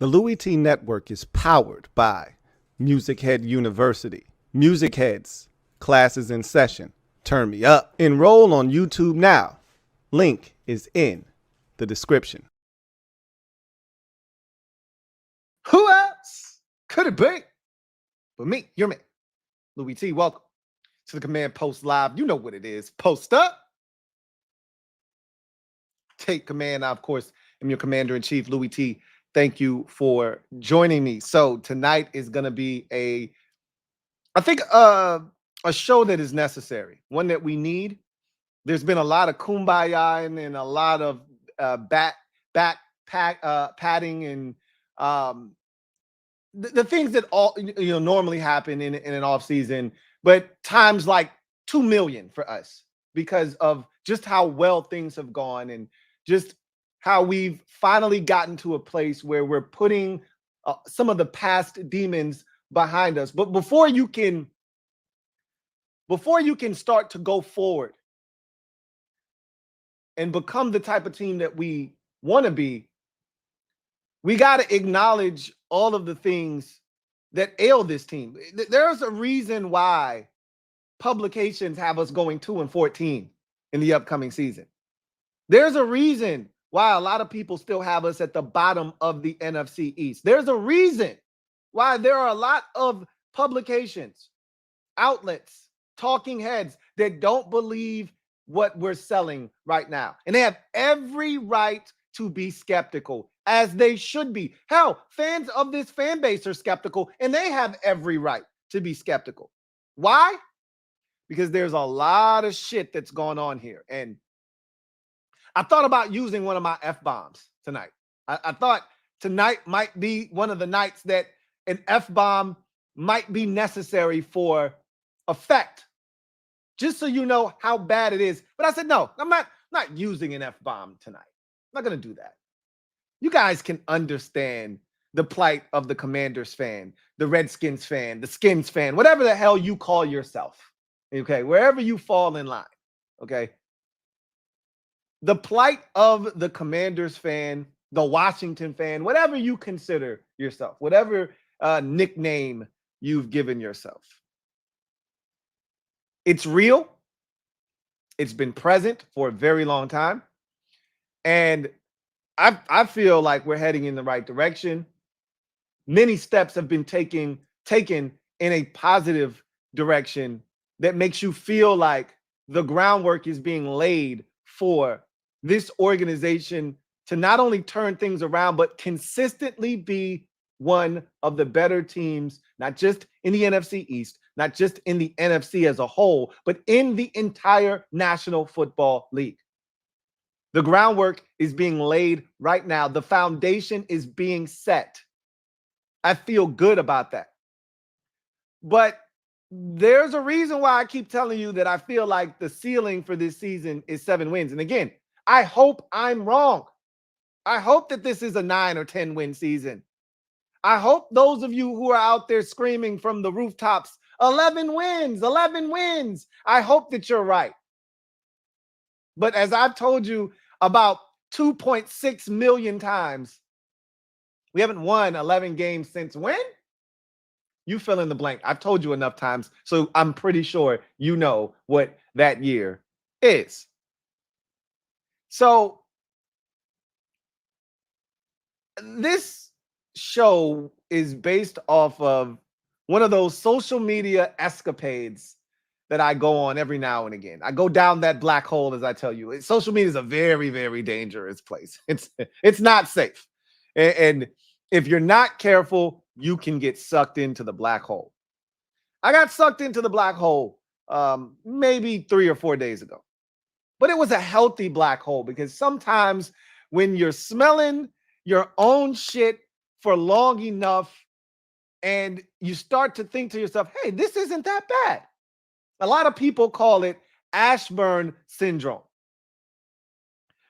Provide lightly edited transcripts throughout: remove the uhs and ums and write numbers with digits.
The LouieTeeNetwork is powered by MusicHead University. MusicHeads, classes in session. Turn me up. Enroll on YouTube now. Link is in the description. Who else could it be but me, your man, Louie T? Welcome to the Command Post Live. You know what it is. Post up. Take command. I, of course, am your Commander-in-Chief, Louie T. Thank you for joining me. So tonight is going to be I think a show that is necessary, one that we need. There's been a lot of kumbaya and a lot of padding and the things that all normally happen in an off season, but times like 2 million for us because of just how well things have gone and just how we've finally gotten to a place where we're putting some of the past demons behind us. But before you can start to go forward and become the type of team that we want to be, we got to acknowledge all of the things that ail this team. There's a reason why publications have us going 2-14 in the upcoming season. There's a reason why a lot of people still have us at the bottom of the NFC East. There's a reason why there are a lot of publications, outlets, talking heads that don't believe what we're selling right now. And they have every right to be skeptical, as they should be. Hell, fans of this fan base are skeptical, and they have every right to be skeptical. Why? Because there's a lot of shit that's going on here. And I thought about using one of my F-bombs tonight. I thought tonight might be one of the nights that an F-bomb might be necessary for effect, just so you know how bad it is. But I said, no, I'm not using an F-bomb tonight. I'm not going to do that. You guys can understand the plight of the Commanders fan, the Redskins fan, the Skins fan, whatever the hell you call yourself, okay? Wherever you fall in line, okay? The plight of the Commanders fan, the Washington fan, whatever you consider yourself, whatever nickname you've given yourself. It's real. It's been present for a very long time. And I feel like we're heading in the right direction. Many steps have been taken in a positive direction that makes you feel like the groundwork is being laid for this organization to not only turn things around, but consistently be one of the better teams, not just in the NFC East, not just in the NFC as a whole, but in the entire National Football League. The groundwork is being laid right now. The foundation is being set. I feel good about that. But there's a reason why I keep telling you that I feel like the ceiling for this season is 7 wins. And again, I hope I'm wrong. I hope that this is a 9 or 10 win season. I hope those of you who are out there screaming from the rooftops, 11 wins, 11 wins. I hope that you're right. But as I've told you about 2.6 million times, we haven't won 11 games since when? You fill in the blank. I've told you enough times, so I'm pretty sure you know what that year is. So this show is based off of one of those social media escapades that I go on every now and again. I go down that black hole, as I tell you. Social media is a very, very dangerous place. It's not safe. And if you're not careful, you can get sucked into the black hole. I got sucked into the black hole maybe 3 or 4 days ago. But it was a healthy black hole, because sometimes when you're smelling your own shit for long enough and you start to think to yourself, hey, this isn't that bad. A lot of people call it Ashburn syndrome,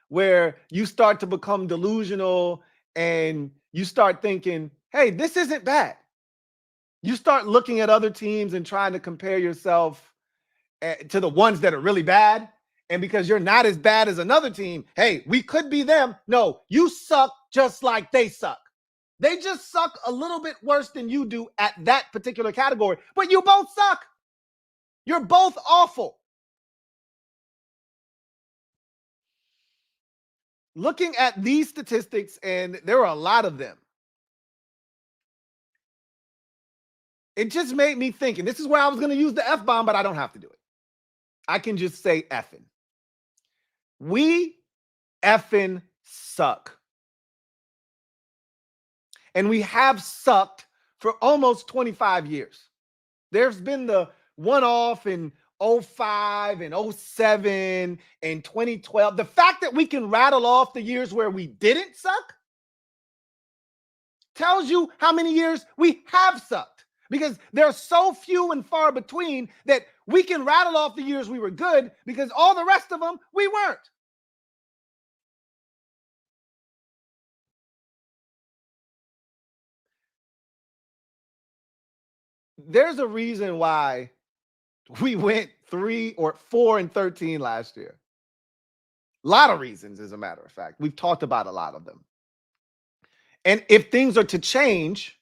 where you start to become delusional and you start thinking, hey, this isn't bad. You start looking at other teams and trying to compare yourself to the ones that are really bad. And because you're not as bad as another team, hey, we could be them. No, you suck just like they suck. They just suck a little bit worse than you do at that particular category, but you both suck. You're both awful. Looking at these statistics, and there are a lot of them, it just made me think, and this is where I was going to use the F-bomb, but I don't have to do it. I can just say effing. We effing suck. And we have sucked for almost 25 years. There's been the one-off in 05 and 07 and 2012. The fact that we can rattle off the years where we didn't suck tells you how many years we have sucked, because they're so few and far between that we can rattle off the years we were good, because all the rest of them we weren't. There's a reason why we went 3 or 4 and 13 last year. A lot of reasons, as a matter of fact. We've talked about a lot of them. And if things are to change,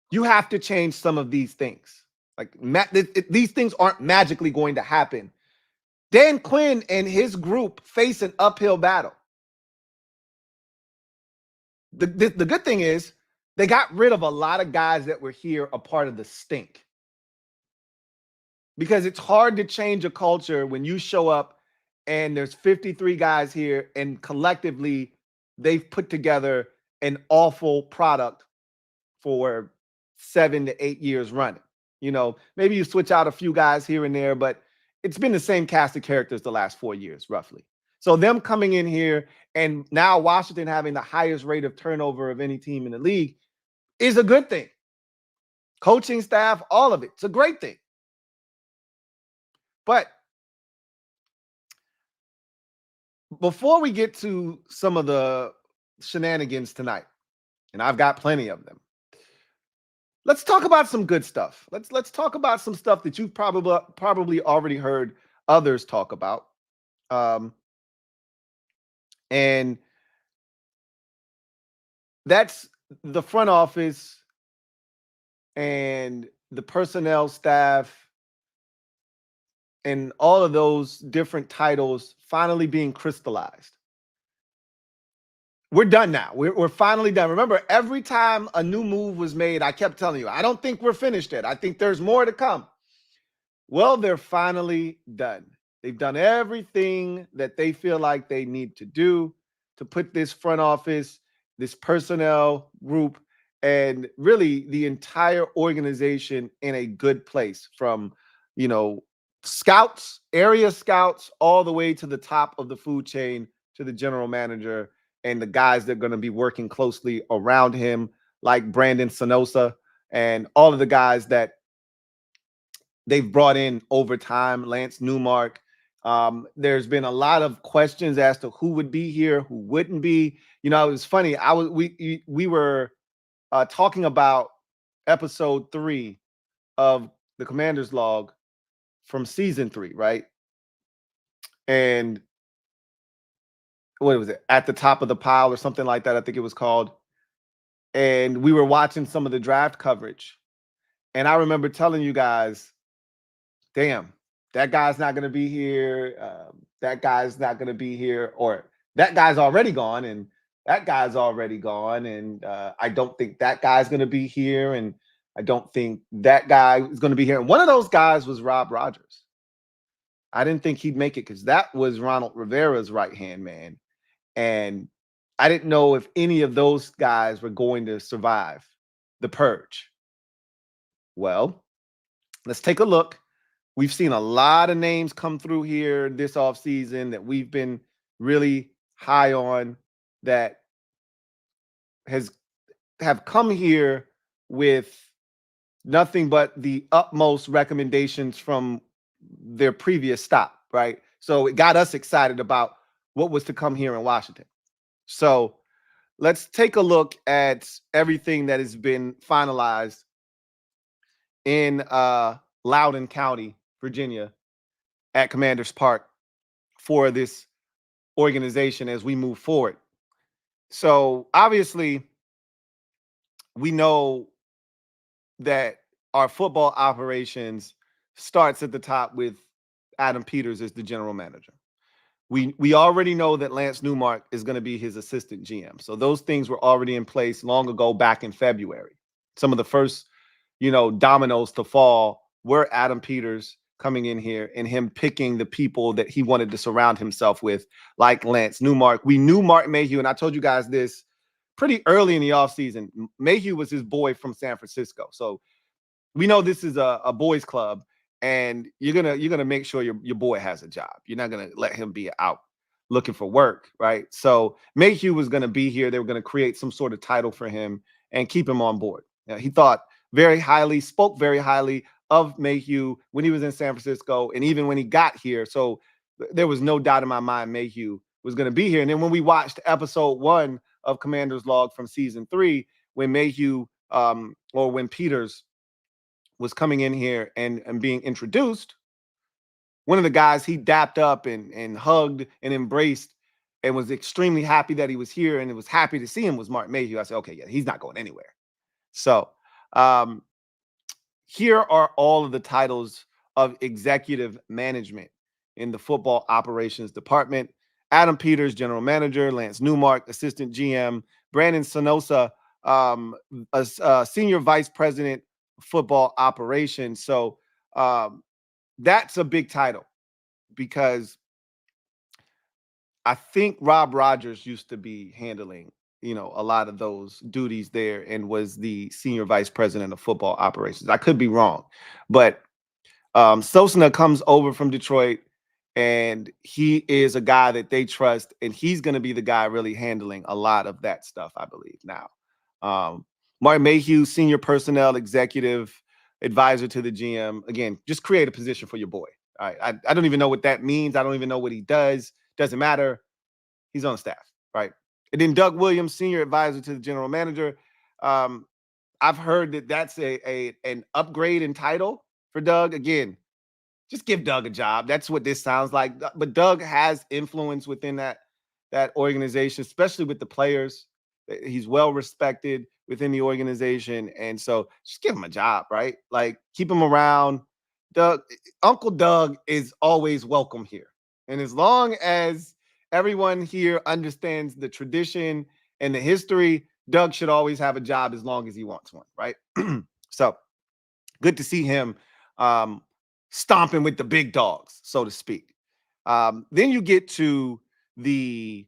you have to change some of these things. Like these things aren't magically going to happen. Dan Quinn and his group face an uphill battle. The good thing is they got rid of a lot of guys that were here a part of the stink. Because it's hard to change a culture when you show up and there's 53 guys here and collectively they've put together an awful product for 7 to 8 years running. You know, maybe you switch out a few guys here and there, but it's been the same cast of characters the last 4 years, roughly. So them coming in here and now Washington having the highest rate of turnover of any team in the league is a good thing. Coaching staff, all of it. It's a great thing. But before we get to some of the shenanigans tonight, and I've got plenty of them, let's talk about some good stuff. Let's talk about some stuff that you've probably already heard others talk about. And that's the front office and the personnel staff and all of those different titles finally being crystallized. We're done now. We're finally done. Remember, every time a new move was made, I kept telling you, I don't think we're finished yet. I think there's more to come. Well, they're finally done. They've done everything that they feel like they need to do to put this front office, this personnel group, and really the entire organization in a good place, from, you know, scouts, area scouts, all the way to the top of the food chain, to the general manager and the guys that are going to be working closely around him, like Brandon Sonosa and all of the guys that they've brought in over time, Lance Newmark. There's been a lot of questions as to who would be here, who wouldn't be. You know, it was funny. We were talking about episode 3 of the Commander's Log from season 3, right? And what was it? At the Top of the Pile or something like that, I think it was called. And we were watching some of the draft coverage. And I remember telling you guys, damn, that guy's not going to be here. That guy's not going to be here. Or that guy's already gone. And that guy's already gone. And I don't think that guy's going to be here. And I don't think that guy is going to be here. And one of those guys was Rob Rogers. I didn't think he'd make it because that was Ronald Rivera's right-hand man. And I didn't know if any of those guys were going to survive the purge. Well, let's take a look. We've seen a lot of names come through here this offseason that we've been really high on, that have come here with nothing but the utmost recommendations from their previous stop, right? So it got us excited about what was to come here in Washington. So let's take a look at everything that has been finalized in Loudoun County, Virginia, at Commanders Park for this organization as we move forward. So obviously, we know that our football operations starts at the top with Adam Peters as the general manager. We already know that Lance Newmark is going to be his assistant GM. So those things were already in place long ago, back in February. Some of the first, dominoes to fall were Adam Peters coming in here and him picking the people that he wanted to surround himself with, like Lance Newmark. We knew Mark Mayhew, and I told you guys this pretty early in the offseason. Mayhew was his boy from San Francisco. So we know this is a boys club, and you're gonna make sure your boy has a job. You're not gonna let him be out looking for work, right? So Mayhew was gonna be here. They were gonna create some sort of title for him and keep him on board. He thought very highly, spoke very highly of Mayhew when he was in San Francisco, and even when he got here. So there was no doubt in my mind Mayhew was gonna be here. And then when we watched episode 1 of Commander's Log from season 3, when Mayhew or when Peters was coming in here and being introduced, one of the guys he dapped up and hugged and embraced and was extremely happy that he was here and was happy to see him was Mark Mayhew. I said, okay, yeah, he's not going anywhere. So here are all of the titles of executive management in the football operations department. Adam Peters, general manager; Lance Newmark, assistant GM; Brandon Sonosa, a senior vice president, football operations. So that's a big title, because I think Rob Rogers used to be handling, a lot of those duties there and was the senior vice president of football operations. I could be wrong, but Sosna comes over from Detroit, and he is a guy that they trust, and he's going to be the guy really handling a lot of that stuff, I believe, now. Martin Mayhew, senior personnel executive advisor to the GM. Again, just create a position for your boy. All right. I don't even know what that means. I don't even know what he does. Doesn't matter. He's on staff, right? And then Doug Williams, senior advisor to the general manager. I've heard that that's an upgrade in title for Doug. Again, just give Doug a job. That's what this sounds like. But Doug has influence within that organization, especially with the players. He's well respected within the organization, and so just give him a job, right? Like, keep him around. Uncle Doug is always welcome here, and as long as everyone here understands the tradition and the history, Doug should always have a job as long as he wants one, right? So good to see him stomping with the big dogs, so to speak. Then you get to the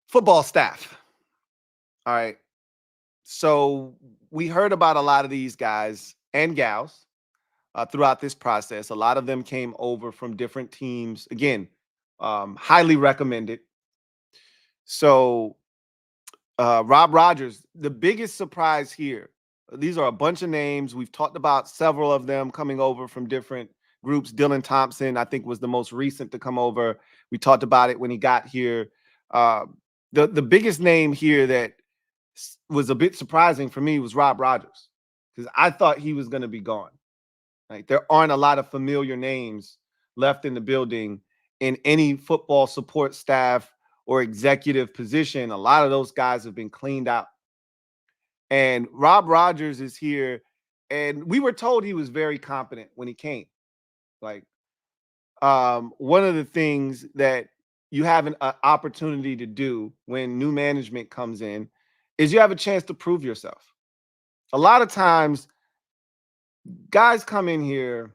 football staff. All right. So we heard about a lot of these guys and gals throughout this process. A lot of them came over from different teams. Again, highly recommended. So Rob Rogers, the biggest surprise here. These are a bunch of names. We've talked about several of them coming over from different groups. Dylan Thompson, I think, was the most recent to come over. We talked about it when he got here. The biggest name here that was a bit surprising for me was Rob Rogers, because I thought he was going to be gone. Like, there aren't a lot of familiar names left in the building in any football support staff or executive position. A lot of those guys have been cleaned out. And Rob Rogers is here, and we were told he was very competent when he came. Like, one of the things that you have an opportunity to do when new management comes in is you have a chance to prove yourself. A lot of times, guys come in here,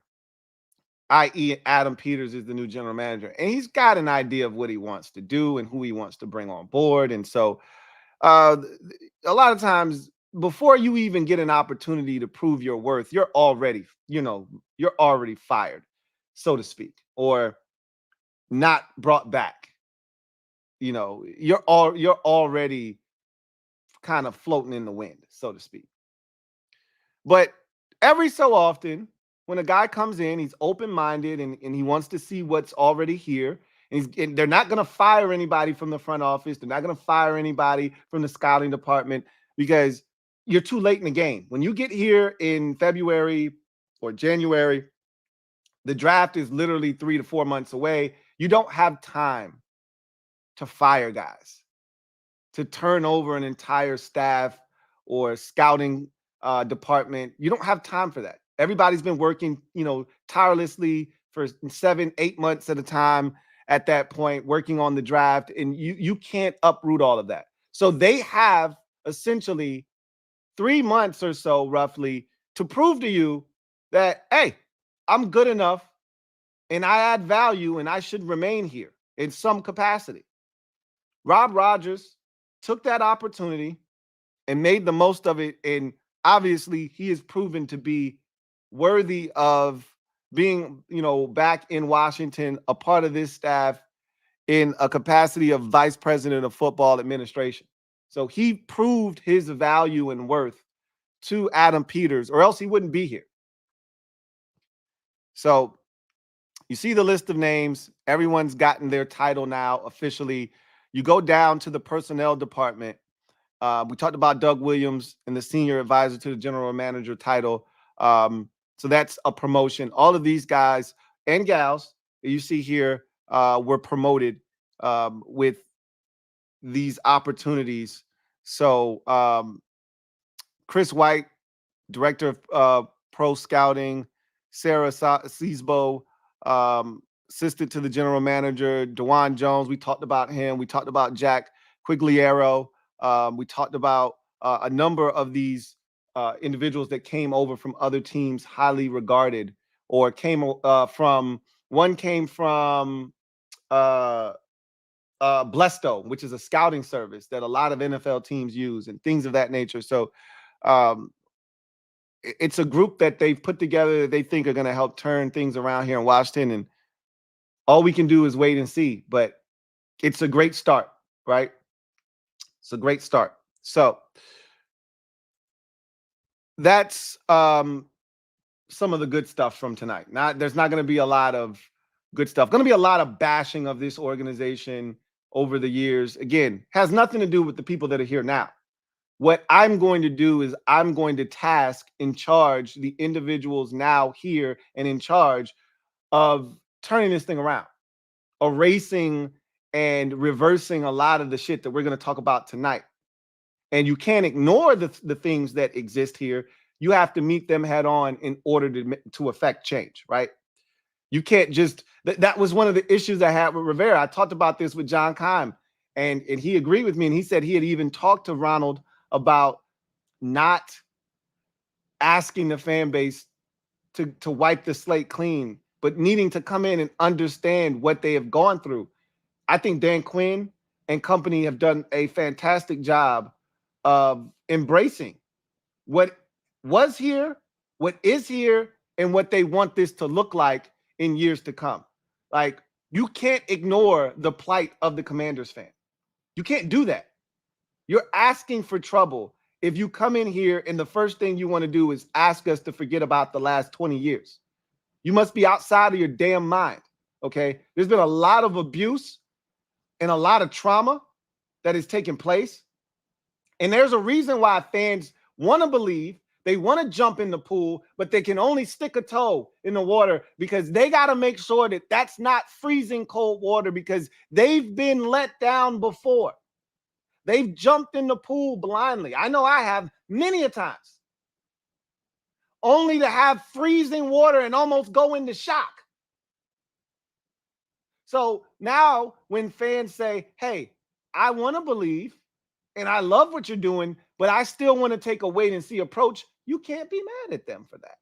i.e. Adam Peters is the new general manager, and he's got an idea of what he wants to do and who he wants to bring on board. And so a lot of times, before you even get an opportunity to prove your worth, you're already fired, so to speak, or not brought back. You're already kind of floating in the wind, so to speak. But every so often, when a guy comes in, he's open-minded and he wants to see what's already here. And they're not going to fire anybody from the front office. They're not going to fire anybody from the scouting department, because you're too late in the game. When you get here in February or January, the draft is literally 3 to 4 months away. You don't have time to fire guys. to turn over an entire staff or scouting department. You don't have time for that. Everybody's been working, tirelessly for 7, 8 months at a time at that point, working on the draft, and you can't uproot all of that. So they have essentially 3 months or so, roughly, to prove to you that, hey, I'm good enough and I add value and I should remain here in some capacity. Rob Rogers took that opportunity and made the most of it. And obviously, he is proven to be worthy of being, back in Washington, a part of this staff in a capacity of vice president of football administration. So he proved his value and worth to Adam Peters, or else he wouldn't be here. So you see the list of names. Everyone's gotten their title now officially. You go down to the personnel department. We talked about Doug Williams and the senior advisor to the general manager title. So that's a promotion. All of these guys and gals that you see here were promoted with these opportunities. So Chris White, director of pro scouting, Sarah Seesbo, assistant to the general manager, DeJuan Jones. We talked about him. We talked about Jack Quigliero. We talked about a number of these individuals that came over from other teams, highly regarded, or came from Blesto, which is a scouting service that a lot of NFL teams use and things of that nature. So it's a group that they've put together that they think are going to help turn things around here in Washington. And all we can do is wait and see. But it's a great start, right? It's a great start. So that's some of the good stuff from tonight. There's not going to be a lot of good stuff. Going to be a lot of bashing of this organization over the years. Again, has nothing to do with the people that are here now. What I'm going to do is I'm going to task in charge the individuals now here and in charge of turning this thing around, erasing and reversing a lot of the shit that we're going to talk about tonight. And you can't ignore the things that exist here. You have to meet them head on in order to affect change, right? You can't just, that was one of the issues I had with Rivera. I talked about this with John Keim, and he agreed with me. And he said he had even talked to Ronald about not asking the fan base to wipe the slate clean, but needing to come in and understand what they have gone through. I think Dan Quinn and company have done a fantastic job of embracing what was here, what is here, and what they want this to look like in years to come. Like, you can't ignore the plight of the Commanders fan. You can't do that. You're asking for trouble if you come in here and the first thing you want to do is ask us to forget about the last 20 years. You must be outside of your damn mind, okay? There's been a lot of abuse and a lot of trauma that is taking place. And there's a reason why fans want to believe, they want to jump in the pool, but they can only stick a toe in the water because they got to make sure that that's not freezing cold water, because they've been let down before. They've jumped in the pool blindly. I know I have many a times, only to have freezing water and almost go into shock. So now when fans say, hey, I want to believe and I love what you're doing, but I still want to take a wait and see approach, you can't be mad at them for that.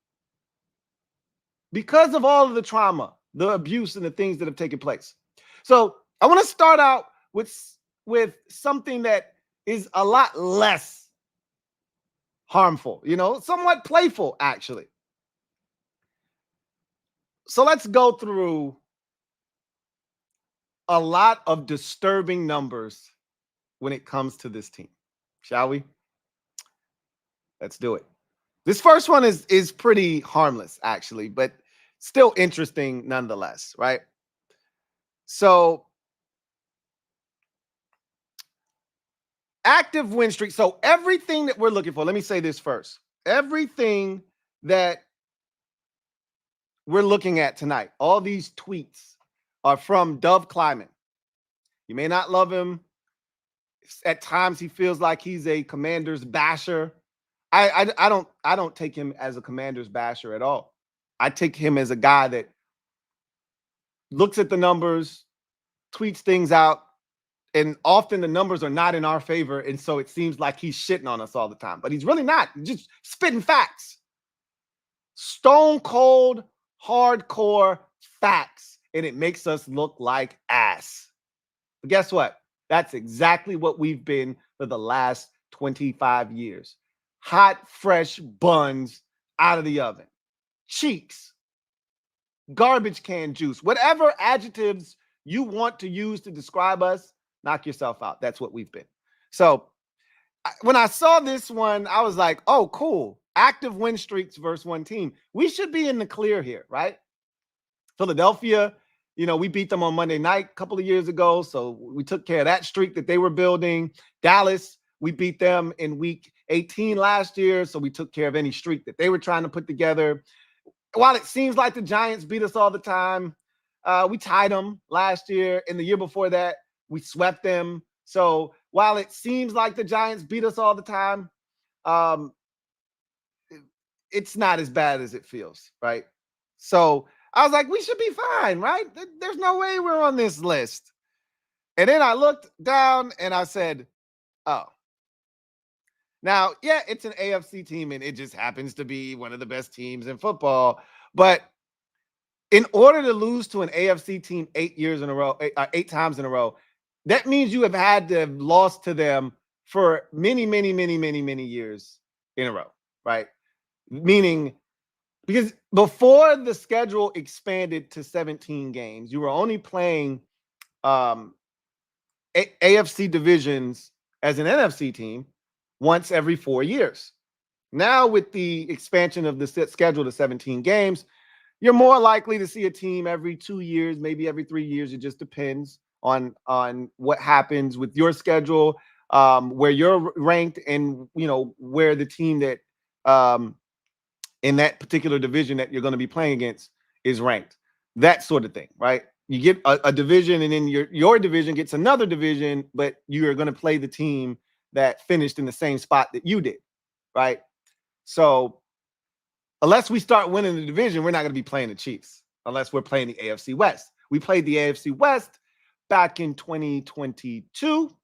Because of all of the trauma, the abuse, and the things that have taken place. So I want to start out with something that is a lot less harmful, somewhat playful, actually. So let's go through a lot of disturbing numbers when it comes to this team, shall we? Let's do it. This first one is pretty harmless, actually, but still interesting nonetheless, right? So active win streak. So everything that we're looking for, let me say this first. Everything that we're looking at tonight, all these tweets are from Dove Kleiman. You may not love him. At times, he feels like he's a Commanders basher. I don't take him as a Commanders basher at all. I take him as a guy that looks at the numbers, tweets things out, and often the numbers are not in our favor, and so it seems like he's shitting on us all the time. But he's really not. He's just spitting facts. Stone cold, hardcore facts, and it makes us look like ass. But guess what? That's exactly what we've been for the last 25 years. Hot, fresh buns out of the oven. Cheeks, garbage can juice, whatever adjectives you want to use to describe us, knock yourself out. That's what we've been. So when I saw this one, I was like, oh, cool. Active win streaks versus one team. We should be in the clear here, right? Philadelphia, we beat them on Monday night a couple of years ago. So we took care of that streak that they were building. Dallas, we beat them in week 18 last year. So we took care of any streak that they were trying to put together. While it seems like the Giants beat us all the time, we tied them last year. And the year before that, we swept them. So while it seems like the Giants beat us all the time, it's not as bad as it feels, right? So I was like, we should be fine, right? There's no way we're on this list. And then I looked down and I said, oh. Now, yeah, it's an AFC team and it just happens to be one of the best teams in football. But in order to lose to an AFC team 8 years in a row, 8 times in a row, that means you have had to have lost to them for many, many, many, many, many years in a row, right? Meaning, because before the schedule expanded to 17 games, you were only playing AFC divisions as an NFC team once every 4 years. Now, with the expansion of the schedule to 17 games, you're more likely to see a team every 2 years, maybe every 3 years. It just depends on what happens with your schedule, where you're ranked, and where the team that in that particular division that you're going to be playing against is ranked. That sort of thing, right? You get a division, and then your division gets another division, but you are going to play the team that finished in the same spot that you did, right? So unless we start winning the division, we're not going to be playing the Chiefs unless we're playing the AFC West. We played the AFC West back in 2022.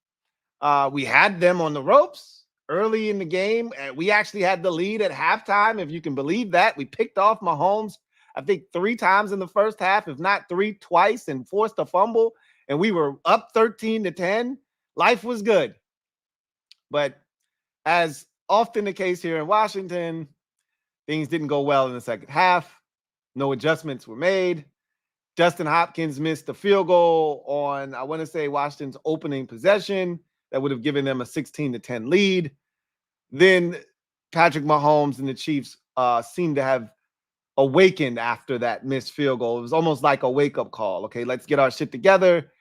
We had them on the ropes early in the game. And we actually had the lead at halftime, if you can believe that. We picked off Mahomes, I think 3 times in the first half, if not 3 twice, and forced a fumble. And we were up 13-10. Life was good. But as often the case here in Washington, things didn't go well in the second half. No adjustments were made. Justin Hopkins missed a field goal on, I want to say, Washington's opening possession that would have given them a 16-10 lead. Then Patrick Mahomes and the Chiefs seemed to have awakened after that missed field goal. It was almost like a wake-up call. Okay, let's get our shit together.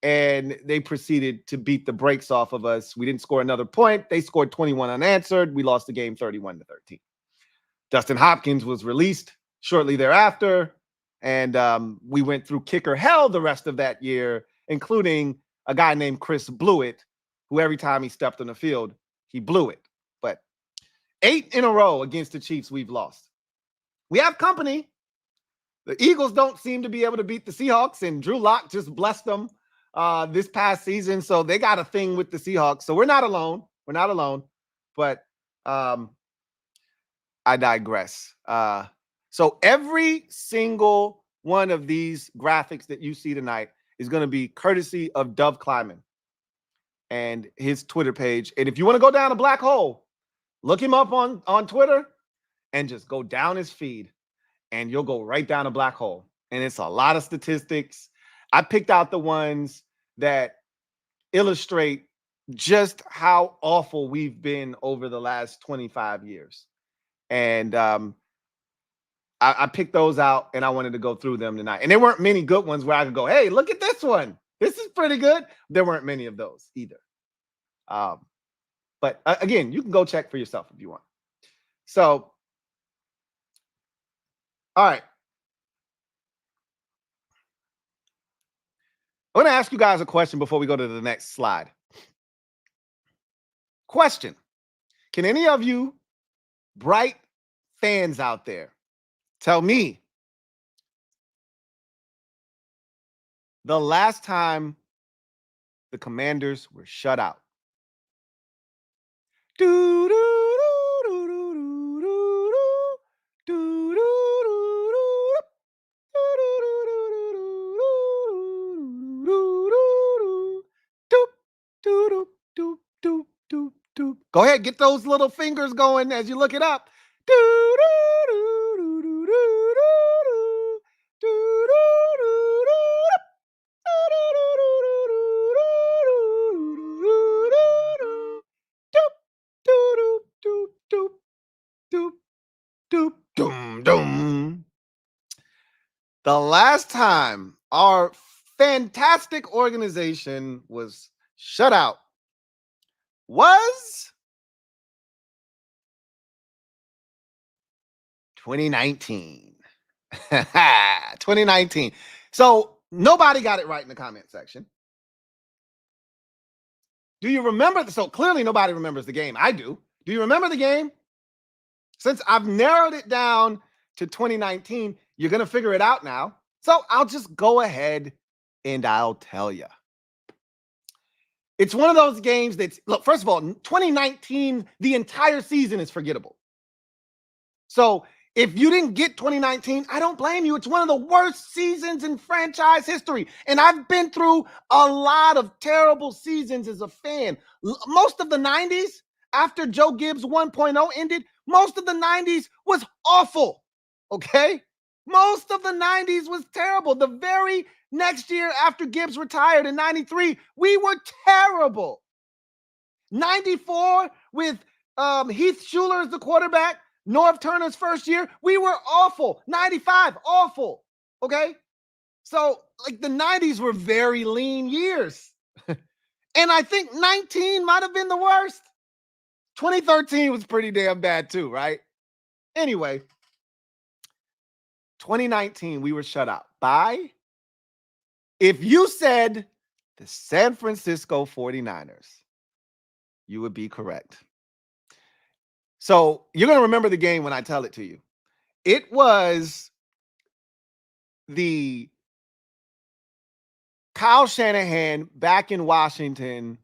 And they proceeded to beat the brakes off of us. We didn't score another point. They scored 21 unanswered. We lost the game 31-13. Justin Hopkins was released shortly thereafter. And we went through kicker hell the rest of that year, including a guy named Chris Blewett, who every time he stepped on the field, he blew it. But 8 in a row against the Chiefs, we've lost. We have company. The Eagles don't seem to be able to beat the Seahawks, and Drew Lock just blessed them this past season. So they got a thing with the Seahawks. So we're not alone. We're not alone. But I digress. So every single one of these graphics that you see tonight is going to be courtesy of Dove Kleiman and his Twitter page. And if you want to go down a black hole, look him up on Twitter and just go down his feed, and you'll go right down a black hole. And it's a lot of statistics. I picked out the ones that illustrate just how awful we've been over the last 25 years. And I picked those out, and I wanted to go through them tonight. And there weren't many good ones where I could go, hey, look at this one. This is pretty good. There weren't many of those either. But again, you can go check for yourself if you want. So, all right. I'm going to ask you guys a question before we go to the next slide. Question. Can any of you bright fans out there tell me the last time the Commanders were shut out? Go ahead, get those little fingers going as you look it up. The last time our fantastic organization was shut out was 2019. 2019. So nobody got it right in the comment section. Do you remember? So clearly nobody remembers the game. I do. Do you remember the game? Since I've narrowed it down to 2019, you're going to figure it out now. So I'll just go ahead and I'll tell you. It's one of those games that's, look, first of all, 2019, the entire season is forgettable. So if you didn't get 2019, I don't blame you. It's one of the worst seasons in franchise history. And I've been through a lot of terrible seasons as a fan. Most of the 90s, after Joe Gibbs 1.0 ended, most of the 90s was awful, okay? Most of the 90s was terrible. The very next year after Gibbs retired in 93, we were terrible. 94 with Heath Schuler as the quarterback, Norv Turner's first year, we were awful. 95, awful, okay? So, like, the 90s were very lean years. And I think 19 might have been the worst. 2013 was pretty damn bad too, right? Anyway, 2019, we were shut out by, if you said the San Francisco 49ers, you would be correct. So you're going to remember the game when I tell it to you. It was the Kyle Shanahan back in Washington.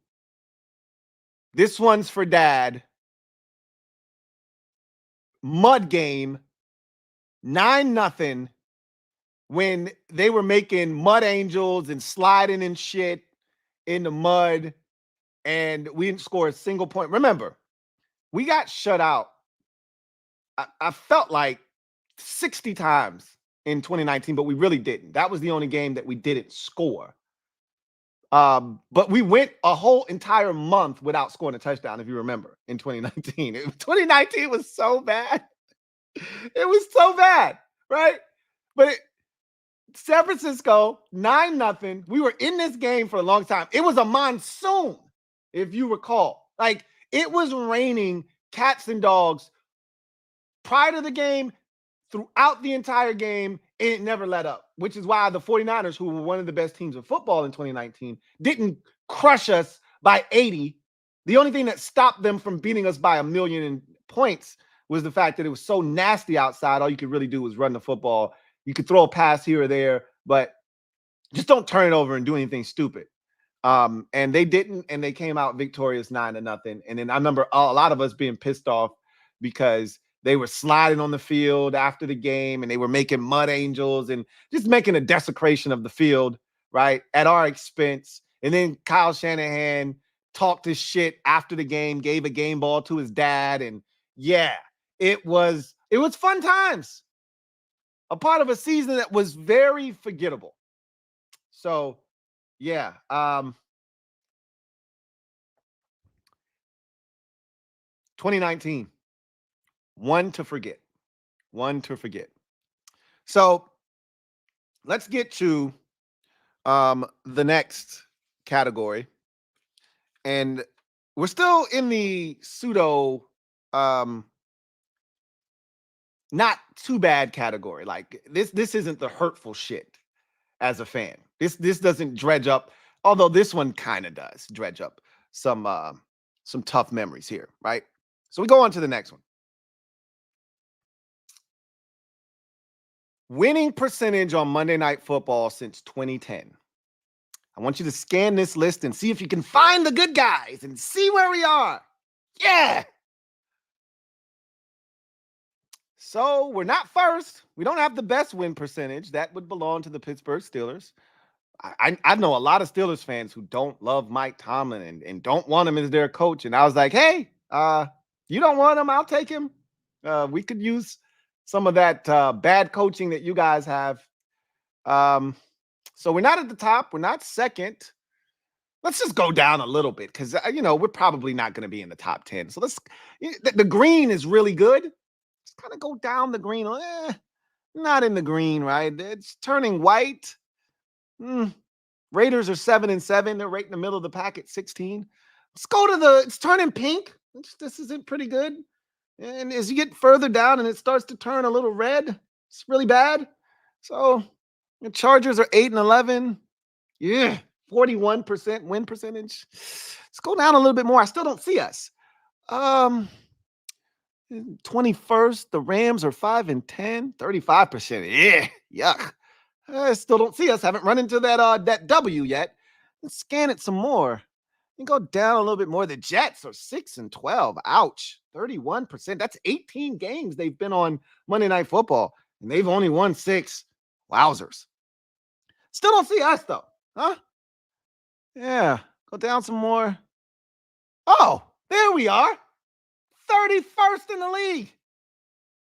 This one's for dad. Mud game, 9-0, when they were making mud angels and sliding and shit in the mud, and we didn't score a single point. Remember, we got shut out, I felt like 60 times in 2019, but we really didn't. That was the only game that we didn't score. But we went a whole entire month without scoring a touchdown, if you remember, in 2019. 2019 was so bad. It was so bad, right? But San Francisco, 9-0. We were in this game for a long time. It was a monsoon, if you recall. Like, it was raining cats and dogs prior to the game, throughout the entire game, and it never let up, which is why the 49ers, who were one of the best teams of football in 2019, didn't crush us by 80. The only thing that stopped them from beating us by 1 million points was the fact that it was so nasty outside. All you could really do was run the football. You could throw a pass here or there, but just don't turn it over and do anything stupid. And they didn't, and they came out victorious 9-0. And then I remember a lot of us being pissed off because they were sliding on the field after the game, and they were making mud angels and just making a desecration of the field, right, at our expense. And then Kyle Shanahan talked his shit after the game, gave a game ball to his dad, and yeah, it was fun times. A part of a season that was very forgettable. So, yeah. 2019. One to forget. So let's get to the next category. And we're still in the pseudo not too bad category. Like, this isn't the hurtful shit as a fan. This doesn't dredge up, although this one kind of does dredge up some some tough memories here, right? So we go on to the next one. Winning percentage on Monday Night Football since 2010. I want you to scan this list and see if you can find the good guys and see where we are. Yeah. So we're not first. We don't have the best win percentage. That would belong to the Pittsburgh Steelers. I know a lot of Steelers fans who don't love Mike Tomlin and don't want him as their coach. And I was like, hey, you don't want him? I'll take him. We could use some of that bad coaching that you guys have. So we're not at the top. We're not second. Let's just go down a little bit because, we're probably not going to be in the top 10. So the green is really good. Let's kind of go down the green. Not in the green, right? It's turning white. Raiders are 7-7. They're right in the middle of the pack at 16. Let's go to it's turning pink. This isn't pretty good. And as you get further down and it starts to turn a little red, it's really bad. So the Chargers are 8-11. Yeah, 41% win percentage. Let's go down a little bit more. I still don't see us. 21st, the Rams are 5-10, 35%. Yeah, yuck. I still don't see us. Haven't run into that W yet. Let's scan it some more. And go down a little bit more. The Jets are 6-12. Ouch. 31%. That's 18 games they've been on Monday Night Football, and they've only won 6. Wowzers. Still don't see us though. Huh? Yeah. Go down some more. Oh, there we are. 31st in the league.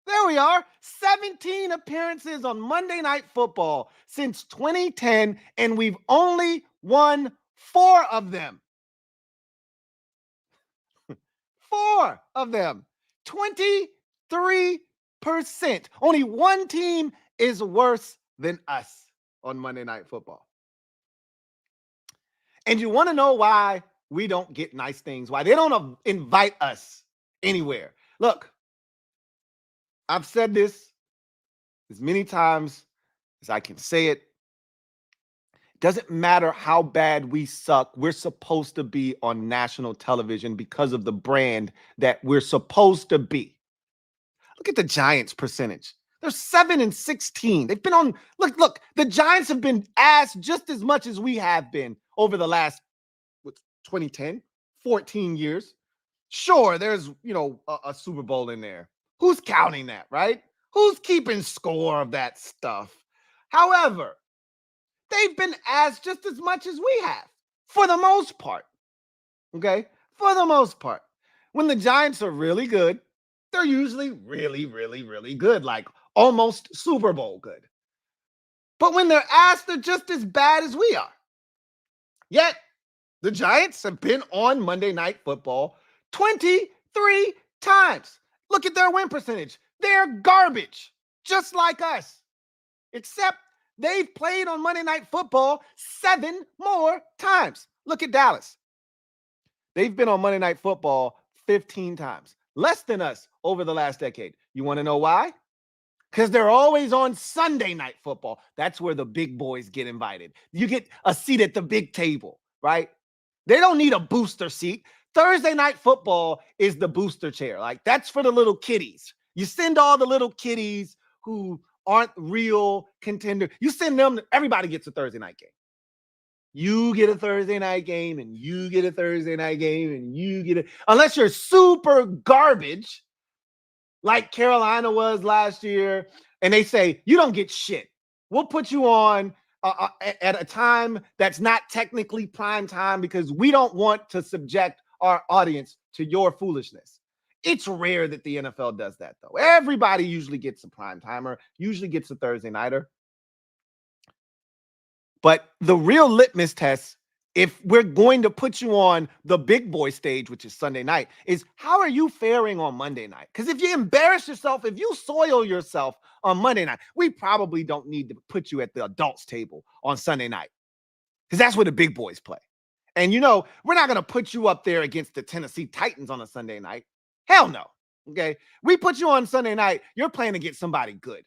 There we are. 17 appearances on Monday Night Football since 2010, and we've only won 4 of them. 4 of them. 23%. Only one team is worse than us on Monday Night Football. And you want to know why we don't get nice things? Why they don't invite us anywhere? Look, I've said this as many times as I can say it. It doesn't matter how bad we suck. We're supposed to be on national television because of the brand that we're supposed to be. Look at the Giants percentage. They're 7-16. They've been on, look, the Giants have been asked just as much as we have been over the last 2010, 14 years. Sure, there's, a Super Bowl in there. Who's counting that, right? Who's keeping score of that stuff? However, they've been asked just as much as we have, for the most part. Okay? For the most part. When the Giants are really good, they're usually really, really, really good, like almost Super Bowl good. But when they're asked, they're just as bad as we are. Yet, the Giants have been on Monday Night Football 23 times. Look at their win percentage. They're garbage, just like us. Except they've played on Monday Night Football 7 more times. Look at Dallas. They've been on Monday Night Football 15 times. Less than us over the last decade. You want to know why? Because they're always on Sunday Night Football. That's where the big boys get invited. You get a seat at the big table, right? They don't need a booster seat. Thursday Night Football is the booster chair. Like, that's for the little kiddies. You send all the little kiddies who aren't real contender. You send them, everybody gets a Thursday night game. You get a Thursday night game, and you get a Thursday night game, and you get it. Unless you're super garbage, like Carolina was last year, and they say, you don't get shit. We'll put you on at a time that's not technically prime time because we don't want to subject our audience to your foolishness. It's rare that the NFL does that, though. Everybody usually gets a prime timer, usually gets a Thursday nighter. But the real litmus test, if we're going to put you on the big boy stage, which is Sunday night, is how are you faring on Monday night? Because if you embarrass yourself, if you soil yourself on Monday night, we probably don't need to put you at the adults table on Sunday night because that's where the big boys play. And, we're not going to put you up there against the Tennessee Titans on a Sunday night. Hell no. Okay. We put you on Sunday night. You're playing against somebody good.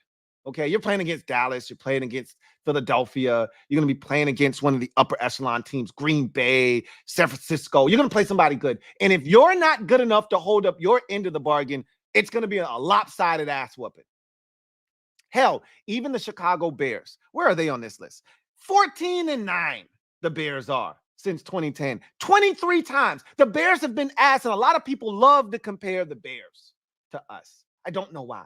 Okay, you're playing against Dallas. You're playing against Philadelphia. You're going to be playing against one of the upper echelon teams, Green Bay, San Francisco. You're going to play somebody good. And if you're not good enough to hold up your end of the bargain, it's going to be a lopsided ass whooping. Hell, even the Chicago Bears, where are they on this list? 14-9, the Bears are since 2010. 23 times. The Bears have been asked, and a lot of people love to compare the Bears to us. I don't know why.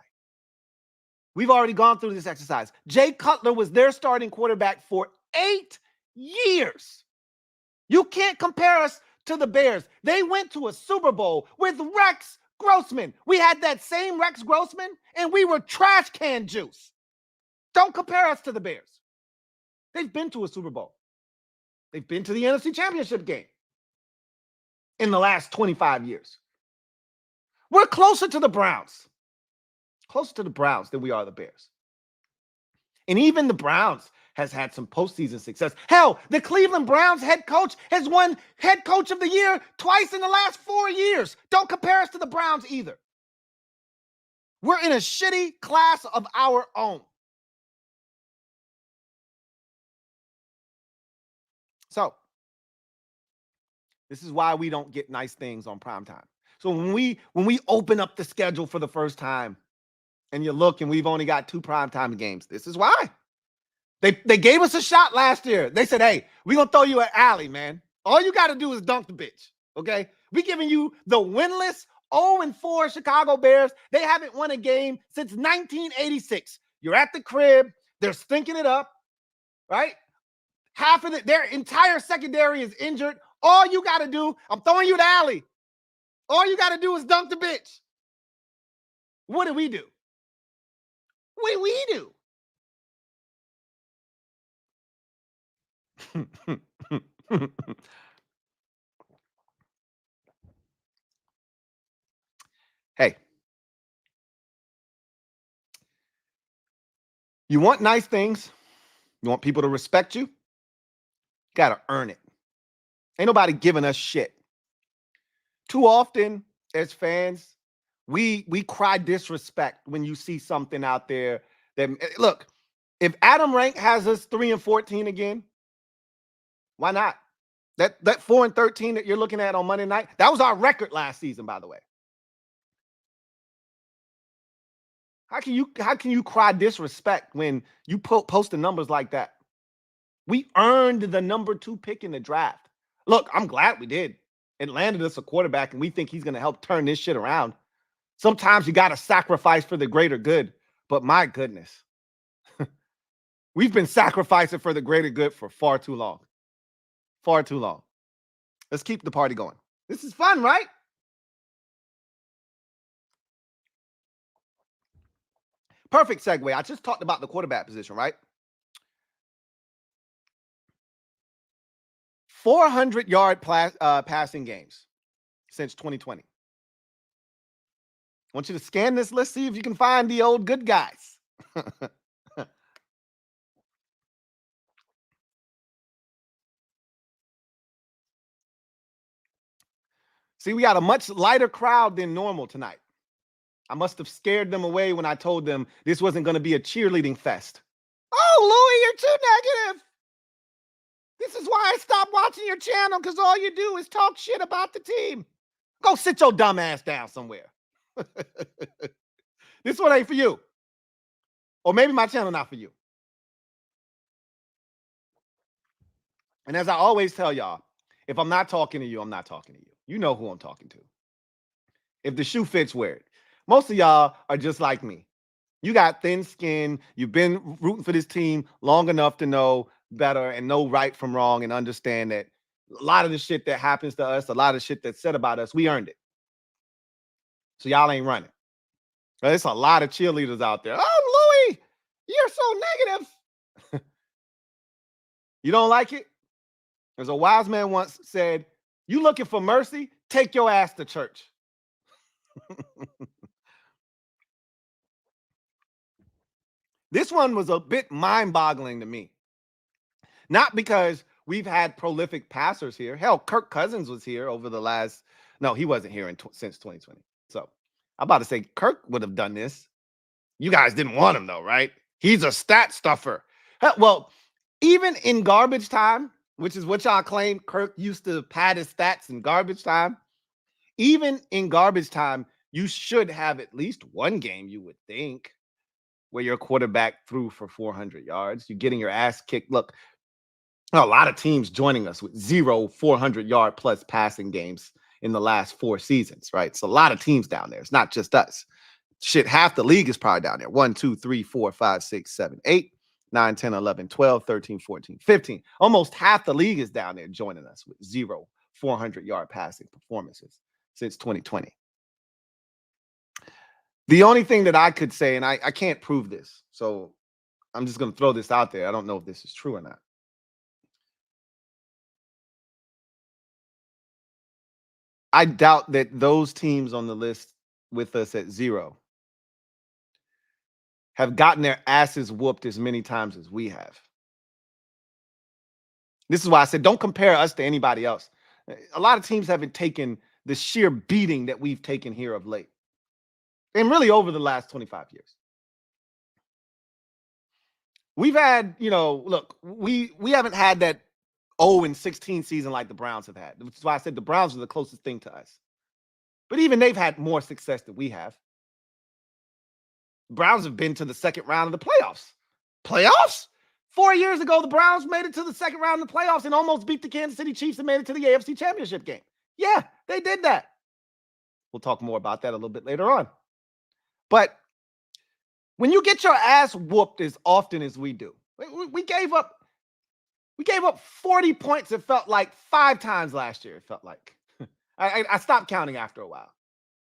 We've already gone through this exercise. Jay Cutler was their starting quarterback for 8 years. You can't compare us to the Bears. They went to a Super Bowl with Rex Grossman. We had that same Rex Grossman, and we were trash can juice. Don't compare us to the Bears. They've been to a Super Bowl. They've been to the NFC Championship game in the last 25 years. We're closer to the Browns. Closer to the Browns than we are the Bears. And even the Browns has had some postseason success. Hell, the Cleveland Browns head coach has won head coach of the year twice in the last 4 years. Don't compare us to the Browns either. We're in a shitty class of our own. So, this is why we don't get nice things on primetime. So when we open up the schedule for the first time, and you look and we've only got 2 primetime games, this is why. They gave us a shot last year. They said, hey, we're going to throw you an alley, man. All you got to do is dunk the bitch, okay? We're giving you the winless 0-4 Chicago Bears. They haven't won a game since 1986. You're at the crib. They're stinking it up, right? Half of their entire secondary is injured. All you got to do, I'm throwing you the alley. All you got to do is dunk the bitch. What do we do? What do we do? Hey, you want nice things? You want people to respect you? Got to earn it. Ain't nobody giving us shit. Too often as fans, we cry disrespect when you see something out there that, look, if Adam Rank has us 3-14 again, why not? That 4-13 that you're looking at on Monday night, that was our record last season, by the way. How can you cry disrespect when you post the numbers like that? We earned the number 2 pick in the draft. Look, I'm glad we did. It landed us a quarterback, and we think he's going to help turn this shit around. Sometimes you got to sacrifice for the greater good. But my goodness, we've been sacrificing for the greater good for far too long. Far too long. Let's keep the party going. This is fun, right? Perfect segue. I just talked about the quarterback position, right? 400-yard passing games since 2020. I want you to scan this list, see if you can find the old good guys. See, we got a much lighter crowd than normal tonight. I must have scared them away when I told them this wasn't going to be a cheerleading fest. Oh, Louie, you're too negative. This is why I stopped watching your channel, because all you do is talk shit about the team. Go sit your dumb ass down somewhere. This one ain't for you. Or maybe my channel not for you. And as I always tell y'all, if I'm not talking to you, I'm not talking to you. You know who I'm talking to. If the shoe fits, wear it. Most of y'all are just like me. You got thin skin. You've been rooting for this team long enough to know better and know right from wrong and understand that a lot of the shit that happens to us, a lot of shit that's said about us, we earned it. So y'all ain't running. There's a lot of cheerleaders out there. Oh, Louie, you're so negative. You don't like it? There's a wise man once said, you looking for mercy? Take your ass to church. This one was a bit mind-boggling to me. Not because we've had prolific passers here. Hell, Kirk Cousins was here over the last... No, he wasn't here since 2020. So I'm about to say Kirk would have done this. You guys didn't want him, though, right? He's a stat stuffer. Well, even in garbage time, which is what y'all claim Kirk used to pad his stats in garbage time, even in garbage time, you should have at least one game, you would think, where your quarterback threw for 400 yards. You're getting your ass kicked. Look, a lot of teams joining us with 0 400-yard plus passing games in the last 4 seasons, right? It's a lot of teams down there. It's not just us. Shit, half the league is probably down there. 1, 2, 3, 4, 5, 6, 7, 8, 9, 10, 11, 12, 13, 14, 15. Almost half the league is down there joining us with 0 400-yard passing performances since 2020. The only thing that I could say, and I can't prove this, so I'm just going to throw this out there. I don't know if this is true or not. I doubt that those teams on the list with us at 0 have gotten their asses whooped as many times as we have. This is why I said don't compare us to anybody else. A lot of teams haven't taken the sheer beating that we've taken here of late, and really over the last 25 years. We've had, look, we haven't had that 0-16 season like the Browns have had, which is why I said the Browns are the closest thing to us. But even they've had more success than we have. Browns have been to the second round of the playoffs. Playoffs? 4 years ago, the Browns made it to the second round of the playoffs and almost beat the Kansas City Chiefs and made it to the AFC Championship game. Yeah, they did that. We'll talk more about that a little bit later on. But when you get your ass whooped as often as we do, we gave up 40 points, it felt like 5 times last year, it felt like. I stopped counting after a while.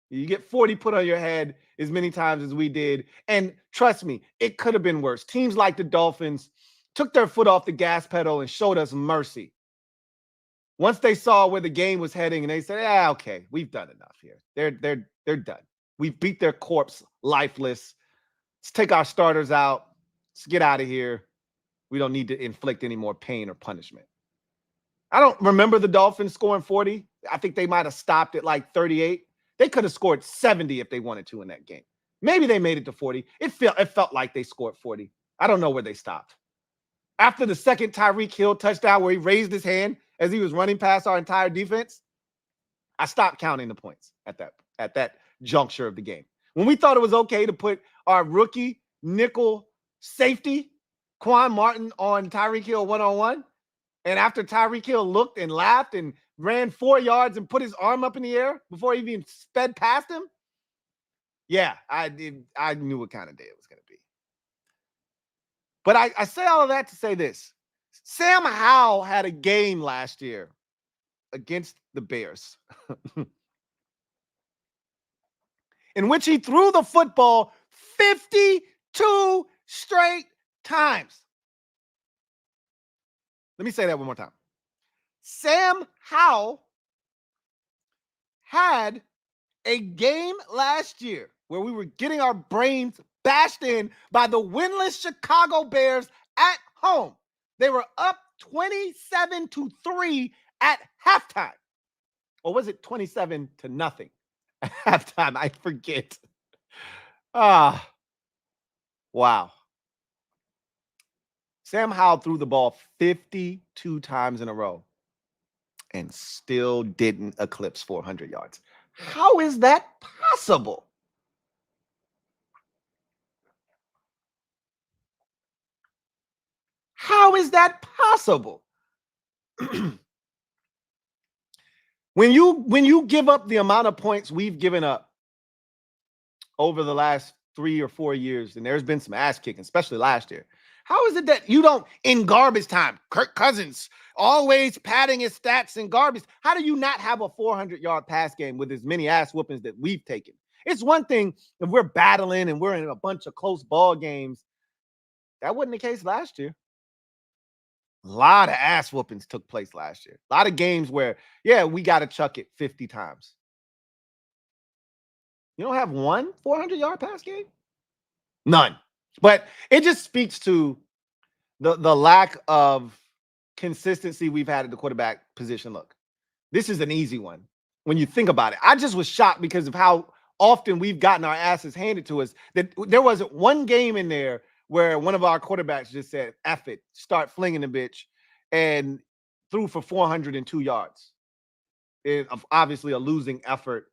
You get 40 put on your head as many times as we did. And trust me, it could have been worse. Teams like the Dolphins took their foot off the gas pedal and showed us mercy. Once they saw where the game was heading and they said, yeah, okay, we've done enough here. They're done. We've beat their corpse lifeless. Let's take our starters out. Let's get out of here. We don't need to inflict any more pain or punishment. I don't remember the Dolphins scoring 40. I think they might have stopped at like 38. They could have scored 70 if they wanted to in that game. Maybe they made it to 40. It felt like they scored 40. I don't know where they stopped. After the second Tyreek Hill touchdown where he raised his hand as he was running past our entire defense, I stopped counting the points at that juncture of the game. When we thought it was okay to put our rookie nickel safety, Quan Martin, on Tyreek Hill one-on-one, and after Tyreek Hill looked and laughed and ran 4 yards and put his arm up in the air before he even sped past him, yeah, I knew what kind of day it was going to be. But I say all of that to say this. Sam Howell had a game last year against the Bears in which he threw the football 52 straight times. Let me say that one more time. Sam Howell had a game last year where we were getting our brains bashed in by the winless Chicago Bears at home. They were up 27-3 at halftime. Or was it 27-0 at halftime? I forget. Wow. Sam Howell threw the ball 52 times in a row and still didn't eclipse 400 yards. How is that possible? How is that possible? When you give up the amount of points we've given up over the last 3 or 4 years, and there's been some ass kicking, especially last year. How is it that you don't, in garbage time, Kirk Cousins always padding his stats in garbage? How do you not have a 400-yard pass game with as many ass whoopings that we've taken? It's one thing if we're battling and we're in a bunch of close ball games. That wasn't the case last year. A lot of ass whoopings took place last year. A lot of games where, yeah, we got to chuck it 50 times. You don't have one 400-yard pass game? None. But it just speaks to the lack of consistency we've had at the quarterback position. Look, this is an easy one when you think about it. I just was shocked because of how often we've gotten our asses handed to us that there wasn't one game in there where one of our quarterbacks just said, F it, start flinging the bitch, and threw for 402 yards. Obviously a losing effort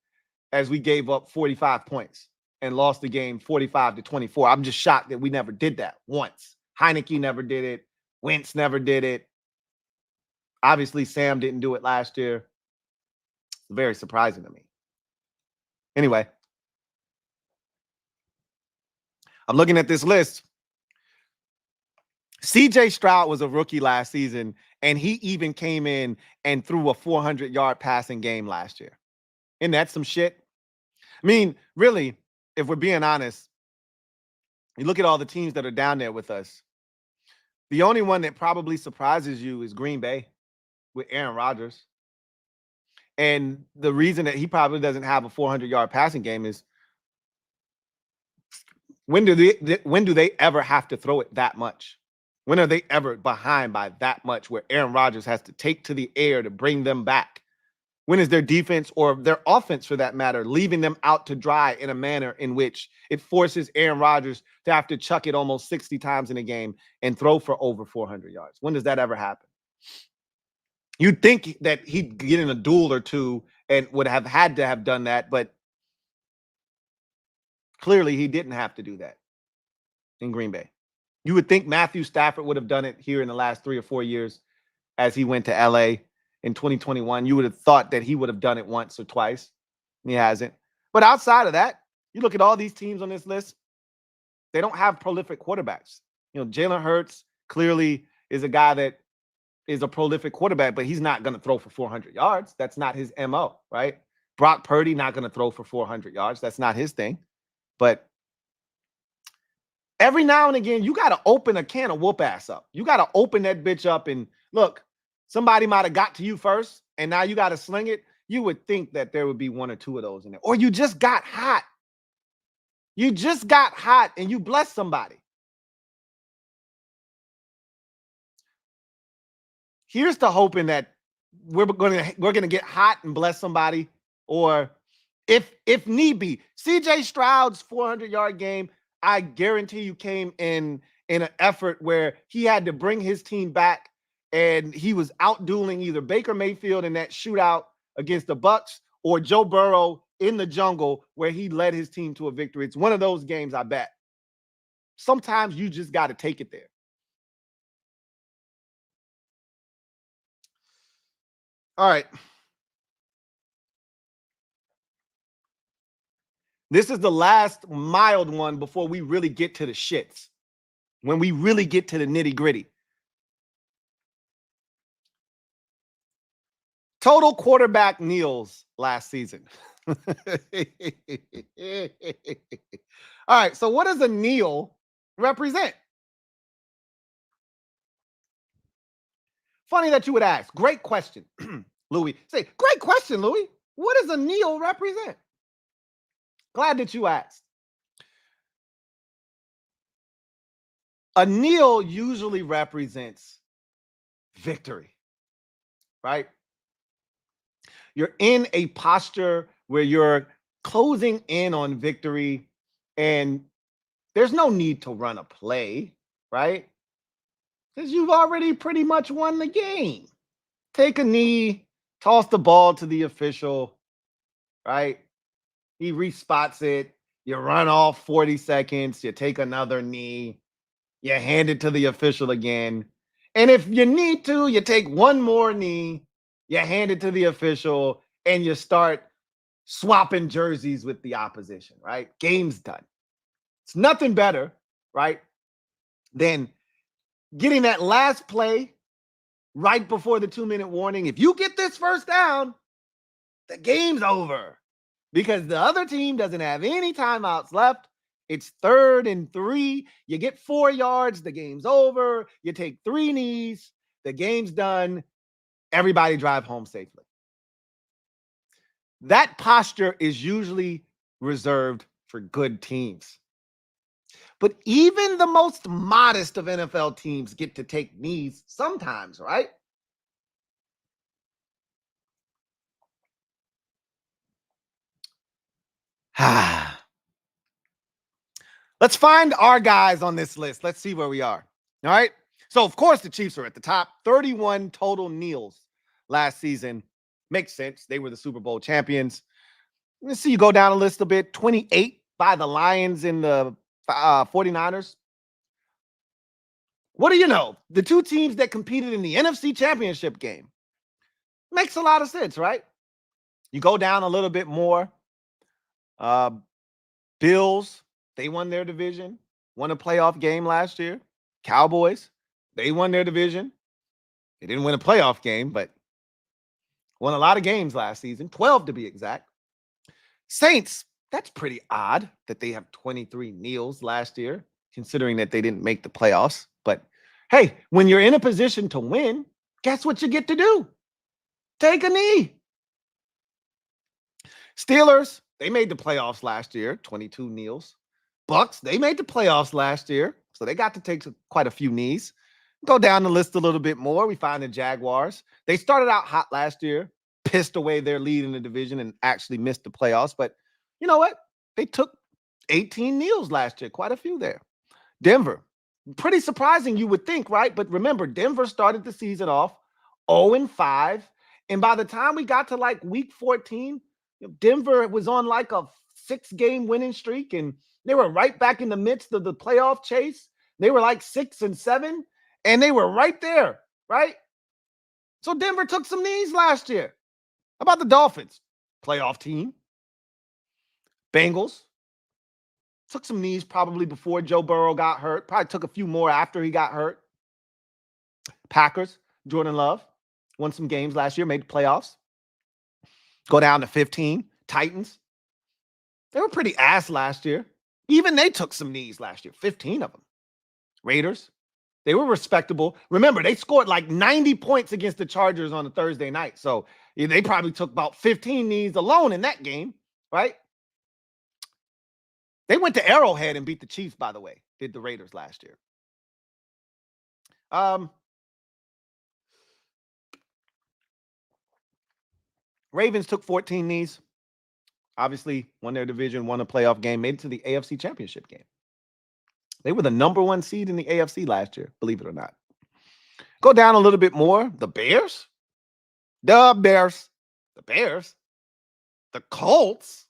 as we gave up 45 points and lost the game 45-24. I'm just shocked that we never did that once. Heineke never did it. Wentz never did it. Obviously, Sam didn't do it last year. It's very surprising to me. Anyway, I'm looking at this list. CJ Stroud was a rookie last season, and he even came in and threw a 400-yard passing game last year. Isn't that some shit? I mean, really, if we're being honest, you look at all the teams that are down there with us. The only one that probably surprises you is Green Bay with Aaron Rodgers. And the reason that he probably doesn't have a 400-yard passing game is when do they ever have to throw it that much? When are they ever behind by that much where Aaron Rodgers has to take to the air to bring them back? When is their defense or their offense, for that matter, leaving them out to dry in a manner in which it forces Aaron Rodgers to have to chuck it almost 60 times in a game and throw for over 400 yards? When does that ever happen? You'd think that he'd get in a duel or two and would have had to have done that, but clearly he didn't have to do that in Green Bay. You would think Matthew Stafford would have done it here in the last 3 or 4 years as he went to LA in 2021. You would have thought that he would have done it once or twice. He hasn't. But outside of that, you look at all these teams on this list, they don't have prolific quarterbacks. You know, Jalen Hurts clearly is a guy that is a prolific quarterback, but he's not going to throw for 400 yards. That's not his MO, right? Brock Purdy not going to throw for 400 yards. That's not his thing. But every now and again, you got to open a can of whoop ass up. You got to open that bitch up and look, somebody might have got to you first and now you got to sling it. You would think that there would be 1 or 2 of those in there. Or you just got hot. You just got hot and you blessed somebody. Here's to hoping that we're gonna get hot and bless somebody, or if need be, CJ Stroud's 400-yard game, I guarantee you came in an effort where he had to bring his team back, and he was out dueling either Baker Mayfield in that shootout against the Bucs or Joe Burrow in the jungle where he led his team to a victory. It's one of those games, I bet. Sometimes you just got to take it there. All right. This is the last mild one before we really get to the shits. When we really get to the nitty-gritty. Total quarterback kneels last season. All right, so what does a kneel represent? Funny that you would ask. Great question, Louie. Say, great question, Louie. What does a kneel represent? Glad that you asked. A kneel usually represents victory, right? You're in a posture where you're closing in on victory and there's no need to run a play, right? Because you've already pretty much won the game. Take a knee, toss the ball to the official, right? He respots it. You run off 40 seconds. You take another knee. You hand it to the official again. And if you need to, you take one more knee. You hand it to the official. And you start swapping jerseys with the opposition, right? Game's done. It's nothing better, right, than getting that last play right before the 2-minute warning. If you get this first down, the game's over because the other team doesn't have any timeouts left. It's 3rd and 3. You get 4 yards. The game's over. You take 3 knees. The game's done. Everybody drive home safely. That posture is usually reserved for good teams. But even the most modest of NFL teams get to take knees sometimes, right? Let's find our guys on this list. Let's see where we are. All right. So, of course, the Chiefs are at the top. 31 total kneels last season. Makes sense. They were the Super Bowl champions. Let's see you go down a list a bit. 28 by the Lions and the 49ers. What do you know? The two teams that competed in the NFC Championship game. Makes a lot of sense, right? You go down a little bit more. Bills, they won their division, won a playoff game last year. Cowboys, they won their division. They didn't win a playoff game, but won a lot of games last season, 12 to be exact. Saints, that's pretty odd that they have 23 kneels last year, considering that they didn't make the playoffs. But hey, when you're in a position to win, guess what you get to do? Take a knee. Steelers, they made the playoffs last year, 22 kneels. Bucks, they made the playoffs last year, so they got to take quite a few knees. Go down the list a little bit more. We find the Jaguars. They started out hot last year, pissed away their lead in the division, and actually missed the playoffs. But you know what? They took 18 kneels last year, quite a few there. Denver, pretty surprising, you would think, right? But remember, Denver started the season off 0-5. And by the time we got to like week 14, Denver was on like a 6-game winning streak, and they were right back in the midst of the playoff chase. They were like 6-7, and they were right there, right? So Denver took some knees last year. How about the Dolphins? Playoff team. Bengals took some knees probably before Joe Burrow got hurt. Probably took a few more after he got hurt. Packers, Jordan Love, won some games last year, made the playoffs. Go down to 15. Titans, they were pretty ass last year. Even they took some knees last year, 15 of them. Raiders, they were respectable. Remember, they scored like 90 points against the Chargers on a Thursday night. So they probably took about 15 knees alone in that game, right? They went to Arrowhead and beat the Chiefs, by the way, did the Raiders last year. Ravens took 14 knees. Obviously, won their division, won a playoff game, made it to the AFC Championship game. They were the #1 seed in the AFC last year, believe it or not. Go down a little bit more. The Bears. The Bears. The Colts.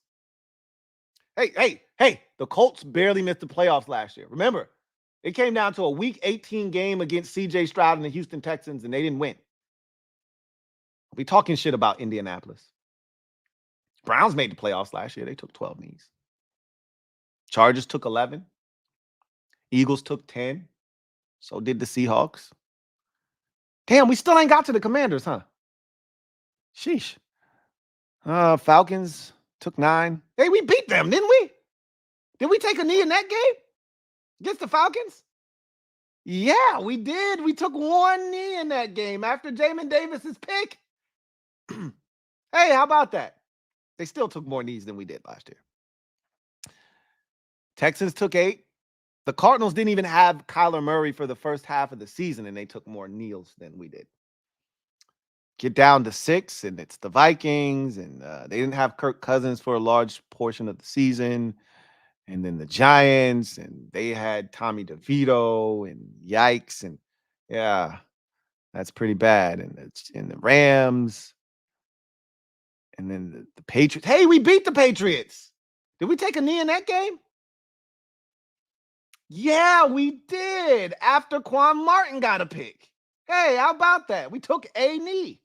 Hey. The Colts barely missed the playoffs last year. Remember, it came down to a Week 18 game against C.J. Stroud and the Houston Texans, and they didn't win. We talking shit about Indianapolis. Browns made the playoffs last year. They took 12 knees. Chargers took 11. Eagles took 10. So did the Seahawks. Damn, we still ain't got to the Commanders, huh? Sheesh. Falcons took 9. Hey, we beat them, didn't we? Did we take a knee in that game against the Falcons? Yeah, we did. We took 1 knee in that game after Jamin Davis's pick. Hey, how about that? They still took more knees than we did last year. Texans took 8. The Cardinals didn't even have Kyler Murray for the first half of the season, and they took more kneels than we did. Get down to 6, and it's the Vikings, and they didn't have Kirk Cousins for a large portion of the season. And then the Giants, and they had Tommy DeVito, and yikes, and yeah, that's pretty bad. And the Rams, and then the Patriots. Hey, we beat the Patriots. Did we take a knee in that game? Yeah, we did. After Quan Martin got a pick. Hey, how about that? We took a knee.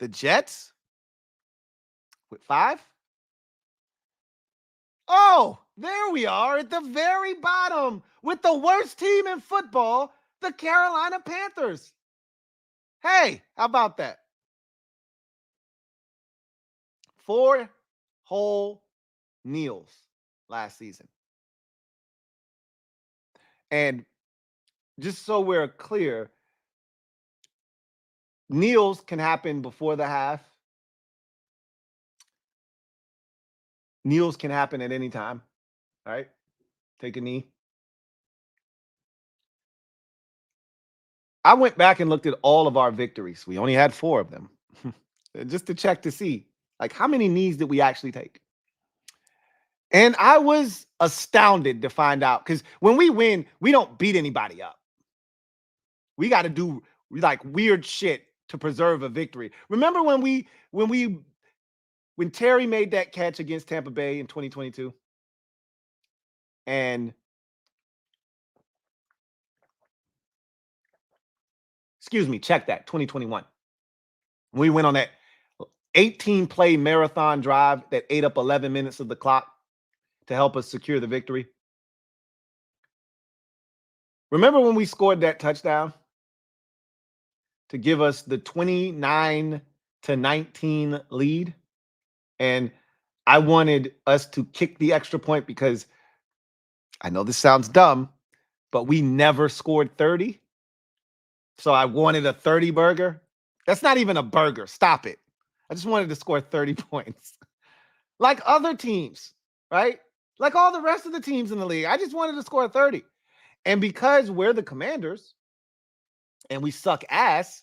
The Jets with 5. Oh, there we are at the very bottom with the worst team in football, the Carolina Panthers. Hey, how about that? 4 whole kneels last season. And just so we're clear, kneels can happen before the half. Kneels can happen at any time. All right? Take a knee. I went back and looked at all of our victories. We only had 4 of them. Just to check to see, like, how many knees did we actually take? And I was astounded to find out, because when we win, we don't beat anybody up. We got to do like weird shit to preserve a victory. Remember when Terry made that catch against Tampa Bay in 2022? And excuse me, check that, 2021. We went on that 18-play marathon drive that ate up 11 minutes of the clock to help us secure the victory. Remember when we scored that touchdown to give us the 29-19 lead? And I wanted us to kick the extra point because I know this sounds dumb, but we never scored 30. So I wanted a 30 burger. That's not even a burger. Stop it. I just wanted to score 30 points. Like other teams, right? Like all the rest of the teams in the league. I just wanted to score 30. And because we're the Commanders and we suck ass,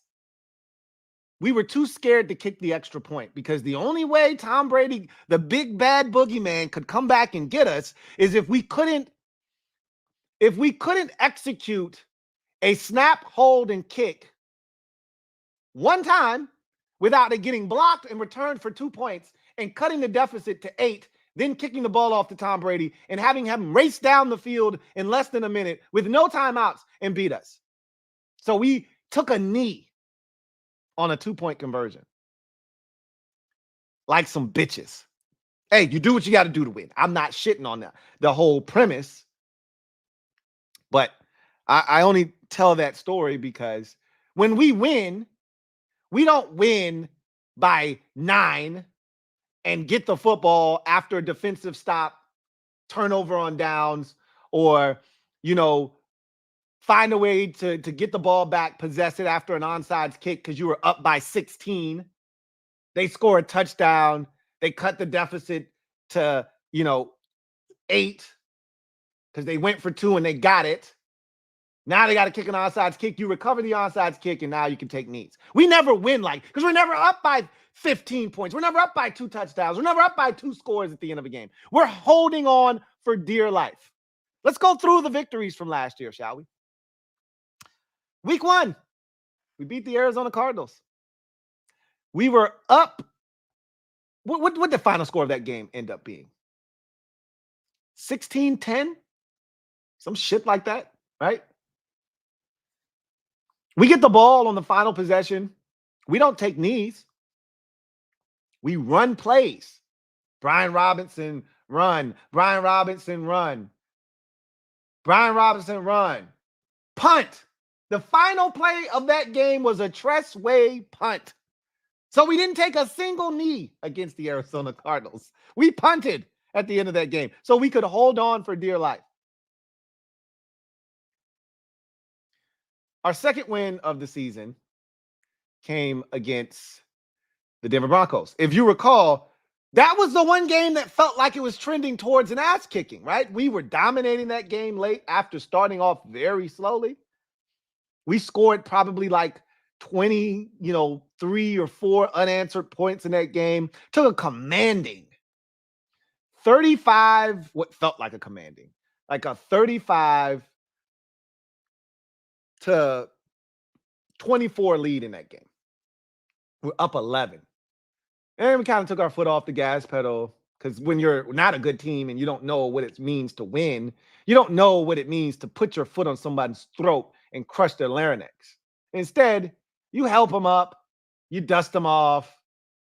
we were too scared to kick the extra point, because the only way Tom Brady, the big bad boogeyman, could come back and get us is if we couldn't execute a snap, hold, and kick one time without it getting blocked and returned for 2 points and cutting the deficit to 8, then kicking the ball off to Tom Brady and having him race down the field in less than a minute with no timeouts and beat us. So we took a knee on a 2-point conversion. Like some bitches. Hey, you do what you got to do to win. I'm not shitting on the whole premise. But I only tell that story because when we win, we don't win by 9 and get the football after a defensive stop, turnover on downs, or, find a way to get the ball back, possess it after an onside kick because you were up by 16. They score a touchdown. They cut the deficit to, 8 because they went for 2 and they got it. Now they got to kick an onside kick. You recover the onside kick, and now you can take knees. We never win because we're never up by 15 points. We're never up by 2 touchdowns. We're never up by 2 scores at the end of a game. We're holding on for dear life. Let's go through the victories from last year, shall we? Week 1, we beat the Arizona Cardinals. We were up. What did the final score of that game end up being? 16-10? Some shit like that, right? We get the ball on the final possession. We don't take knees. We run plays. Brian Robinson, run. Brian Robinson, run. Brian Robinson, run. Punt. The final play of that game was a Tress Way punt. So we didn't take a single knee against the Arizona Cardinals. We punted at the end of that game so we could hold on for dear life. Our second win of the season came against the Denver Broncos. If you recall, that was the one game that felt like it was trending towards an ass kicking, right? We were dominating that game late after starting off very slowly. We scored probably like 20, 3 or 4 unanswered points in that game. Took a commanding 35, what felt like a commanding, like a 35 to 24 lead in that game. We're up 11. And we kind of took our foot off the gas pedal, because when you're not a good team and you don't know what it means to win, you don't know what it means to put your foot on somebody's throat and crush their larynx. Instead, you help them up, you dust them off,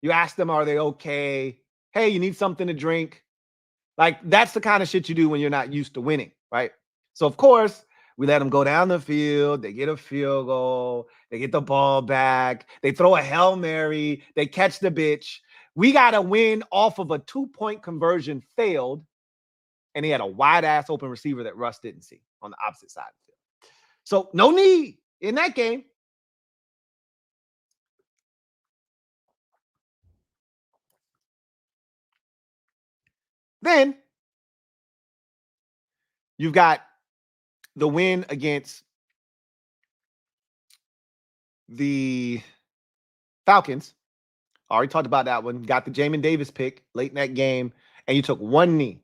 you ask them, are they okay? Hey, you need something to drink? Like, that's the kind of shit you do when you're not used to winning, right? So, of course, we let them go down the field. They get a field goal. They get the ball back. They throw a Hail Mary. They catch the bitch. We got to win off of a 2-point conversion failed, and he had a wide-ass open receiver that Russ didn't see on the opposite side of the field. So, no need in that game. Then you've got the win against the Falcons. Already talked about that one. Got the Jamin Davis pick late in that game, and you took 1 knee.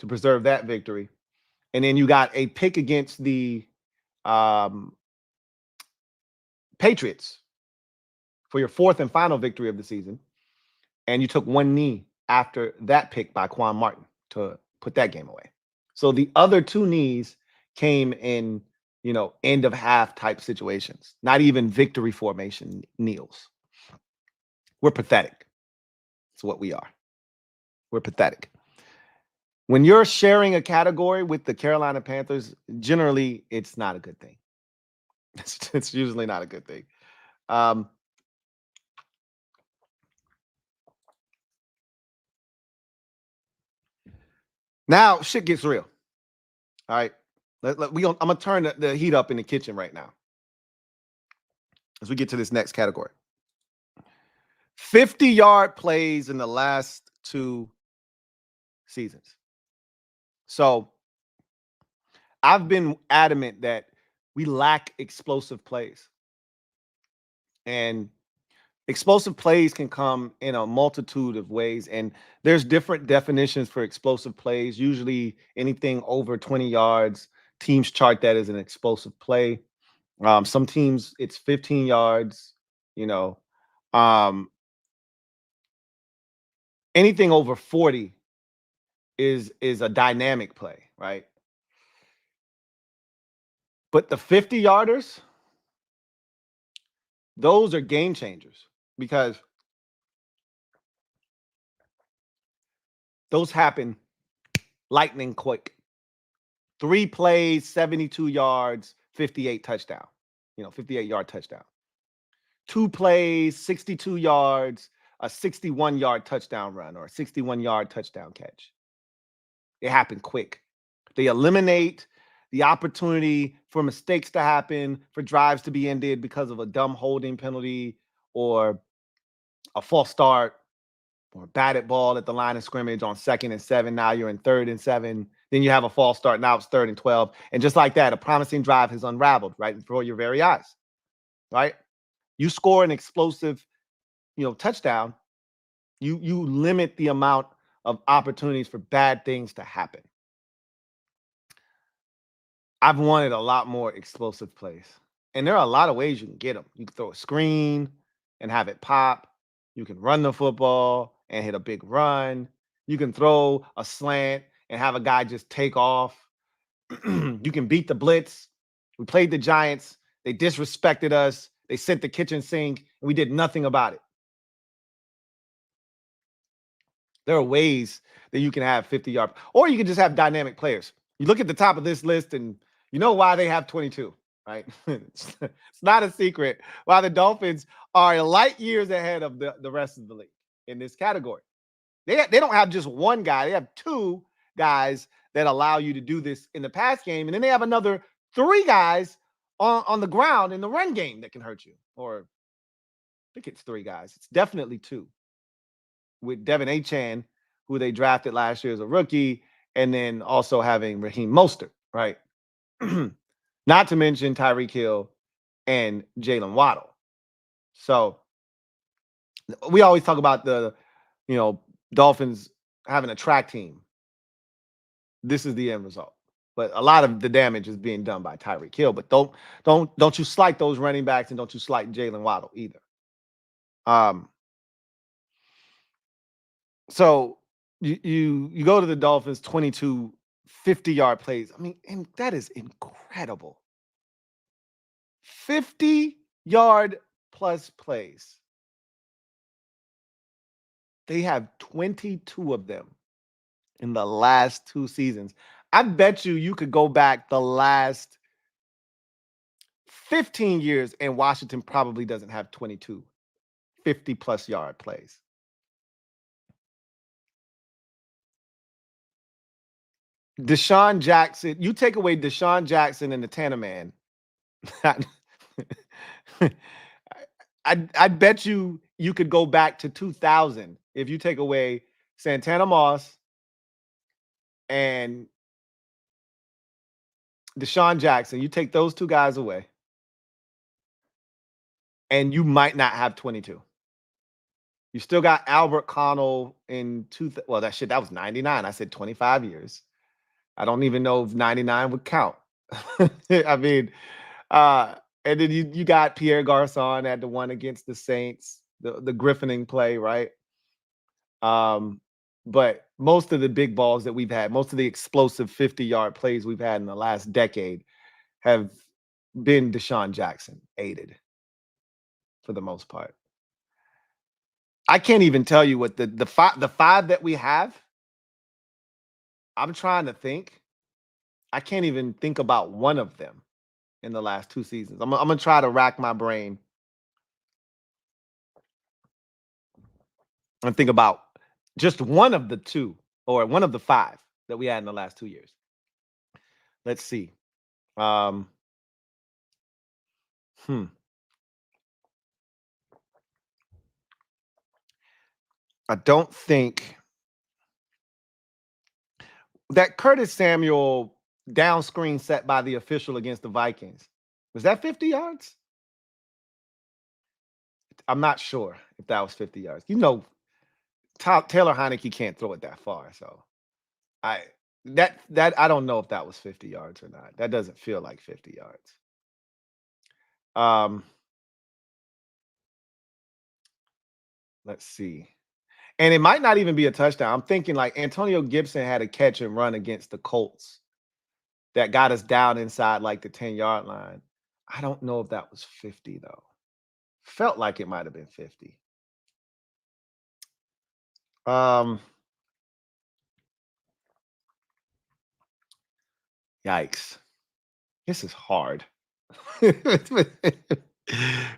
to preserve that victory. And then you got a pick against the Patriots for your fourth and final victory of the season. And you took one knee after that pick by Quan Martin to put that game away. So the other two knees came in, end of half type situations, not even victory formation kneels. We're pathetic. That's what we are. We're pathetic. When you're sharing a category with the Carolina Panthers, generally it's not a good thing. It's usually not a good thing. Now shit gets real. All right. I'm going to turn the heat up in the kitchen right now as we get to this next category. 50-yard plays in the last two seasons. So I've been adamant that we lack explosive plays. And explosive plays can come in a multitude of ways. And there's different definitions for explosive plays. Usually anything over 20 yards, teams chart that as an explosive play. Some teams, it's 15 yards, anything over 40 is a dynamic play, right? But the 50-yarders, those are game changers because those happen lightning quick. 3 plays, 72 yards, 58 touchdown. 58-yard touchdown. 2 plays, 62 yards, a 61-yard touchdown run or a 61-yard touchdown catch. They happen quick. They eliminate the opportunity for mistakes to happen, for drives to be ended because of a dumb holding penalty or a false start or a batted ball at the line of scrimmage on 2nd and 7. Now you're in 3rd and 7. Then you have a false start. Now it's 3rd and 12. And just like that, a promising drive has unraveled right before your very eyes, right? You score an explosive, touchdown. You limit the amount of opportunities for bad things to happen. I've wanted a lot more explosive plays. And there are a lot of ways you can get them. You can throw a screen and have it pop. You can run the football and hit a big run. You can throw a slant and have a guy just take off. You can beat the blitz. We played the Giants. They disrespected us. They sent the kitchen sink, and we did nothing about it. There are ways that you can have 50-yard, or you can just have dynamic players. You look at the top of this list, and you know why they have 22, right? It's not a secret why the Dolphins are light years ahead of the rest of the league in this category. They don't have just one guy. They have 2 guys that allow you to do this in the pass game, and then they have another 3 guys on the ground in the run game that can hurt you. Or I think it's 3 guys. It's definitely 2. With Devin Achane, who they drafted last year as a rookie, and then also having Raheem Mostert, right? Not to mention Tyreek Hill and Jalen Waddle. So we always talk about the, Dolphins having a track team. This is the end result. But a lot of the damage is being done by Tyreek Hill. But don't you slight those running backs, and don't you slight Jalen Waddle either. So you go to the Dolphins, 22 50-yard plays. I mean, and that is incredible. 50-yard plus plays. They have 22 of them in the last 2 seasons. I bet you could go back the last 15 years and Washington probably doesn't have 22 50-plus yard plays. Deshaun Jackson, you take away Deshaun Jackson and the Tanner Man. I bet you could go back to 2000 if you take away Santana Moss and Deshaun Jackson. You take those 2 guys away, and you might not have 22. You still got Albert Connell in that was 99. I said 25 years. I don't even know if 99 would count. I mean, and then you got Pierre Garçon at the one against the Saints, the Griffining play, right? But most of the big balls that we've had, most of the explosive 50-yard plays we've had in the last decade have been Deshaun Jackson aided for the most part. I can't even tell you what the five that we have. I'm trying to think. I can't even think about one of them in the last 2 seasons. I'm gonna try to rack my brain and think about just one of the 2 or one of the 5 that we had in the last 2 years. Let's see. I don't think that Curtis Samuel down screen set by the official against the Vikings. Was that 50 yards? I'm not sure if that was 50 yards. You know, Taylor Heineke can't throw it that far. So I don't know if that was 50 yards or not. That doesn't feel like 50 yards. Let's see. And it might not even be a touchdown. I'm thinking like Antonio Gibson had a catch and run against the Colts that got us down inside like the 10-yard line. I don't know if that was 50 though. Felt like it might have been 50. Yikes. This is hard.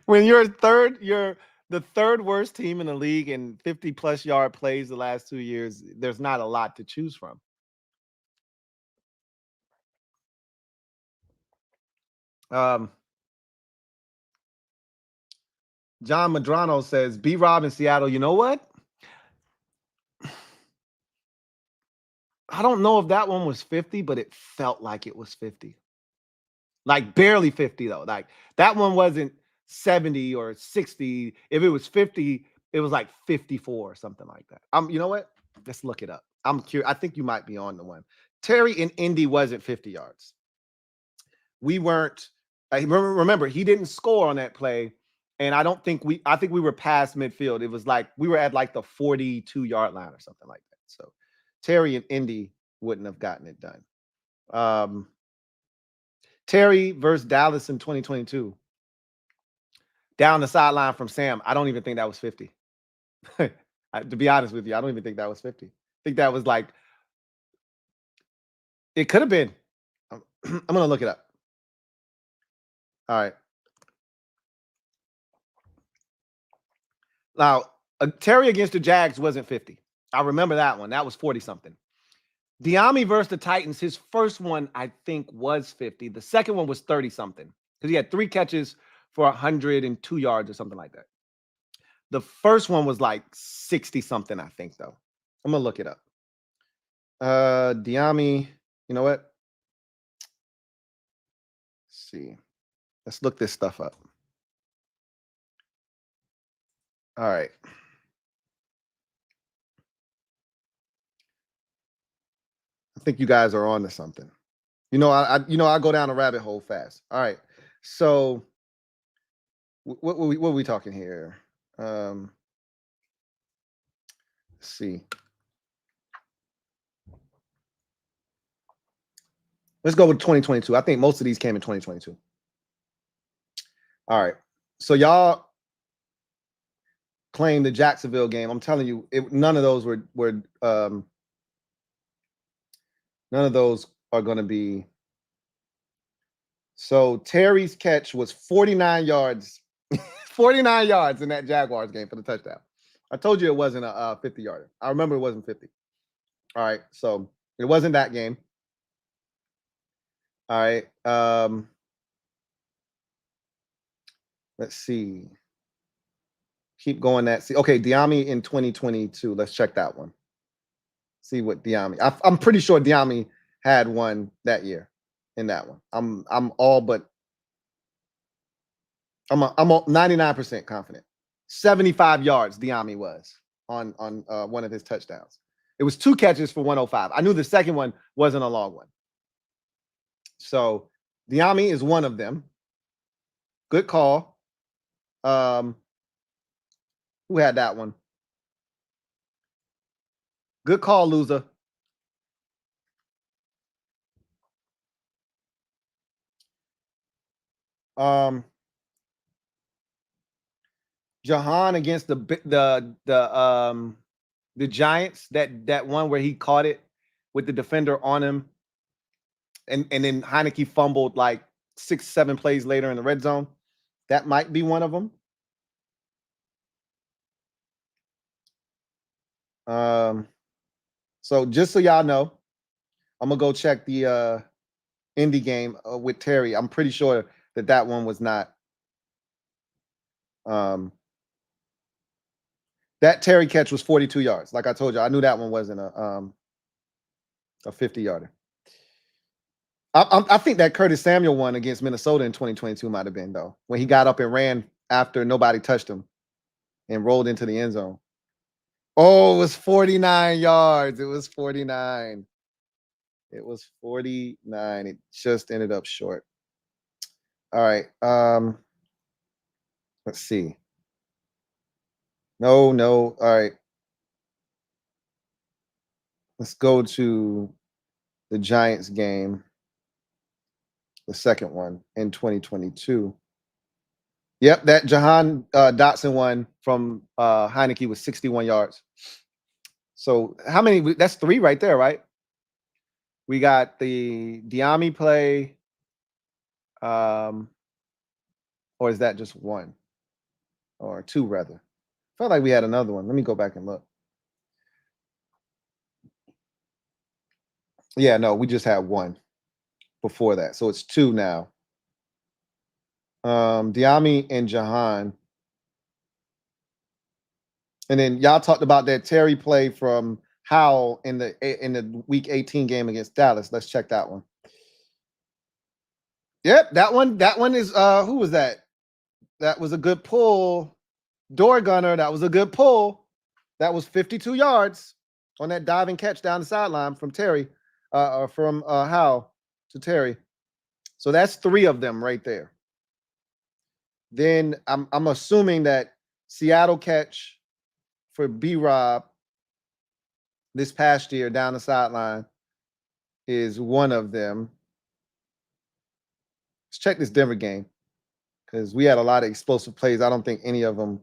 When you're the third worst team in the league in 50+ yard plays the last 2 years, there's not a lot to choose from. John Madrano says, B-Rob in Seattle, you know what? I don't know if that one was 50, but it felt like it was 50. Like barely 50 though. Like that one wasn't 70 or 60. If it was 50, it was like 54 or something like that. You know what? Let's look it up. I'm curious. I think you might be on the one. Terry in Indy wasn't 50 yards. We weren't. Remember, he didn't score on that play, and I think we were past midfield. It was like we were at like the 42-yard line or something like that. So Terry and Indy wouldn't have gotten it done. Terry versus Dallas in 2022. Down the sideline from Sam. I don't even think that was 50. To be honest with you, I don't even think that was 50. I think that was like, it could have been. I'm going to look it up. All right. Now, Terry against the Jags wasn't 50. I remember that one. That was 40-something. Diami versus the Titans, his first one, I think, was 50. The second one was 30-something because he had 3 catches for 102 yards or something like that. The first one was like 60-something, I think, though. I'm going to look it up. Diami, you know what? Let's see. Let's look this stuff up. All right. I think you guys are on to something. You know, I go down a rabbit hole fast. All right. So what are we talking here? Let's see. Let's go with 2022. I think most of these came in 2022. All right. So y'all claim the Jacksonville game. I'm telling you, none of those were none of those are going to be. So Terry's catch was 49 yards. 49 yards in that Jaguars game for the touchdown. I told you it wasn't a 50-yarder. I remember it wasn't 50. All right. So it wasn't that game. All right. Let's see. Keep going that. See, okay, Diami in 2022. Let's check that one. See what Diami. I'm pretty sure Diami had one that year in that one. I'm 99% confident. 75 yards Diami was on one of his touchdowns. It was 2 catches for 105. I knew the second one wasn't a long one. So Diami is one of them. Good call. Who had that one? Good call, loser. Jahan against the Giants, that one where he caught it with the defender on him, and then Heineke fumbled like 6-7 plays later in the red zone. That might be one of them. So just so y'all know, I'm gonna go check the Indy game with Terry. I'm pretty sure that one was not. That Terry catch was 42 yards. Like I told you, I knew that one wasn't a 50-yarder. I think that Curtis Samuel one against Minnesota in 2022 might have been, though, when he got up and ran after nobody touched him and rolled into the end zone. Oh, it was 49 yards. It was 49. It was 49. It just ended up short. All right. Let's see. No. All right. Let's go to the Giants game, the second one in 2022. Yep, that Jahan Dotson one from Heineke was 61 yards. So how many? That's 3 right there, right? We got the Diami play, or is that just 1 or 2 rather? Felt like we had another one. Let me go back and look. Yeah, no, we just had 1 before that, so it's 2 now. Diami and Jahan. And then y'all talked about that Terry play from Howell in the week 18 game against Dallas. Let's check that one. Yep, that one is who was that? That was a good pull. Door gunner, that was a good pull. That was 52 yards on that diving catch down the sideline from Terry, from Howell to Terry. So that's 3 of them right there. Then I'm assuming that Seattle catch for B-Rob this past year down the sideline is one of them. Let's check this Denver game because we had a lot of explosive plays. I don't think any of them,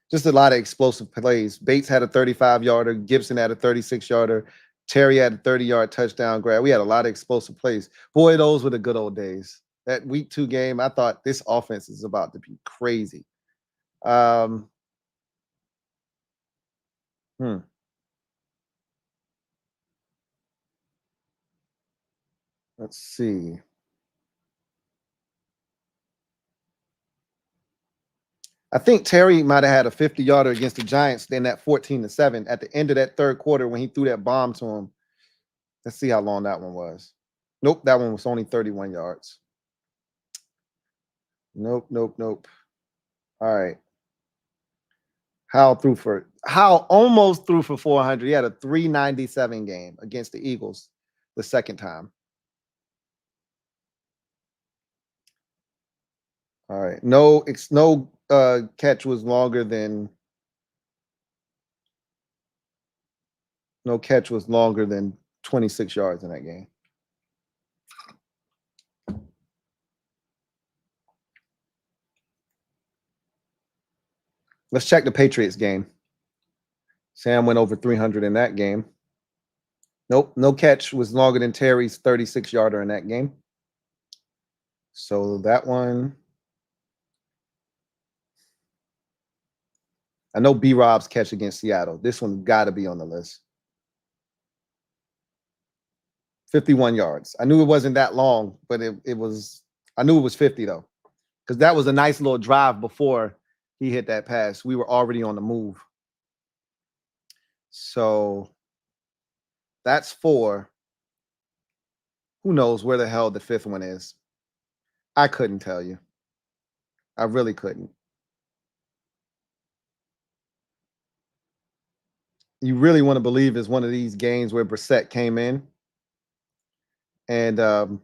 just a lot of explosive plays. Bates had a 35-yarder. Gibson had a 36-yarder. Terry had a 30-yard touchdown grab. We had a lot of explosive plays. Boy, those were the good old days. That week 2 game, I thought this offense is about to be crazy. Let's see. I think Terry might have had a 50-yarder against the Giants in that 14-7 at the end of that third quarter when he threw that bomb to him. Let's see how long that one was. Nope, that one was only 31 yards. Nope. All right. Howell almost threw for 400. He had a 397 game against the Eagles the second time. All right. No catch was longer than 26 yards in that game. Let's check the Patriots game. Sam went over 300 in that game. Nope, no catch was longer than Terry's 36-yarder in that game. So that one, I know B-Rob's catch against Seattle. This one's got to be on the list. 51 yards. I knew it wasn't that long, but it was, I knew it was 50 though, because that was a nice little drive before he hit that pass. We were already on the move. So that's 4. Who knows where the hell the 5th one is? I couldn't tell you. I really couldn't. you really want to believe is one of these games where Brissett came in and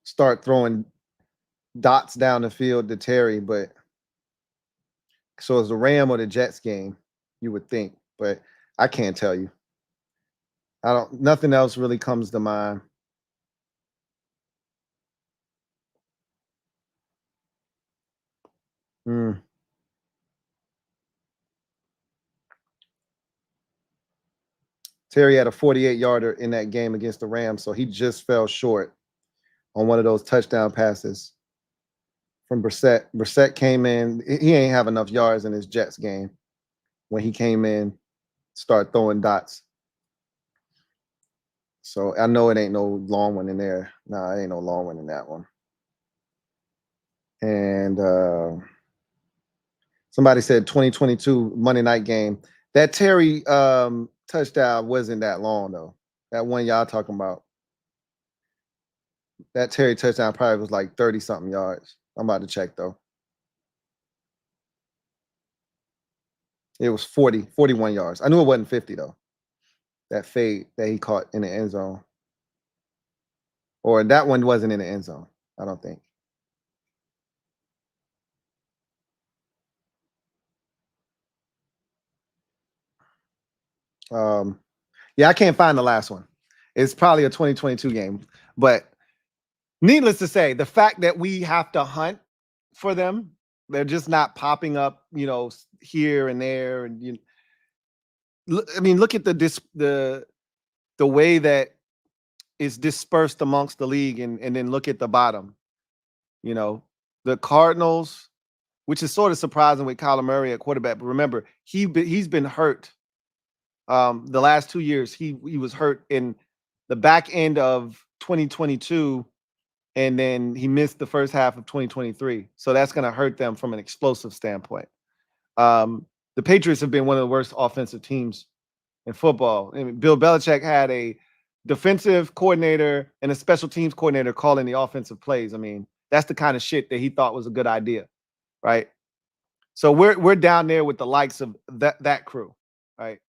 start throwing dots down the field to Terry, but so it's the Ram or the Jets game, you would think, but I can't tell you. Nothing else really comes to mind. Terry had a 48-yarder in that game against the Rams, so he just fell short on one of those touchdown passes from Brissett. Brissett came in. He ain't have enough yards in his Jets game when he came in, start throwing dots. So I know it ain't no long one in there. No, it ain't no long one in that one. And somebody said 2022 Monday night game. That Terry touchdown wasn't that long, though. That one y'all talking about. That Terry touchdown probably was like 30-something yards. I'm about to check, though. It was 41 yards. I knew it wasn't 50, though. That fade that he caught in the end zone. Or that one wasn't in the end zone, I don't think. Yeah, I can't find the last one. It's probably a 2022 game. But needless to say, the fact that we have to hunt for them, they're just not popping up, here and there. And I mean, look at the way that it's dispersed amongst the league, and then look at the bottom. The Cardinals, which is sort of surprising with Kyler Murray at quarterback. But remember, he's been hurt. The last 2 years, he was hurt in the back end of 2022, and then he missed the first half of 2023. So that's going to hurt them from an explosive standpoint. The Patriots have been one of the worst offensive teams in football. I mean, Bill Belichick had a defensive coordinator and a special teams coordinator calling the offensive plays. I mean, that's the kind of shit that he thought was a good idea, right? So we're down there with the likes of that crew, right?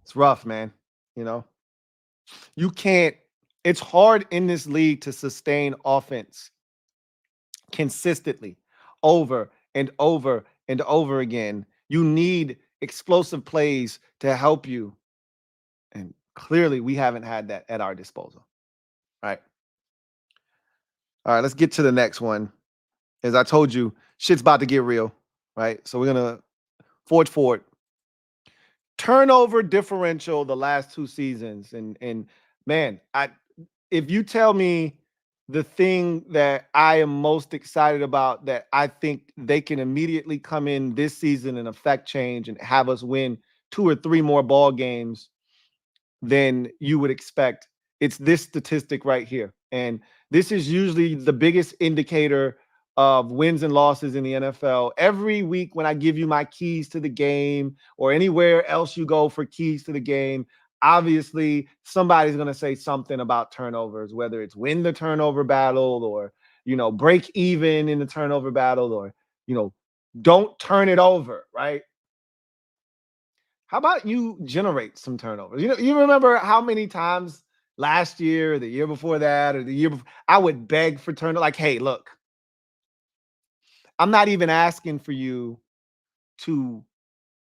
It's rough, man. You can't. It's hard in this league to sustain offense consistently over and over and over again. You need explosive plays to help you. And clearly we haven't had that at our disposal. All right, let's get to the next one. As I told you, shit's about to get real, right? So we're going to forward. Turnover differential the last 2 seasons. And man, if you tell me the thing that I am most excited about, that I think they can immediately come in this season and affect change and have us win 2 or 3 more ball games than you would expect, it's this statistic right here. And this is usually the biggest indicator of wins and losses in the NFL. Every week when I give you my keys to the game, or anywhere else you go for keys to the game, obviously somebody's going to say something about turnovers, whether it's win the turnover battle, or, break even in the turnover battle, or, don't turn it over, right? How about you generate some turnovers? You remember how many times last year, or the year before that, or the year before, I would beg for turnover. Like, hey, look, I'm not even asking for you to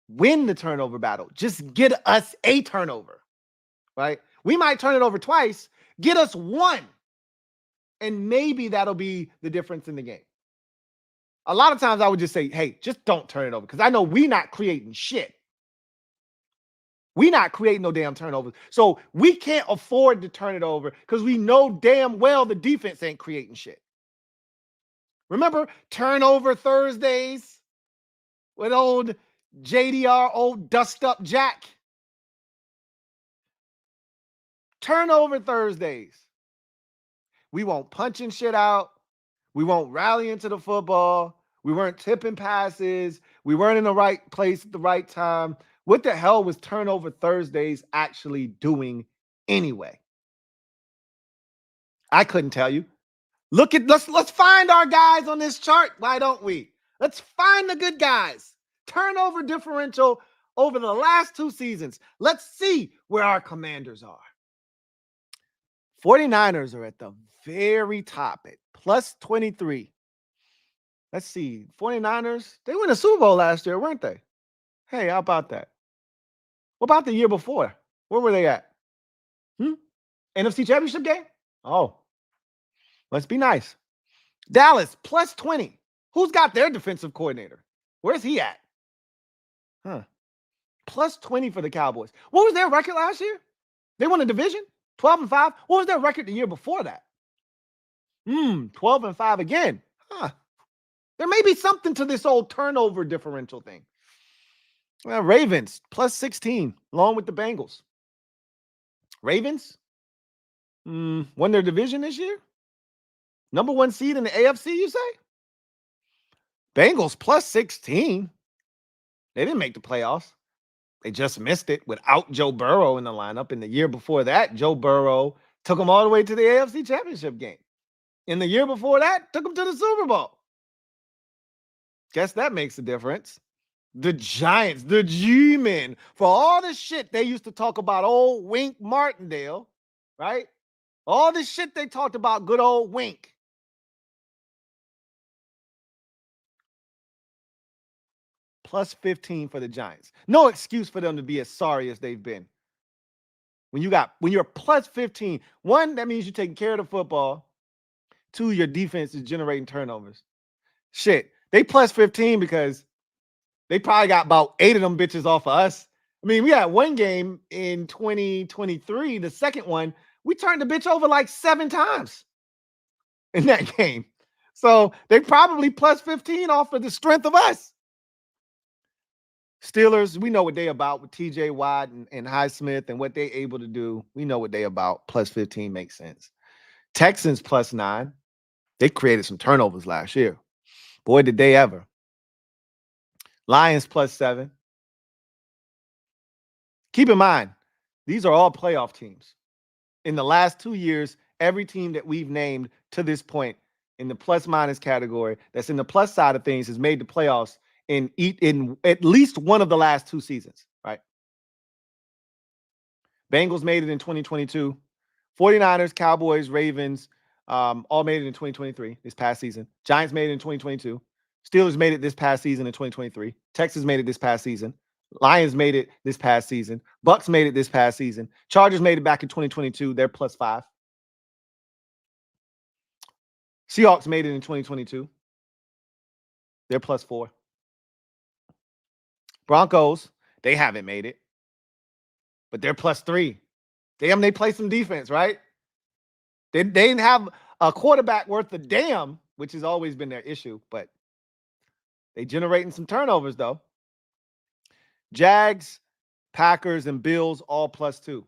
win the turnover battle. Just get us a turnover, right? We might turn it over twice. Get us 1. And maybe that'll be the difference in the game. A lot of times I would just say, hey, just don't turn it over, because I know we're not creating shit. We're not creating no damn turnovers. So we can't afford to turn it over, because we know damn well the defense ain't creating shit. Remember turnover Thursdays with old JDR, old dust up Jack? Turnover Thursdays. We won't punching shit out. We won't rally into the football. We weren't tipping passes. We weren't in the right place at the right time. What the hell was turnover Thursdays actually doing anyway? I couldn't tell you. Let's find our guys on this chart. Why don't we? Let's find the good guys. Turnover differential over the last 2 seasons. Let's see where our Commanders are. 49ers are at the very top at plus 23. Let's see. 49ers, they won a Super Bowl last year, weren't they? Hey, how about that? What about the year before? Where were they at? NFC Championship game? Oh, let's be nice. Dallas, plus 20. Who's got their defensive coordinator? Where's he at? Plus 20 for the Cowboys. What was their record last year? They won a division? 12-5. What was their record the year before that? 12-5 again. There may be something to this old turnover differential thing. Well, Ravens, plus 16, along with the Bengals. Ravens won their division this year? Number 1 seed in the AFC, you say? Bengals, plus 16. They didn't make the playoffs. They just missed it without Joe Burrow in the lineup. In the year before that, Joe Burrow took them all the way to the AFC Championship game. In the year before that, took them to the Super Bowl. Guess that makes a difference. The Giants, the G-Men, for all the shit they used to talk about old Wink Martindale, right? All this shit they talked about good old Wink. Plus 15 for the Giants. No excuse for them to be as sorry as they've been. When you're plus 15, 1, that means you're taking care of the football. 2, your defense is generating turnovers. Shit, they plus 15 because they probably got about 8 of them bitches off of us. I mean, we had one game in 2023, the second one, we turned the bitch over like 7 times in that game. So they probably plus 15 off of the strength of us. Steelers, we know what they about with TJ Watt and Highsmith and what they able to do. We know what they about. Plus 15 makes sense. Texans plus 9. They created some turnovers last year. Boy, did they ever. Lions plus 7. Keep in mind, these are all playoff teams. In the last 2 years, every team that we've named to this point in the plus minus category that's in the plus side of things has made the playoffs in at least one of the last 2 seasons, right? Bengals made it in 2022. 49ers, Cowboys, Ravens, all made it in 2023, this past season. Giants made it in 2022. Steelers made it this past season in 2023. Texans made it this past season. Lions made it this past season. Bucks made it this past season. Chargers made it back in 2022. They're plus 5. Seahawks made it in 2022. They're plus 4. Broncos, they haven't made it, but they're plus 3. Damn, they play some defense, right? They didn't have a quarterback worth a damn, which has always been their issue, but they generating some turnovers, though. Jags, Packers, and Bills all plus 2.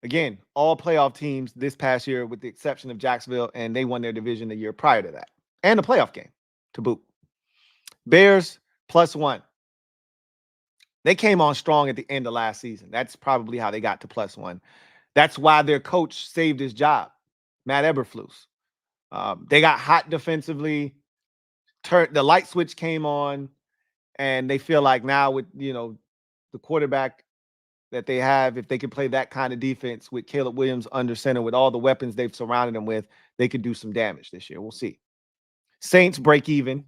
Again, all playoff teams this past year, with the exception of Jacksonville, and they won their division the year prior to that, and a playoff game to boot. Bears, plus 1. They came on strong at the end of last season. That's probably how they got to plus 1. That's why their coach saved his job, Matt Eberflus. They got hot defensively. The light switch came on, and they feel like now with, the quarterback that they have, if they can play that kind of defense with Caleb Williams under center, with all the weapons they've surrounded him with, they could do some damage this year. We'll see. Saints break even.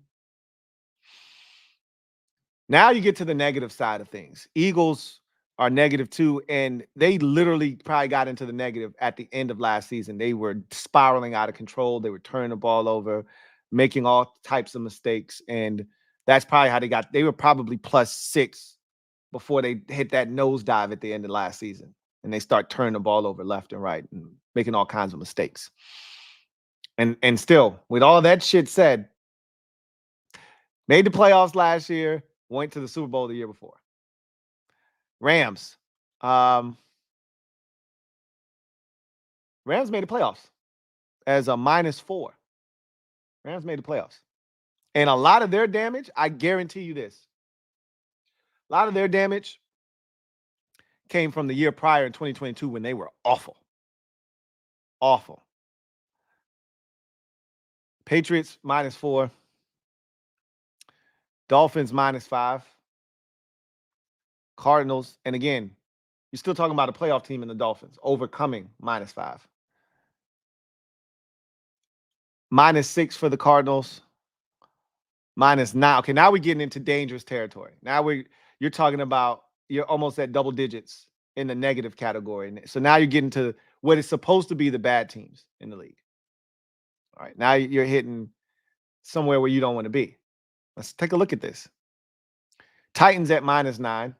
Now you get to the negative side of things. Eagles are -2, and they literally probably got into the negative at the end of last season. They were spiraling out of control. They were turning the ball over, making all types of mistakes, and that's probably how they were probably plus 6 before they hit that nosedive at the end of last season, and they start turning the ball over left and right and making all kinds of mistakes. And still, with all that shit said, made the playoffs last year, went to the Super Bowl the year before. Rams. Rams made the playoffs as a -4. Rams made the playoffs. And a lot of their damage, I guarantee you this, a lot of their damage came from the year prior in 2022 when they were awful. Awful. Patriots -4. Dolphins -5. Cardinals, and again, you're still talking about a playoff team in the Dolphins, overcoming -5. -6 for the Cardinals. -9. Okay, now we're getting into dangerous territory. Now you're talking about you're almost at double digits in the negative category. So now you're getting to what is supposed to be the bad teams in the league. All right, now you're hitting somewhere where you don't want to be. Let's take a look at this. Titans at -9.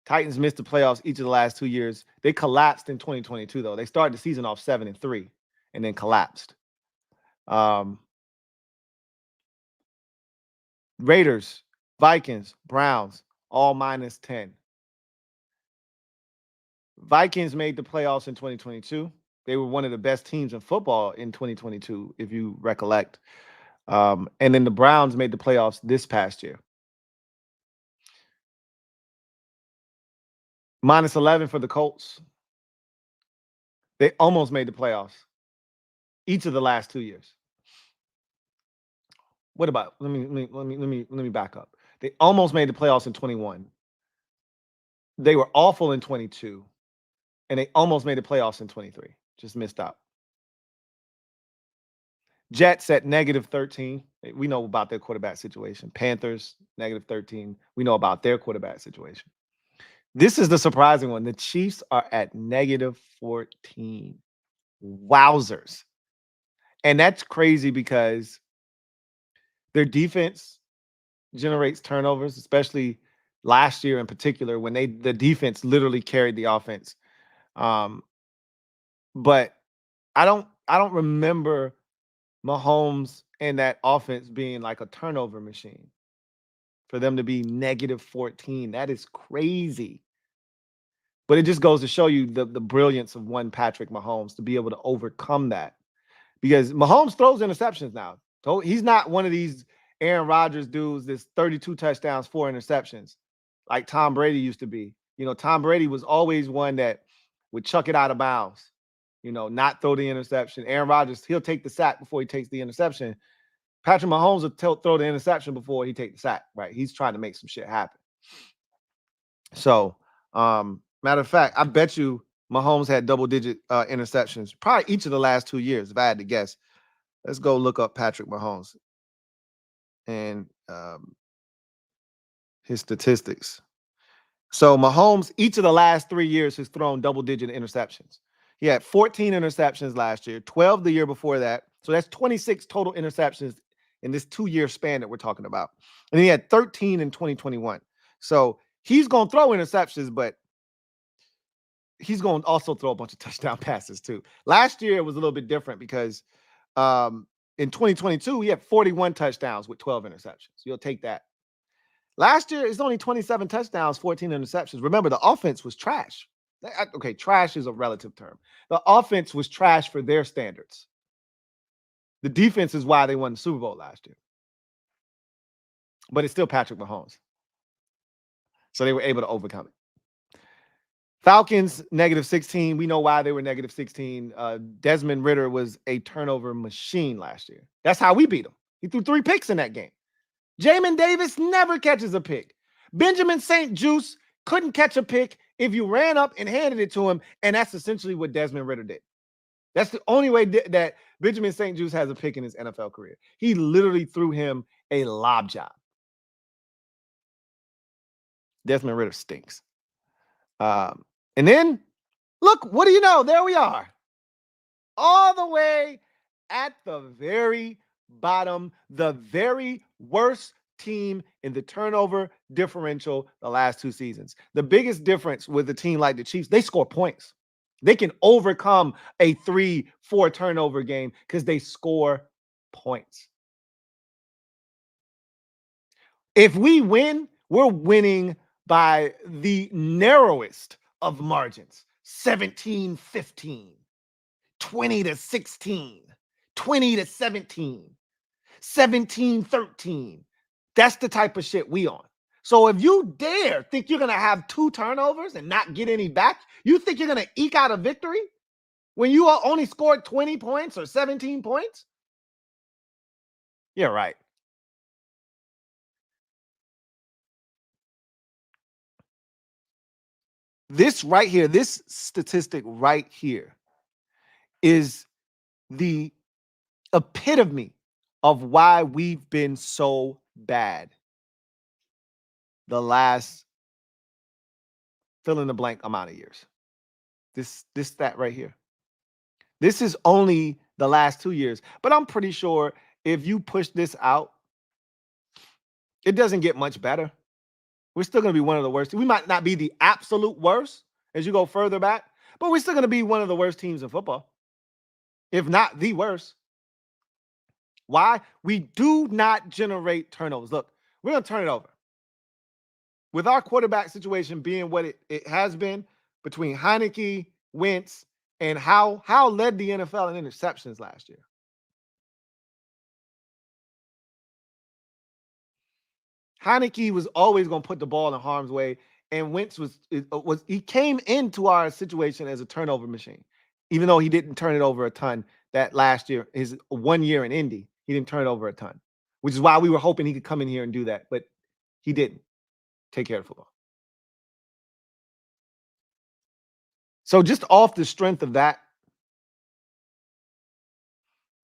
Titans missed the playoffs each of the last 2 years. They collapsed in 2022, though. They started the season off 7-3 and then collapsed. Raiders, Vikings, Browns, all -10. Vikings made the playoffs in 2022. They were one of the best teams in football in 2022, if you recollect. And then the Browns made the playoffs this past year. -11 for the Colts. They almost made the playoffs each of the last 2 years. What about let me back up. They almost made the playoffs in 21. They were awful in 22, and they almost made the playoffs in 23. Just missed out. Jets at -13. We know about their quarterback situation. Panthers -13. We know about their quarterback situation. This is the surprising one. The Chiefs are at -14. Wowzers. And that's crazy because their defense generates turnovers, especially last year in particular when the defense literally carried the offense. But I don't remember Mahomes and that offense being like a turnover machine. For them to be -14, that is crazy. But it just goes to show you the brilliance of one Patrick Mahomes to be able to overcome that. Because Mahomes throws interceptions now. So he's not one of these Aaron Rodgers dudes that's 32 touchdowns, 4 interceptions, like Tom Brady used to be. You know, Tom Brady was always one that would chuck it out of bounds, not throw the interception. Aaron Rodgers, he'll take the sack before he takes the interception. Patrick Mahomes will throw the interception before he takes the sack, right? He's trying to make some shit happen. So, matter of fact, I bet you Mahomes had double-digit interceptions probably each of the last 2 years, if I had to guess. Let's go look up Patrick Mahomes and his statistics. So Mahomes, each of the last 3 years, has thrown double-digit interceptions. He had 14 interceptions last year, 12 the year before that. So that's 26 total interceptions in this 2-year span that we're talking about. And he had 13 in 2021. So he's going to throw interceptions, but he's going to also throw a bunch of touchdown passes too. Last year, it was a little bit different because in 2022, he had 41 touchdowns with 12 interceptions. You'll take that. Last year, it's only 27 touchdowns, 14 interceptions. Remember, the offense was trash. Okay, trash is a relative term. The offense was trash for their standards. The defense is why they won the Super Bowl last year. But it's still Patrick Mahomes. So they were able to overcome it. Falcons, -16. We know why they were -16. Desmond Ridder was a turnover machine last year. That's how we beat him. He threw 3 picks in that game. Jamin Davis never catches a pick. Benjamin St-Juste couldn't catch a pick if you ran up and handed it to him, and that's essentially what Desmond Ridder did. That's the only way that Benjamin St-Juste has a pick in his NFL career. He literally threw him a lob job. Desmond Ridder stinks. And then, look, what do you know? There we are. All the way at the very bottom, the very worst team in the turnover differential the last 2 seasons. The biggest difference with a team like the Chiefs, they score points. They can overcome a 3-4 turnover game because they score points. If we win, we're winning by the narrowest of margins. 17-15, 20-16, 20-17, 17-13. That's the type of shit we on. So if you dare think you're going to have 2 turnovers and not get any back, you think you're going to eke out a victory? when you only scored 20 points or 17 points? Yeah, right. This right here, this statistic right here is the epitome of why we've been so bad the last fill in the blank amount of years. This stat right here. This is only the last 2 years, but I'm pretty sure if you push this out, it doesn't get much better. We're still going to be one of the worst. We might not be the absolute worst as you go further back, but we're still going to be one of the worst teams in football, if not the worst. Why? We do not generate turnovers. Look, we're going to turn it over. With our quarterback situation being what it has been between Heineke, Wentz, and how led the NFL in interceptions last year. Heineke was always going to put the ball in harm's way, and Wentz he came into our situation as a turnover machine, even though he didn't turn it over a ton that last year. His 1 year in Indy, he didn't turn it over a ton, which is why we were hoping he could come in here and do that, but he didn't take care of football. So just off the strength of that,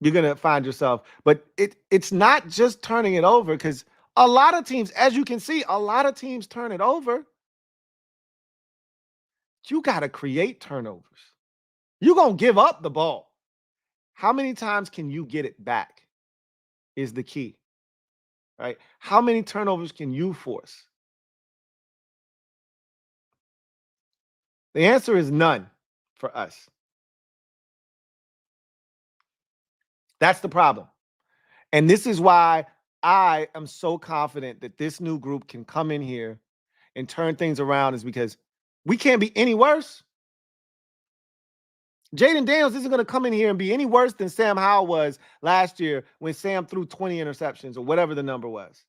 you're going to find yourself, but it's not just turning it over, because a lot of teams, as you can see, a lot of teams turn it over. You got to create turnovers. You're going to give up the ball. How many times can you get it back is the key, right? How many turnovers can you force? The answer is none for us. That's the problem. And this is why I am so confident that this new group can come in here and turn things around, is because we can't be any worse. Jaden Daniels isn't going to come in here and be any worse than Sam Howell was last year when Sam threw 20 interceptions or whatever the number was.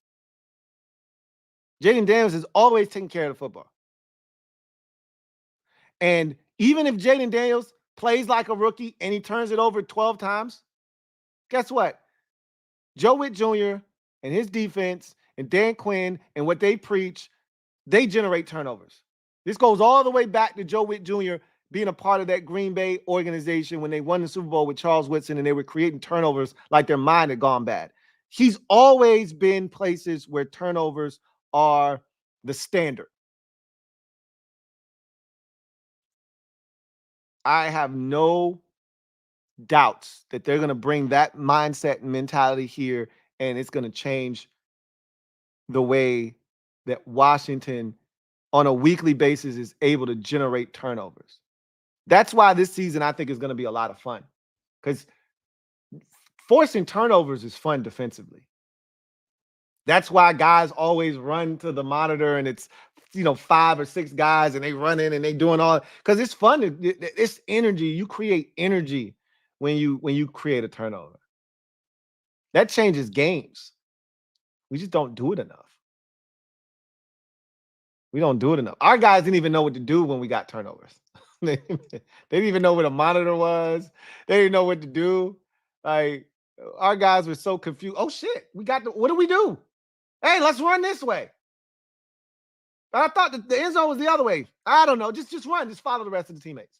Jaden Daniels is always taking care of the football. And even if Jaden Daniels plays like a rookie and he turns it over 12 times, guess what? Joe Witt Jr. and his defense and Dan Quinn and what they preach, they generate turnovers. This goes all the way back to Joe Witt Jr. being a part of that Green Bay organization when they won the Super Bowl with Charles Woodson, and they were creating turnovers like their mind had gone bad. He's always been places where turnovers are the standard. I have no doubts that they're going to bring that mindset and mentality here, and it's going to change the way that Washington on a weekly basis is able to generate turnovers. That's why this season I think is going to be a lot of fun, because forcing turnovers is fun defensively. That's why guys always run to the monitor, and it's 5 or 6 guys, and they run in and they doing all, because it's fun. It's energy. You create energy when you create a turnover. That changes games. We just don't do it enough. We don't do it enough. Our guys didn't even know what to do when we got turnovers. They didn't even know what a monitor was. They didn't know what to do. Like, our guys were so confused. Oh shit, what do we do? Hey, let's run this way. But I thought that the end zone was the other way. I don't know. Just run. Just follow the rest of the teammates.